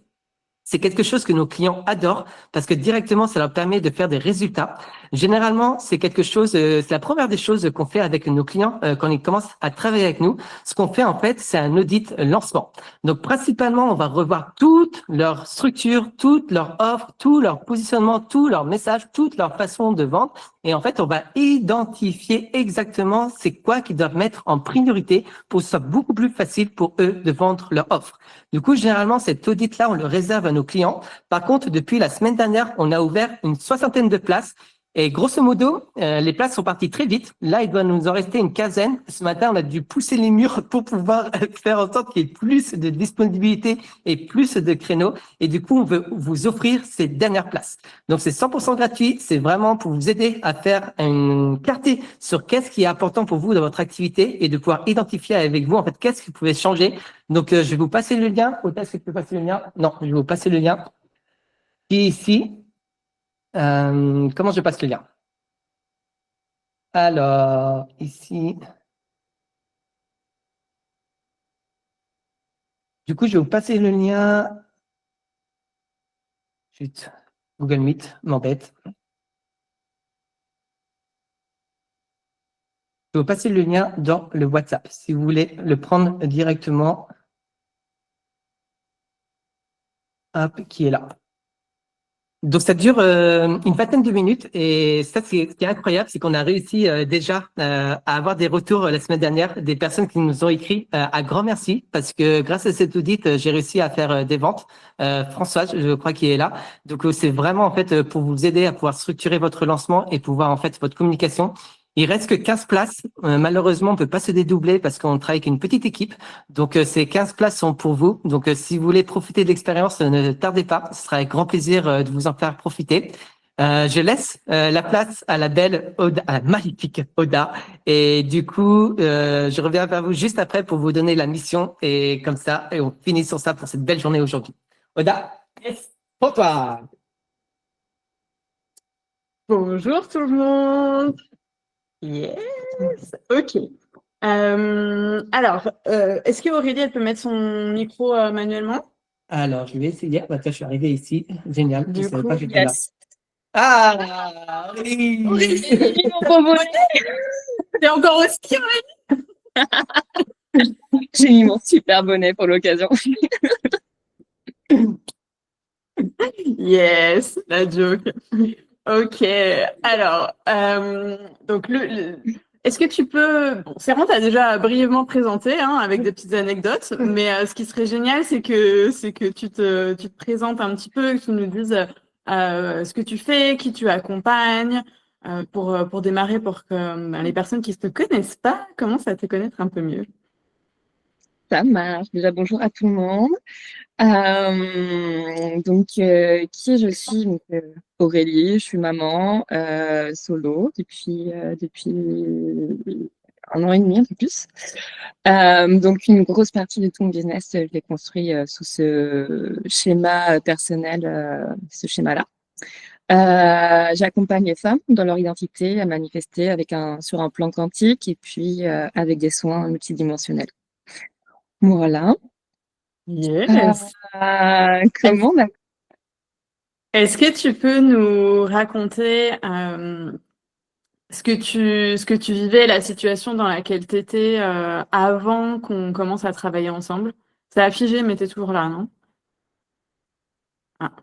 c'est quelque chose que nos clients adorent parce que directement, ça leur permet de faire des résultats. Généralement, c'est quelque chose, c'est la première des choses qu'on fait avec nos clients quand ils commencent à travailler avec nous. Ce qu'on fait en fait, c'est un audit lancement. Donc principalement, on va revoir toute leur structure, toute leur offre, tout leur positionnement, tout leur message, toute leur façon de vendre. Et en fait, on va identifier exactement c'est quoi qu'ils doivent mettre en priorité pour que ce soit beaucoup plus facile pour eux de vendre leur offre. Du coup, généralement, cet audit-là, on le réserve à nos clients. Par contre, depuis la semaine dernière, on a ouvert une 60aine de places. Et grosso modo, les places sont parties très vite. Là, il doit nous en rester une quinzaine. Ce matin, on a dû pousser les murs pour pouvoir faire en sorte qu'il y ait plus de disponibilité et plus de créneaux. Et du coup, on veut vous offrir ces dernières places. Donc, c'est 100% gratuit. C'est vraiment pour vous aider à faire un quartier sur qu'est-ce qui est important pour vous dans votre activité et de pouvoir identifier avec vous, en fait, qu'est-ce que vous pouvez changer. Donc, je vais vous passer le lien. Est-ce que tu peux passer le lien? Non, je vais vous passer le lien. Qui est ici. Comment je passe le lien? Alors, ici. Du coup, je vais vous passer le lien. Chut, Google Meet m'embête. Je vais vous passer le lien dans le WhatsApp si vous voulez le prendre directement. Hop, qui est là. Donc, ça dure une vingtaine de minutes et ça, ce qui est incroyable, c'est qu'on a réussi déjà à avoir des retours la semaine dernière, des personnes qui nous ont écrit à grand merci parce que grâce à cet audit, j'ai réussi à faire des ventes. Françoise, je crois qu'il est là. Donc, c'est vraiment en fait pour vous aider à pouvoir structurer votre lancement et pouvoir en fait votre communication. Il reste que 15 places. Malheureusement, on peut pas se dédoubler parce qu'on travaille avec une petite équipe. Donc, ces 15 places sont pour vous. Donc, si vous voulez profiter de l'expérience, ne tardez pas. Ce sera avec grand plaisir de vous en faire profiter. Je laisse la place à la belle Oda, à la magnifique Oda. Et du coup, je reviens vers vous juste après pour vous donner la mission. Et comme ça, et on finit sur ça pour cette belle journée aujourd'hui. Oda, yes, pour toi. Bonjour tout le monde. Yes. Ok. Est-ce que Aurélie, elle peut mettre son micro manuellement? Alors, je vais essayer. Bah, tiens, je suis arrivé ici. Génial. Je ne Du savais coup, pas que j'étais là. yes. Ah, oui. Aurélie, mon beau bonnet. T'es encore au ski, J'ai mis mon super bonnet pour l'occasion. Yes, la joke. Ok. Alors, donc est-ce que tu peux... Bon, Serran t'a déjà brièvement présenté hein, avec des petites anecdotes, mais ce qui serait génial, c'est que tu te présentes un petit peu, que tu nous dises ce que tu fais, qui tu accompagnes, pour démarrer, pour que les personnes qui ne te connaissent pas commencent à te connaître un peu mieux. Ça marche. Déjà, bonjour à tout le monde. Qui je suis? Donc, Aurélie, je suis maman solo depuis 1 an et demi, un peu plus. Donc, une grosse partie de tout mon business, je l'ai construit sous ce schéma personnel, ce schéma-là. J'accompagne les femmes dans leur identité à manifester sur un plan quantique et puis avec des soins multidimensionnels. Voilà. Yes. Comment Est-ce que tu peux nous raconter ce que tu vivais, la situation dans laquelle tu étais avant qu'on commence à travailler ensemble? Ça a figé, mais tu es toujours là, non? Ah.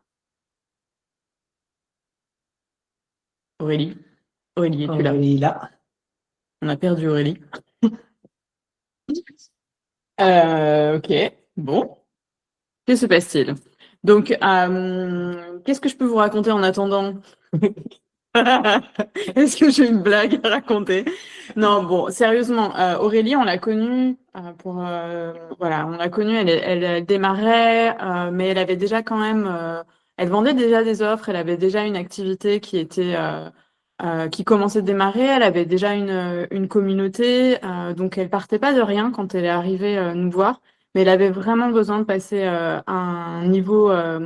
Aurélie. Aurélie, es-tu là? Aurélie est là. On a perdu Aurélie. Ok, bon. Que se passe-t-il? Donc, qu'est-ce que je peux vous raconter en attendant? Est-ce que j'ai une blague à raconter? Non, bon, sérieusement, Aurélie, on l'a connue voilà, on l'a connue, elle démarrait, mais elle avait déjà quand même, elle vendait déjà des offres, elle avait déjà une activité qui commençait de démarrer, elle avait déjà une communauté, donc elle partait pas de rien quand elle est arrivée nous voir, mais elle avait vraiment besoin de passer à un niveau, à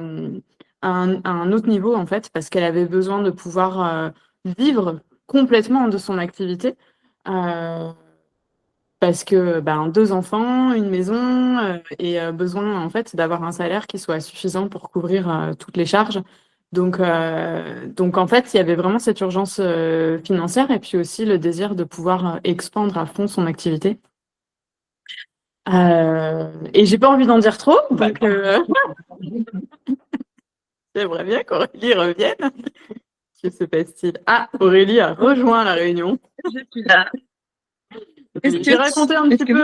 un autre niveau en fait, parce qu'elle avait besoin de pouvoir vivre complètement de son activité. Euh, Parce que 2 enfants, une maison et besoin en fait d'avoir un salaire qui soit suffisant pour couvrir toutes les charges. Donc en fait, il y avait vraiment cette urgence financière et puis aussi le désir de pouvoir expandre à fond son activité. Et j'ai pas envie d'en dire trop, donc j'aimerais bien qu'Aurélie revienne. Que se passe-t-il? Ah, Aurélie a rejoint la réunion. Je suis là. J'ai raconté un petit peu.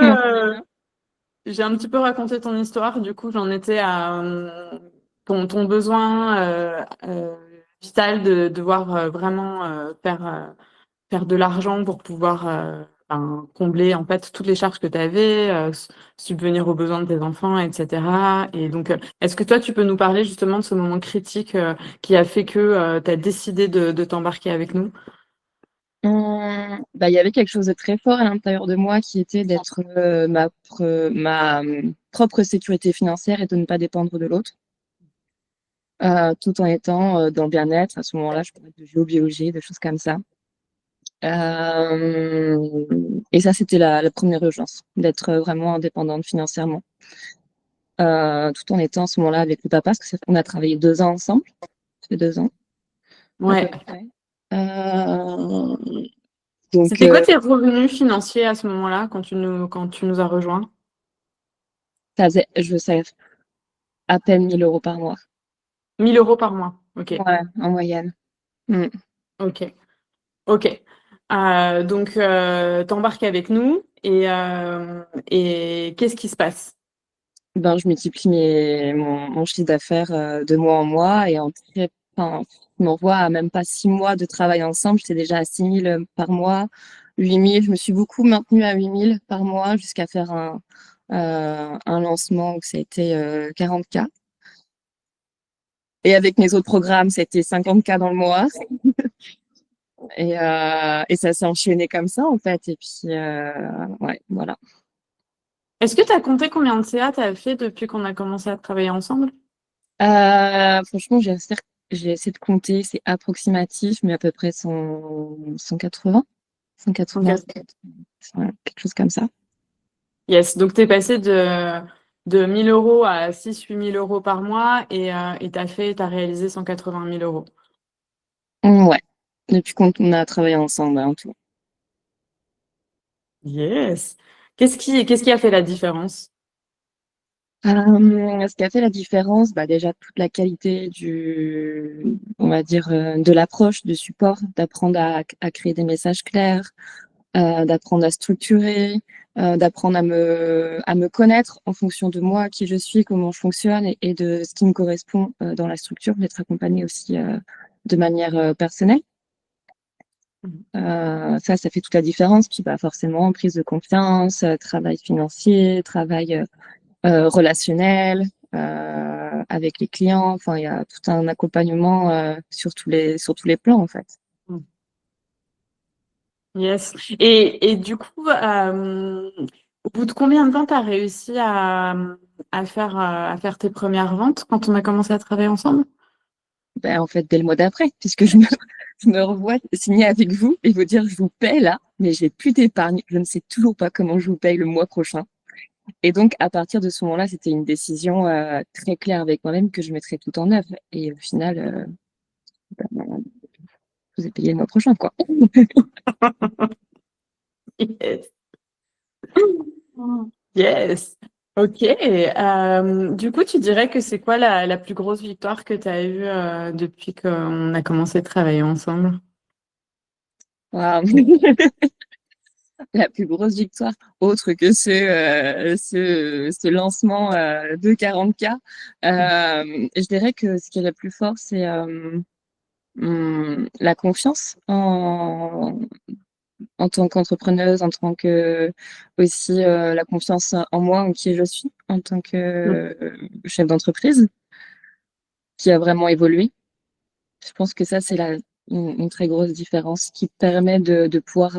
J'ai un petit peu raconté ton histoire, du coup j'en étais à ton besoin vital de devoir vraiment faire de l'argent pour pouvoir combler en fait toutes les charges que tu avais, subvenir aux besoins de tes enfants, etc. Et donc, est-ce que toi, tu peux nous parler justement de ce moment critique qui a fait que tu as décidé de t'embarquer avec nous? Il y avait quelque chose de très fort à l'intérieur de moi qui était d'être ma propre sécurité financière et de ne pas dépendre de l'autre, tout en étant dans le bien-être. À ce moment-là, je parlais de géobiologie, de choses comme ça. Et ça, c'était la première urgence, d'être vraiment indépendante financièrement, tout en étant à ce moment-là avec le papa, parce qu'on a travaillé 2 ans ensemble, ça fait 2 ans à peu Ouais. près. Euh, donc, C'était quoi tes revenus financiers à ce moment-là quand quand tu nous as rejoints? je sais, à peine 1 000 € par mois. 1 000 € par mois. Ok, Ouais, en moyenne. Mm. ok, ok. Donc, t'embarques avec nous et qu'est-ce qui se passe? Je multiplie mon chiffre d'affaires de mois en mois et enfin, je me revois à même pas 6 mois de travail ensemble. J'étais déjà à 6 000 par mois, 8 000. Je me suis beaucoup maintenue à 8 000 par mois jusqu'à faire un lancement où ça a été 40K. Et avec mes autres programmes, c'était 50K dans le mois. Et ça s'est enchaîné comme ça, en fait. Et puis, ouais, voilà. Est-ce que tu as compté combien de CA tu as fait depuis qu'on a commencé à travailler ensemble? Franchement, j'ai essayé de compter, c'est approximatif, mais à peu près 180, 180, Ok. quelque chose comme ça. Yes, donc tu es passé de 1 000 € à 6 000 à 8 000 € par mois et tu as réalisé 180 000 €. Ouais, depuis qu'on a travaillé ensemble, en tout. Yes. Qu'est-ce qui a fait la différence? Ce qui a fait la différence, déjà toute la qualité on va dire, de l'approche, du support, d'apprendre à créer des messages clairs, d'apprendre à structurer, d'apprendre à me connaître en fonction de moi, qui je suis, comment je fonctionne et de ce qui me correspond dans la structure, d'être accompagnée aussi de manière personnelle. Ça fait toute la différence. Puis forcément, prise de confiance, travail financier, travail relationnel avec les clients. Enfin, il y a tout un accompagnement sur tous les plans, en fait. Yes. Et du coup, au bout de combien de temps tu as réussi à faire tes premières ventes quand on a commencé à travailler ensemble? En fait, dès le mois d'après, puisque je me revois signer avec vous et vous dire, je vous paie là, mais j'ai plus d'épargne. Je ne sais toujours pas comment je vous paye le mois prochain. Et donc, à partir de ce moment-là, c'était une décision très claire avec moi-même que je mettrais tout en œuvre. Et au final, je vous ai payé le mois prochain, quoi. Yes. Yes. Ok. Du coup, tu dirais que c'est quoi la plus grosse victoire que tu as eue depuis qu'on a commencé à travailler ensemble? Waouh. La plus grosse victoire, autre que ce lancement de 40K. Je dirais que ce qui est le plus fort, c'est la confiance en tant qu'entrepreneuse, en tant que aussi la confiance en moi, en qui je suis, en tant que chef d'entreprise, qui a vraiment évolué. Je pense que ça, c'est une très grosse différence qui permet de pouvoir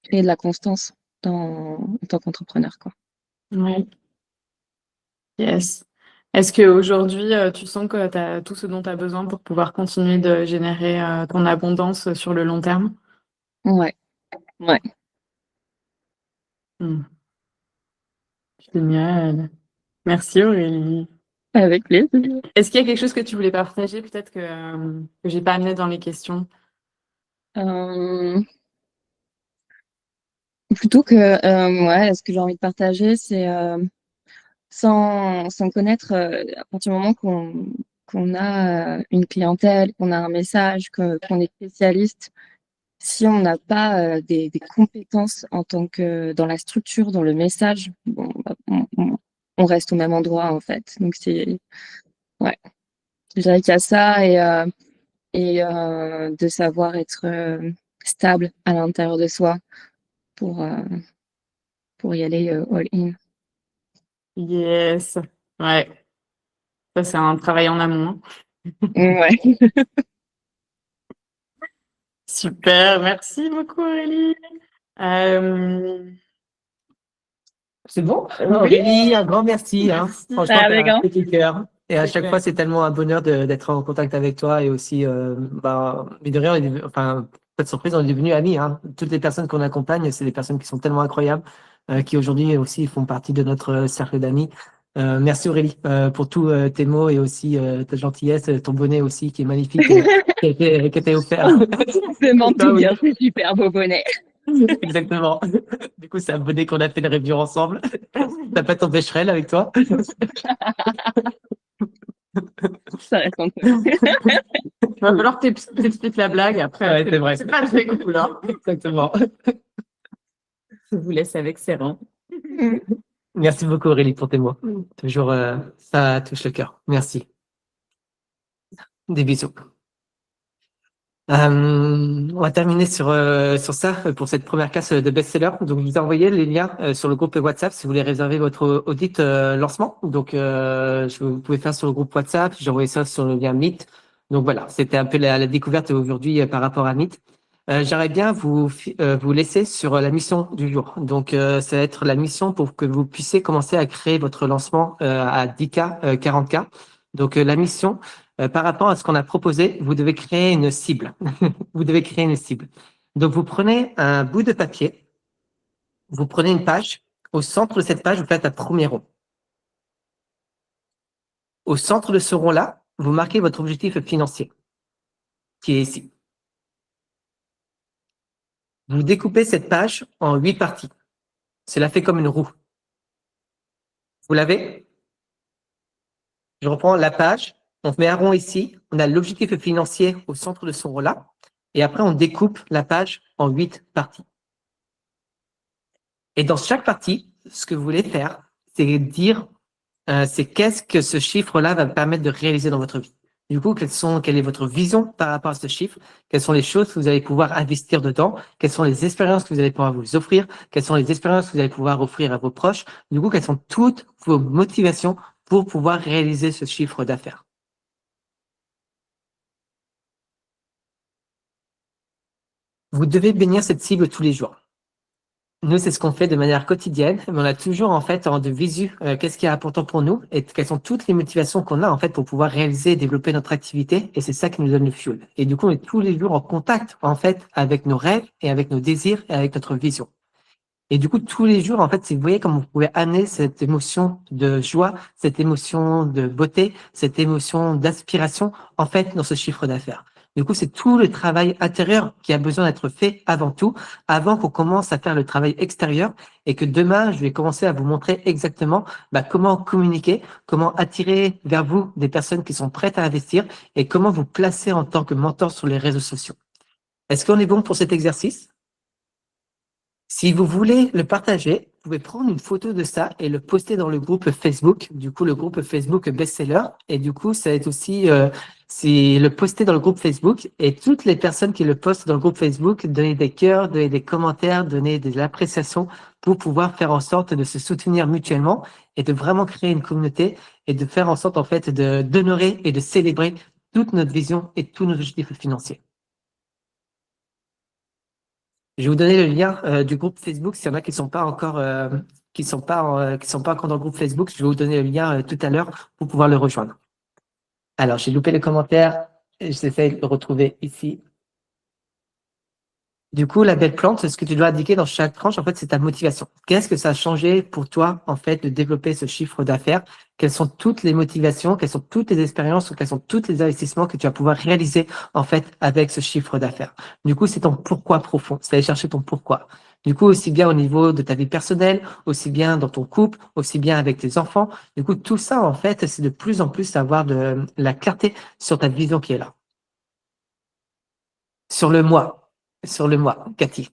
créer de la constance en tant qu'entrepreneur, quoi. Ouais. Yes. Est-ce qu'aujourd'hui, tu sens que tu as tout ce dont tu as besoin pour pouvoir continuer de générer ton abondance sur le long terme? Ouais, ouais, Hmm. Génial. Merci Aurélie. avec plaisir. Est-ce qu'il y a quelque chose que tu voulais partager, peut-être que j'ai pas amené dans les questions? Euh, Plutôt que, ouais, ce que j'ai envie de partager, c'est sans connaître, à partir du moment qu'on a une clientèle, qu'on a un message, qu'on est spécialiste, si on n'a pas des compétences en tant que dans la structure, dans le message, bon, on reste au même endroit en fait. Donc c'est ouais. Je dirais qu'il y a ça et de savoir être stable à l'intérieur de soi pour, euh, pour y aller all in. Yes. Ouais. Ça, c'est un travail en amont. Ouais. Super. Merci beaucoup, Aurélie. Euh, C'est bon? Oui. Aurélie, un grand merci. Hein. Merci. Franchement, t'as Avec un un petit cœur. Et à C'est chaque clair. fois, c'est tellement un bonheur d'être en contact avec toi et aussi, mais de rien, enfin, pas de surprise, on est devenus amis. Hein. Toutes les personnes qu'on accompagne, c'est des personnes qui sont tellement incroyables, qui aujourd'hui aussi font partie de notre cercle d'amis. Merci Aurélie pour tous tes mots et aussi ta gentillesse, ton bonnet aussi qui est magnifique, qui a été offert. de m'en Toi, tout oui. dire, c'est super beau bonnet. Exactement. Du coup, c'est un bonnet qu'on a fait le review ensemble. T'as pas ton Becherel avec toi? Ça reste entre Il va falloir que t'expliques la blague après. Ouais, c'est vrai. C'est pas très cool, hein. Exactement. Je vous laisse avec Séran. nous. Merci beaucoup Aurélie pour tes mots. Toujours, ça touche le cœur. Merci. Des bisous. On va terminer sur ça pour cette première classe de best-seller. Donc, je vous ai envoyé les liens sur le groupe WhatsApp si vous voulez réserver votre audit lancement. Donc, vous pouvez faire sur le groupe WhatsApp. J'ai envoyé ça sur le lien Meet. Donc voilà, c'était un peu la découverte aujourd'hui par rapport à Meet. J'aimerais bien vous laisser sur la mission du jour. Donc, ça va être la mission pour que vous puissiez commencer à créer votre lancement à 10K, 40K. Donc, la mission, par rapport à ce qu'on a proposé, vous devez créer une cible. Vous devez créer une cible. Donc, vous prenez un bout de papier, vous prenez une page. Au centre de cette page, vous faites un premier rond. Au centre de ce rond-là, vous marquez votre objectif financier, qui est ici. Vous découpez cette page en 8 parties. Cela fait comme une roue. Vous l'avez? Je reprends la page. On met un rond ici. On a l'objectif financier au centre de ce rond-là. Et après, on découpe la page en 8 parties. Et dans chaque partie, ce que vous voulez faire, c'est dire, c'est qu'est-ce que ce chiffre-là va me permettre de réaliser dans votre vie. Du coup, quelle est votre vision par rapport à ce chiffre? Quelles sont les choses que vous allez pouvoir investir dedans? Quelles sont les expériences que vous allez pouvoir vous offrir? Quelles sont les expériences que vous allez pouvoir offrir à vos proches? Du coup, quelles sont toutes vos motivations pour pouvoir réaliser ce chiffre d'affaires? Vous devez bénir cette cible tous les jours. Nous, c'est ce qu'on fait de manière quotidienne, mais on a toujours en fait en de visu qu'est-ce qui est important pour nous et quelles sont toutes les motivations qu'on a en fait pour pouvoir réaliser et développer notre activité, et c'est ça qui nous donne le fuel. Et du coup, on est tous les jours en contact en fait avec nos rêves et avec nos désirs et avec notre vision. Et du coup, tous les jours, en fait, si vous voyez comment vous pouvez amener cette émotion de joie, cette émotion de beauté, cette émotion d'aspiration, en fait, dans ce chiffre d'affaires. Du coup, c'est tout le travail intérieur qui a besoin d'être fait avant tout, avant qu'on commence à faire le travail extérieur, et que demain, je vais commencer à vous montrer exactement comment communiquer, comment attirer vers vous des personnes qui sont prêtes à investir, et comment vous placer en tant que mentor sur les réseaux sociaux. Est-ce qu'on est bon pour cet exercice? Si vous voulez le partager, vous pouvez prendre une photo de ça et le poster dans le groupe Facebook, du coup le groupe Facebook Bestseller. Et du coup, ça va être aussi, c'est le poster dans le groupe Facebook, et toutes les personnes qui le postent dans le groupe Facebook, donner des cœurs, donner des commentaires, donner des appréciations pour pouvoir faire en sorte de se soutenir mutuellement et de vraiment créer une communauté et de faire en sorte en fait d'honorer et de célébrer toute notre vision et tous nos objectifs financiers. Je vais vous donner le lien du groupe Facebook. S'il y en a qui sont pas encore, qui sont pas encore dans le groupe Facebook, je vais vous donner le lien tout à l'heure pour pouvoir le rejoindre. Alors, j'ai loupé le commentaire. J'essaie de le retrouver ici. Du coup, la belle plante, ce que tu dois indiquer dans chaque tranche, en fait, c'est ta motivation. Qu'est-ce que ça a changé pour toi, en fait, de développer ce chiffre d'affaires? Quelles sont toutes les motivations? Quelles sont toutes les expériences? Quels sont tous les investissements que tu vas pouvoir réaliser, en fait, avec ce chiffre d'affaires? Du coup, c'est ton pourquoi profond. C'est aller chercher ton pourquoi. Du coup, aussi bien au niveau de ta vie personnelle, aussi bien dans ton couple, aussi bien avec tes enfants. Du coup, tout ça, en fait, c'est de plus en plus avoir de la clarté sur ta vision qui est là. Sur le mois, Cathy.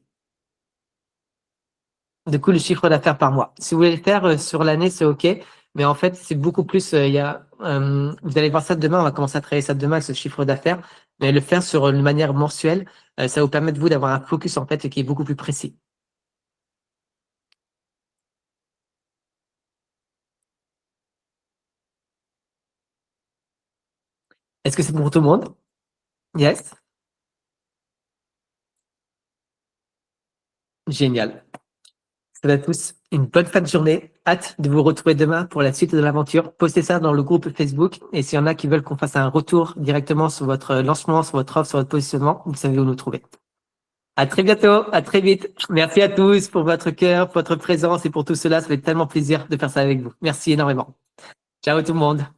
Du coup, le chiffre d'affaires par mois. Si vous voulez le faire sur l'année, c'est OK. Mais en fait, c'est beaucoup plus, vous allez voir ça demain, on va commencer à travailler ça demain, ce chiffre d'affaires, mais le faire sur une manière mensuelle, ça vous permet de vous d'avoir un focus en fait qui est beaucoup plus précis. Est-ce que c'est pour tout le monde? Yes? Génial. Ça va à tous une bonne fin de journée. Hâte de vous retrouver demain pour la suite de l'aventure. Postez ça dans le groupe Facebook. Et s'il y en a qui veulent qu'on fasse un retour directement sur votre lancement, sur votre offre, sur votre positionnement, vous savez où nous trouver. À très bientôt, à très vite. Merci à tous pour votre cœur, pour votre présence et pour tout cela. Ça fait tellement plaisir de faire ça avec vous. Merci énormément. Ciao tout le monde.